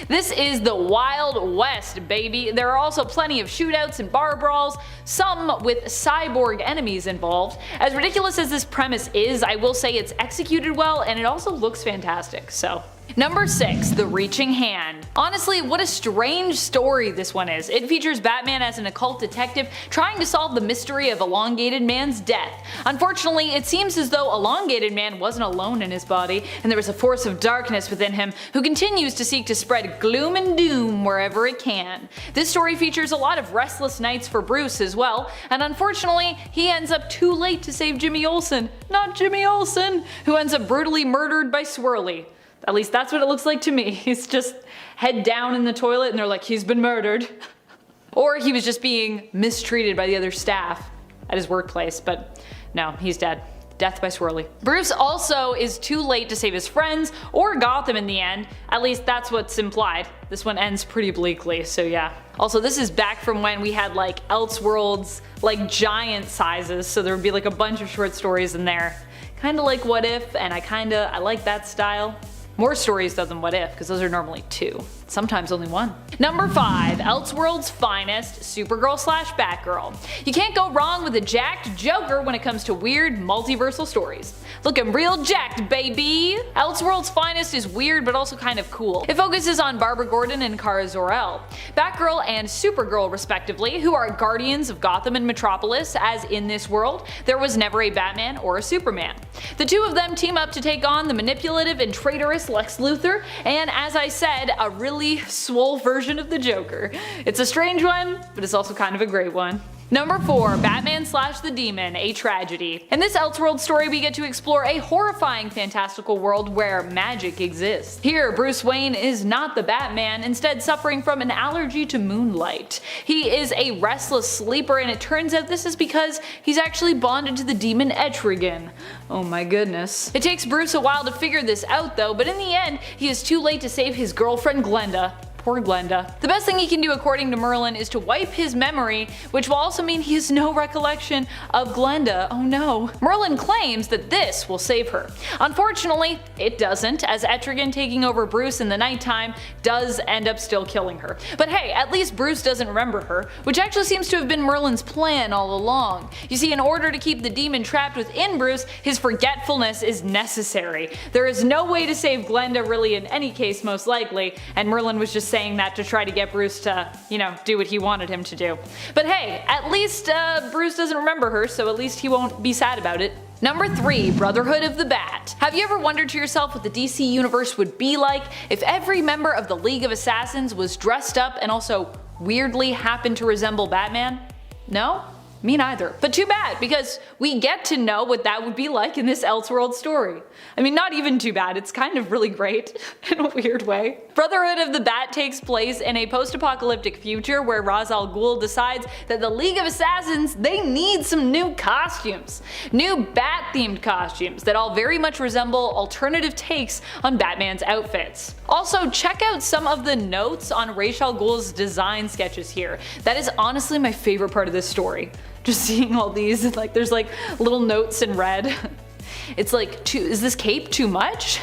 This is the Wild West, baby. There are also plenty of shootouts and bar brawls, some with cyborg enemies involved. As ridiculous as this premise is, I will say it's executed well and it also looks fantastic, so Number 6. The Reaching Hand. Honestly, what a strange story this one is. It features Batman as an occult detective trying to solve the mystery of Elongated Man's death. Unfortunately, it seems as though Elongated Man wasn't alone in his body, and there was a force of darkness within him who continues to seek to spread gloom and doom wherever it can. This story features a lot of restless nights for Bruce as well, and unfortunately, he ends up too late to save Jimmy Olsen. Not Jimmy Olsen, who ends up brutally murdered by Swirly. At least that's what it looks like to me. He's just head down in the toilet and they're like, he's been murdered. Or he was just being mistreated by the other staff at his workplace, but no, he's dead. Death by Swirly. Bruce also is too late to save his friends or Gotham in the end. At least that's what's implied. This one ends pretty bleakly, so yeah. Also, this is back from when we had like Elseworlds, like giant sizes, so there would be like a bunch of short stories in there. Kinda like What If, and I like that style. More stories though than What If, because those are normally 2. Sometimes only 1. Number 5. Elseworld's finest, Supergirl/Batgirl. You can't go wrong with a jacked Joker when it comes to weird multiversal stories. Looking real jacked, baby! Elseworld's finest is weird but also kind of cool. It focuses on Barbara Gordon and Kara Zor-El, Batgirl and Supergirl respectively, who are guardians of Gotham and Metropolis, as in this world, there was never a Batman or a Superman. The two of them team up to take on the manipulative and traitorous Lex Luthor, and as I said, a really swole version of the Joker. It's a strange one, but it's also kind of a great one. Number 4. Batman/the Demon, a tragedy. In this Elseworld story, we get to explore a horrifying fantastical world where magic exists. Here, Bruce Wayne is not the Batman, instead suffering from an allergy to moonlight. He is a restless sleeper, and it turns out this is because he's actually bonded to the demon Etrigan. Oh my goodness. It takes Bruce a while to figure this out though, but in the end, he is too late to save his girlfriend Glenda. Poor Glenda. The best thing he can do according to Merlin is to wipe his memory, which will also mean he has no recollection of Glenda. Oh no. Merlin claims that this will save her. Unfortunately, it doesn't, as Etrigan taking over Bruce in the nighttime does end up still killing her. But hey, at least Bruce doesn't remember her, which actually seems to have been Merlin's plan all along. You see, in order to keep the demon trapped within Bruce, his forgetfulness is necessary. There is no way to save Glenda really in any case most likely, and Merlin was just saying that to try to get Bruce to, do what he wanted him to do. But hey, at least Bruce doesn't remember her, so at least he won't be sad about it. Number 3. Brotherhood of the Bat. Have you ever wondered to yourself what the DC universe would be like if every member of the League of Assassins was dressed up and also weirdly happened to resemble Batman? No? Me neither. But too bad, because we get to know what that would be like in this Elseworld story. I mean, not even too bad, it's kind of really great in a weird way. Brotherhood of the Bat takes place in a post-apocalyptic future where Ra's al Ghul decides that the League of Assassins, they need some new costumes. New Bat-themed costumes that all very much resemble alternative takes on Batman's outfits. Also, check out some of the notes on Ra's al Ghul's design sketches here. That is honestly my favorite part of this story. Just seeing all these, like there's like little notes in red. It's like, is this cape too much?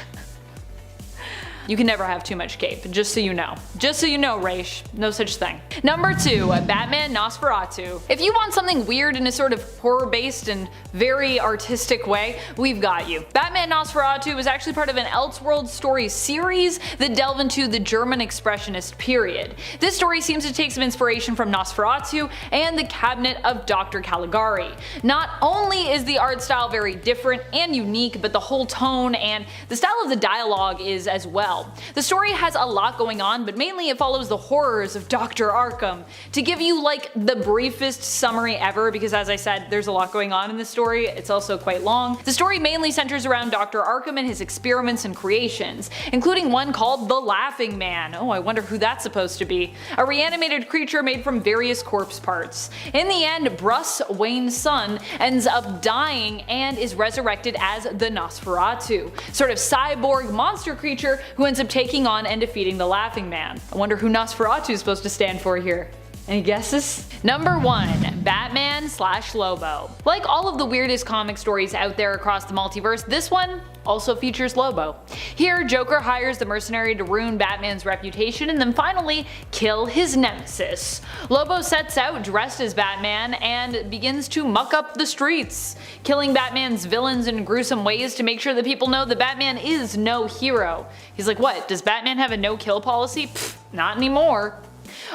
You can never have too much cape, just so you know. Just so you know, Raish, no such thing. Number 2. Batman Nosferatu. If you want something weird in a sort of horror-based and very artistic way, we've got you. Batman Nosferatu was actually part of an Elseworld story series that delve into the German Expressionist period. This story seems to take some inspiration from Nosferatu and the Cabinet of Dr. Caligari. Not only is the art style very different and unique, but the whole tone and the style of the dialogue is as well. The story has a lot going on, but mainly it follows the horrors of Dr. Arkham. To give you like the briefest summary ever, because as I said, there's a lot going on in this story, it's also quite long. The story mainly centers around Dr. Arkham and his experiments and creations, including one called the Laughing Man. Oh, I wonder who that's supposed to be. A reanimated creature made from various corpse parts. In the end, Bruce Wayne's son ends up dying and is resurrected as the Nosferatu, sort of cyborg monster creature who ends up taking on and defeating the Laughing Man. I wonder who Nosferatu is supposed to stand for here. Any guesses? Number 1. Batman/Lobo. Like all of the weirdest comic stories out there across the multiverse, this one also features Lobo. Here, Joker hires the mercenary to ruin Batman's reputation and then finally kill his nemesis. Lobo sets out dressed as Batman and begins to muck up the streets, killing Batman's villains in gruesome ways to make sure that people know that Batman is no hero. He's like, what, does Batman have a no-kill policy? Pfft, not anymore.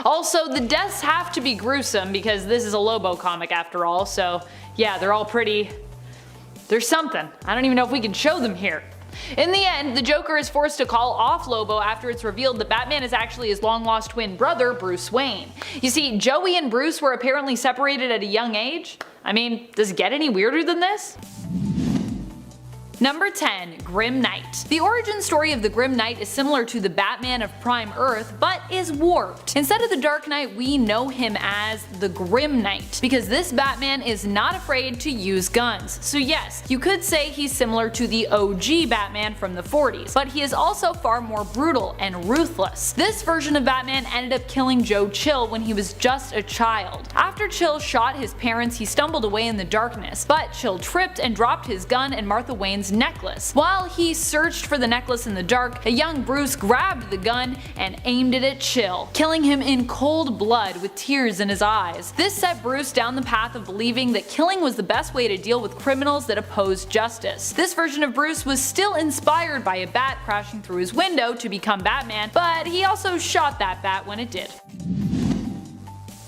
Also, the deaths have to be gruesome because this is a Lobo comic after all, so yeah, they're all pretty... there's something. I don't even know if we can show them here. In the end, the Joker is forced to call off Lobo after it's revealed that Batman is actually his long-lost twin brother, Bruce Wayne. You see, Joey and Bruce were apparently separated at a young age. I mean, does it get any weirder than this? Number 10. Grim Knight. The origin story of the Grim Knight is similar to the Batman of Prime Earth, but is warped. Instead of the Dark Knight, we know him as the Grim Knight, because this Batman is not afraid to use guns. So yes, you could say he's similar to the OG Batman from the 40s, but he is also far more brutal and ruthless. This version of Batman ended up killing Joe Chill when he was just a child. After Chill shot his parents, he stumbled away in the darkness, but Chill tripped and dropped his gun and Martha Wayne's necklace. While he searched for the necklace in the dark, a young Bruce grabbed the gun and aimed it at Chill, killing him in cold blood with tears in his eyes. This set Bruce down the path of believing that killing was the best way to deal with criminals that opposed justice. This version of Bruce was still inspired by a bat crashing through his window to become Batman, but he also shot that bat when it did.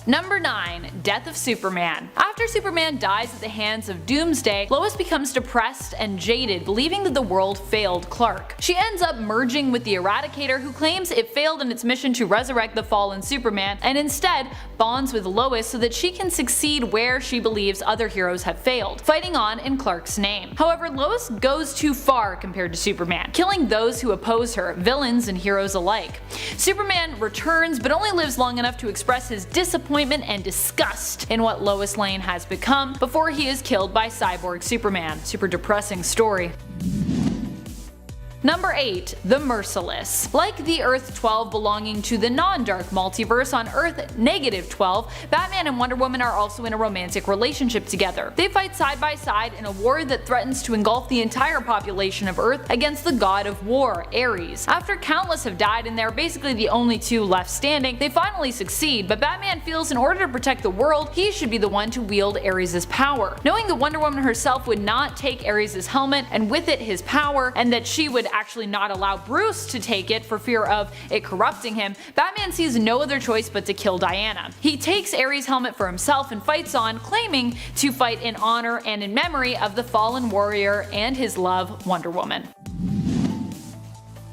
Number 9. Death of Superman. After Superman dies at the hands of Doomsday, Lois becomes depressed and jaded, believing that the world failed Clark. She ends up merging with the Eradicator, who claims it failed in its mission to resurrect the fallen Superman, and instead bonds with Lois so that she can succeed where she believes other heroes have failed, fighting on in Clark's name. However, Lois goes too far compared to Superman, killing those who oppose her, villains and heroes alike. Superman returns, but only lives long enough to express his disappointment and disgust in what Lois Lane has become before he is killed by Cyborg Superman. Super depressing story. Number 8. The Merciless. Like the Earth 12 belonging to the non-dark multiverse, on Earth -12, Batman and Wonder Woman are also in a romantic relationship together. They fight side by side in a war that threatens to engulf the entire population of Earth against the god of war, Ares. After countless have died and they're basically the only two left standing, they finally succeed, but Batman feels in order to protect the world, he should be the one to wield Ares' power. Knowing that Wonder Woman herself would not take Ares' helmet and with it his power, and that she would actually not allow Bruce to take it for fear of it corrupting him, Batman sees no other choice but to kill Diana. He takes Ares' helmet for himself and fights on, claiming to fight in honor and in memory of the fallen warrior and his love, Wonder Woman.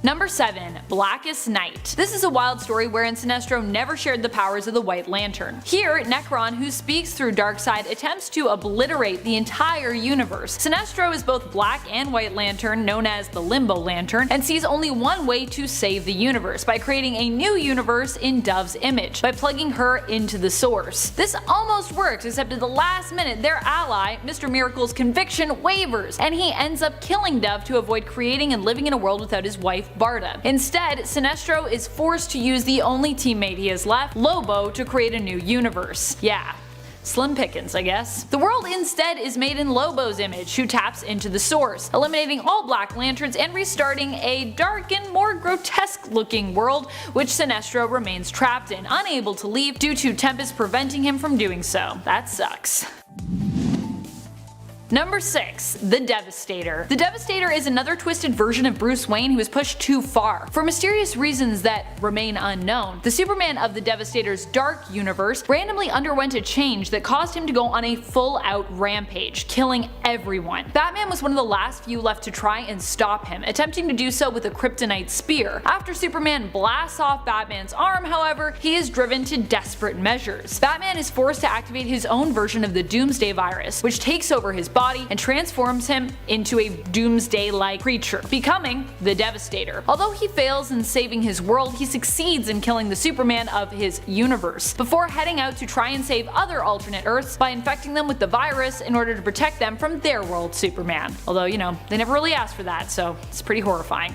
Number 7. Blackest Night. This is a wild story wherein Sinestro never shared the powers of the White Lantern. Here, Necron, who speaks through Darkseid, attempts to obliterate the entire universe. Sinestro is both Black and White Lantern, known as the Limbo Lantern, and sees only one way to save the universe, by creating a new universe in Dove's image, by plugging her into the source. This almost works, except at the last minute their ally, Mr. Miracle's conviction wavers, and he ends up killing Dove to avoid creating and living in a world without his wife Barda. Instead, Sinestro is forced to use the only teammate he has left, Lobo, to create a new universe. Yeah. Slim pickings, I guess. The world instead is made in Lobo's image, who taps into the source, eliminating all Black Lanterns and restarting a dark and more grotesque looking world which Sinestro remains trapped in, unable to leave due to Tempest preventing him from doing so. That sucks. Number 6. The Devastator. The Devastator is another twisted version of Bruce Wayne who was pushed too far. For mysterious reasons that remain unknown, the Superman of the Devastator's dark universe randomly underwent a change that caused him to go on a full-out rampage, killing everyone. Batman was one of the last few left to try and stop him, attempting to do so with a kryptonite spear. After Superman blasts off Batman's arm, however, he is driven to desperate measures. Batman is forced to activate his own version of the Doomsday virus, which takes over his body and transforms him into a Doomsday-like creature, becoming the Devastator. Although he fails in saving his world, he succeeds in killing the Superman of his universe, before heading out to try and save other alternate Earths by infecting them with the virus in order to protect them from their world Superman. Although, you know, they never really asked for that, so it's pretty horrifying.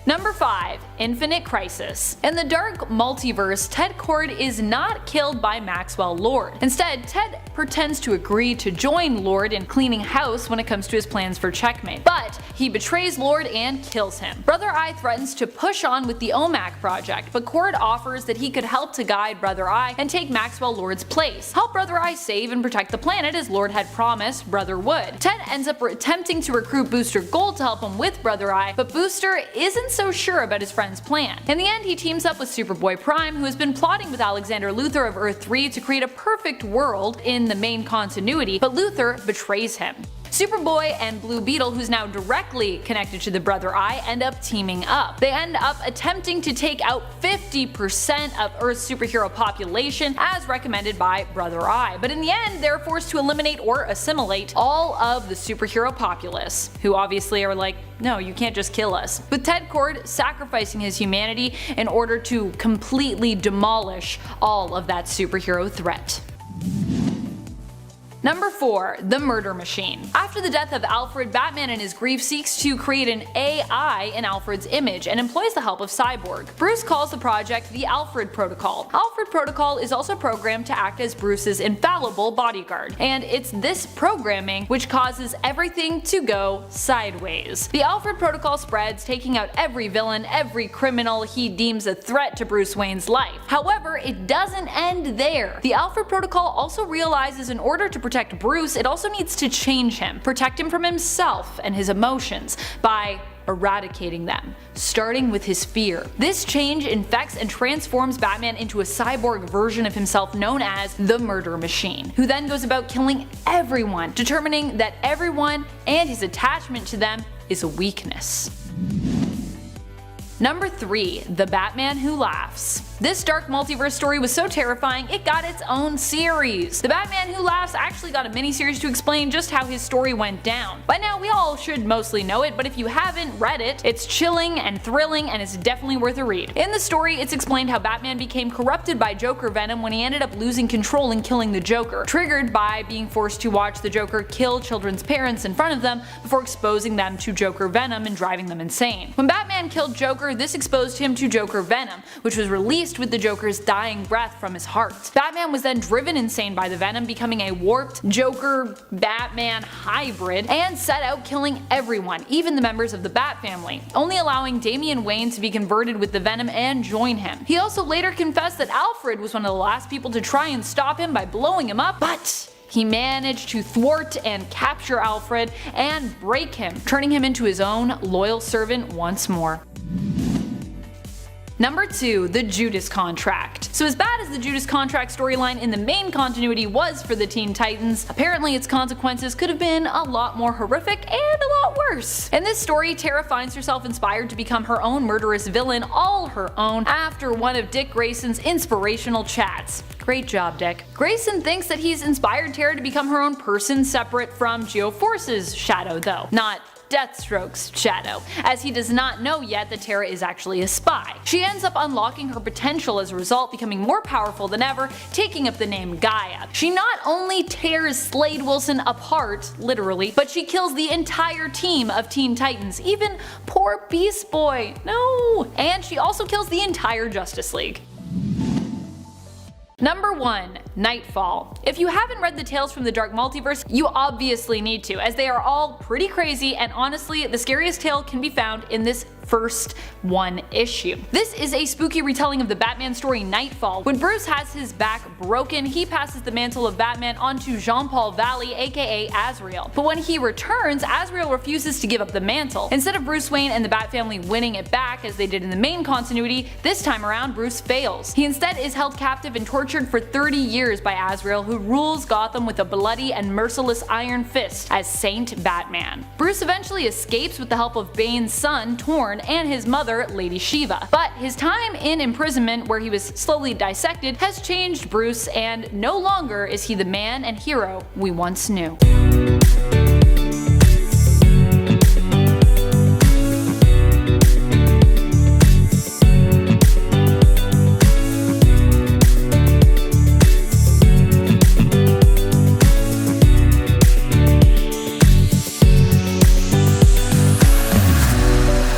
Number 5. Infinite Crisis. In the Dark Multiverse, Ted Kord is not killed by Maxwell Lord. Instead, Ted pretends to agree to join Lord in cleaning house when it comes to his plans for Checkmate, but he betrays Lord and kills him. Brother Eye threatens to push on with the OMAC project, but Kord offers that he could help to guide Brother Eye and take Maxwell Lord's place, help Brother Eye save and protect the planet as Lord had promised Brother would. Ted ends up attempting to recruit Booster Gold to help him with Brother Eye, but Booster isn't so sure about his friend's plan. In the end, he teams up with Superboy Prime, who has been plotting with Alexander Luthor of Earth 3 to create a perfect world in the main continuity, but Luthor betrays him. Superboy and Blue Beetle, who's now directly connected to the Brother Eye, end up teaming up. They end up attempting to take out 50% of Earth's superhero population as recommended by Brother Eye, but in the end they're forced to eliminate or assimilate all of the superhero populace, who obviously are like, no, you can't just kill us, with Ted Kord sacrificing his humanity in order to completely demolish all of that superhero threat. Number 4. The Murder Machine. After the death of Alfred, Batman in his grief seeks to create an AI in Alfred's image and employs the help of Cyborg. Bruce calls the project the Alfred Protocol. Alfred Protocol is also programmed to act as Bruce's infallible bodyguard, and it's this programming which causes everything to go sideways. The Alfred Protocol spreads, taking out every villain, every criminal he deems a threat to Bruce Wayne's life. However, it doesn't end there. The Alfred Protocol also realizes in order to protect Bruce, it also needs to change him, protect him from himself and his emotions by eradicating them, starting with his fear. This change infects and transforms Batman into a cyborg version of himself known as the Murder Machine, who then goes about killing everyone, determining that everyone and his attachment to them is a weakness. Number 3. The Batman Who Laughs. This Dark Multiverse story was so terrifying it got its own series. The Batman Who Laughs actually got a miniseries to explain just how his story went down. By now we all should mostly know it, but if you haven't read it, it's chilling and thrilling and it's definitely worth a read. In the story, it's explained how Batman became corrupted by Joker venom when he ended up losing control and killing the Joker, triggered by being forced to watch the Joker kill children's parents in front of them before exposing them to Joker venom and driving them insane. When Batman killed Joker, this exposed him to Joker venom, which was released with the Joker's dying breath from his heart. Batman was then driven insane by the venom, becoming a warped Joker-Batman hybrid, and set out killing everyone, even the members of the Bat family, only allowing Damian Wayne to be converted with the venom and join him. He also later confessed that Alfred was one of the last people to try and stop him by blowing him up, but he managed to thwart and capture Alfred and break him, turning him into his own loyal servant once more. Number 2. The Judas Contract. So as bad as the Judas Contract storyline in the main continuity was for the Teen Titans, apparently its consequences could have been a lot more horrific and a lot worse. In this story, Tara finds herself inspired to become her own murderous villain all her own after one of Dick Grayson's inspirational chats. Great job, Dick. Grayson thinks that he's inspired Tara to become her own person separate from Geoforce's shadow though, not Deathstroke's shadow, as he does not know yet that Tara is actually a spy. She ends up unlocking her potential as a result, becoming more powerful than ever, taking up the name Gaia. She not only tears Slade Wilson apart, literally, but she kills the entire team of Teen Titans, even poor Beast Boy, no! And she also kills the entire Justice League. Number 1. Nightfall. If you haven't read the Tales from the Dark Multiverse, you obviously need to, as they are all pretty crazy, and honestly, the scariest tale can be found in this first one issue. This is a spooky retelling of the Batman story Nightfall. When Bruce has his back broken, he passes the mantle of Batman onto Jean-Paul Valley, aka Azrael. But when he returns, Azrael refuses to give up the mantle. Instead of Bruce Wayne and the Bat family winning it back as they did in the main continuity, this time around Bruce fails. He instead is held captive and tortured for 30 years by Azrael, who rules Gotham with a bloody and merciless iron fist as Saint Batman. Bruce eventually escapes with the help of Bane's son, Torn, and his mother, Lady Shiva. But his time in imprisonment, where he was slowly dissected, has changed Bruce, and no longer is he the man and hero we once knew.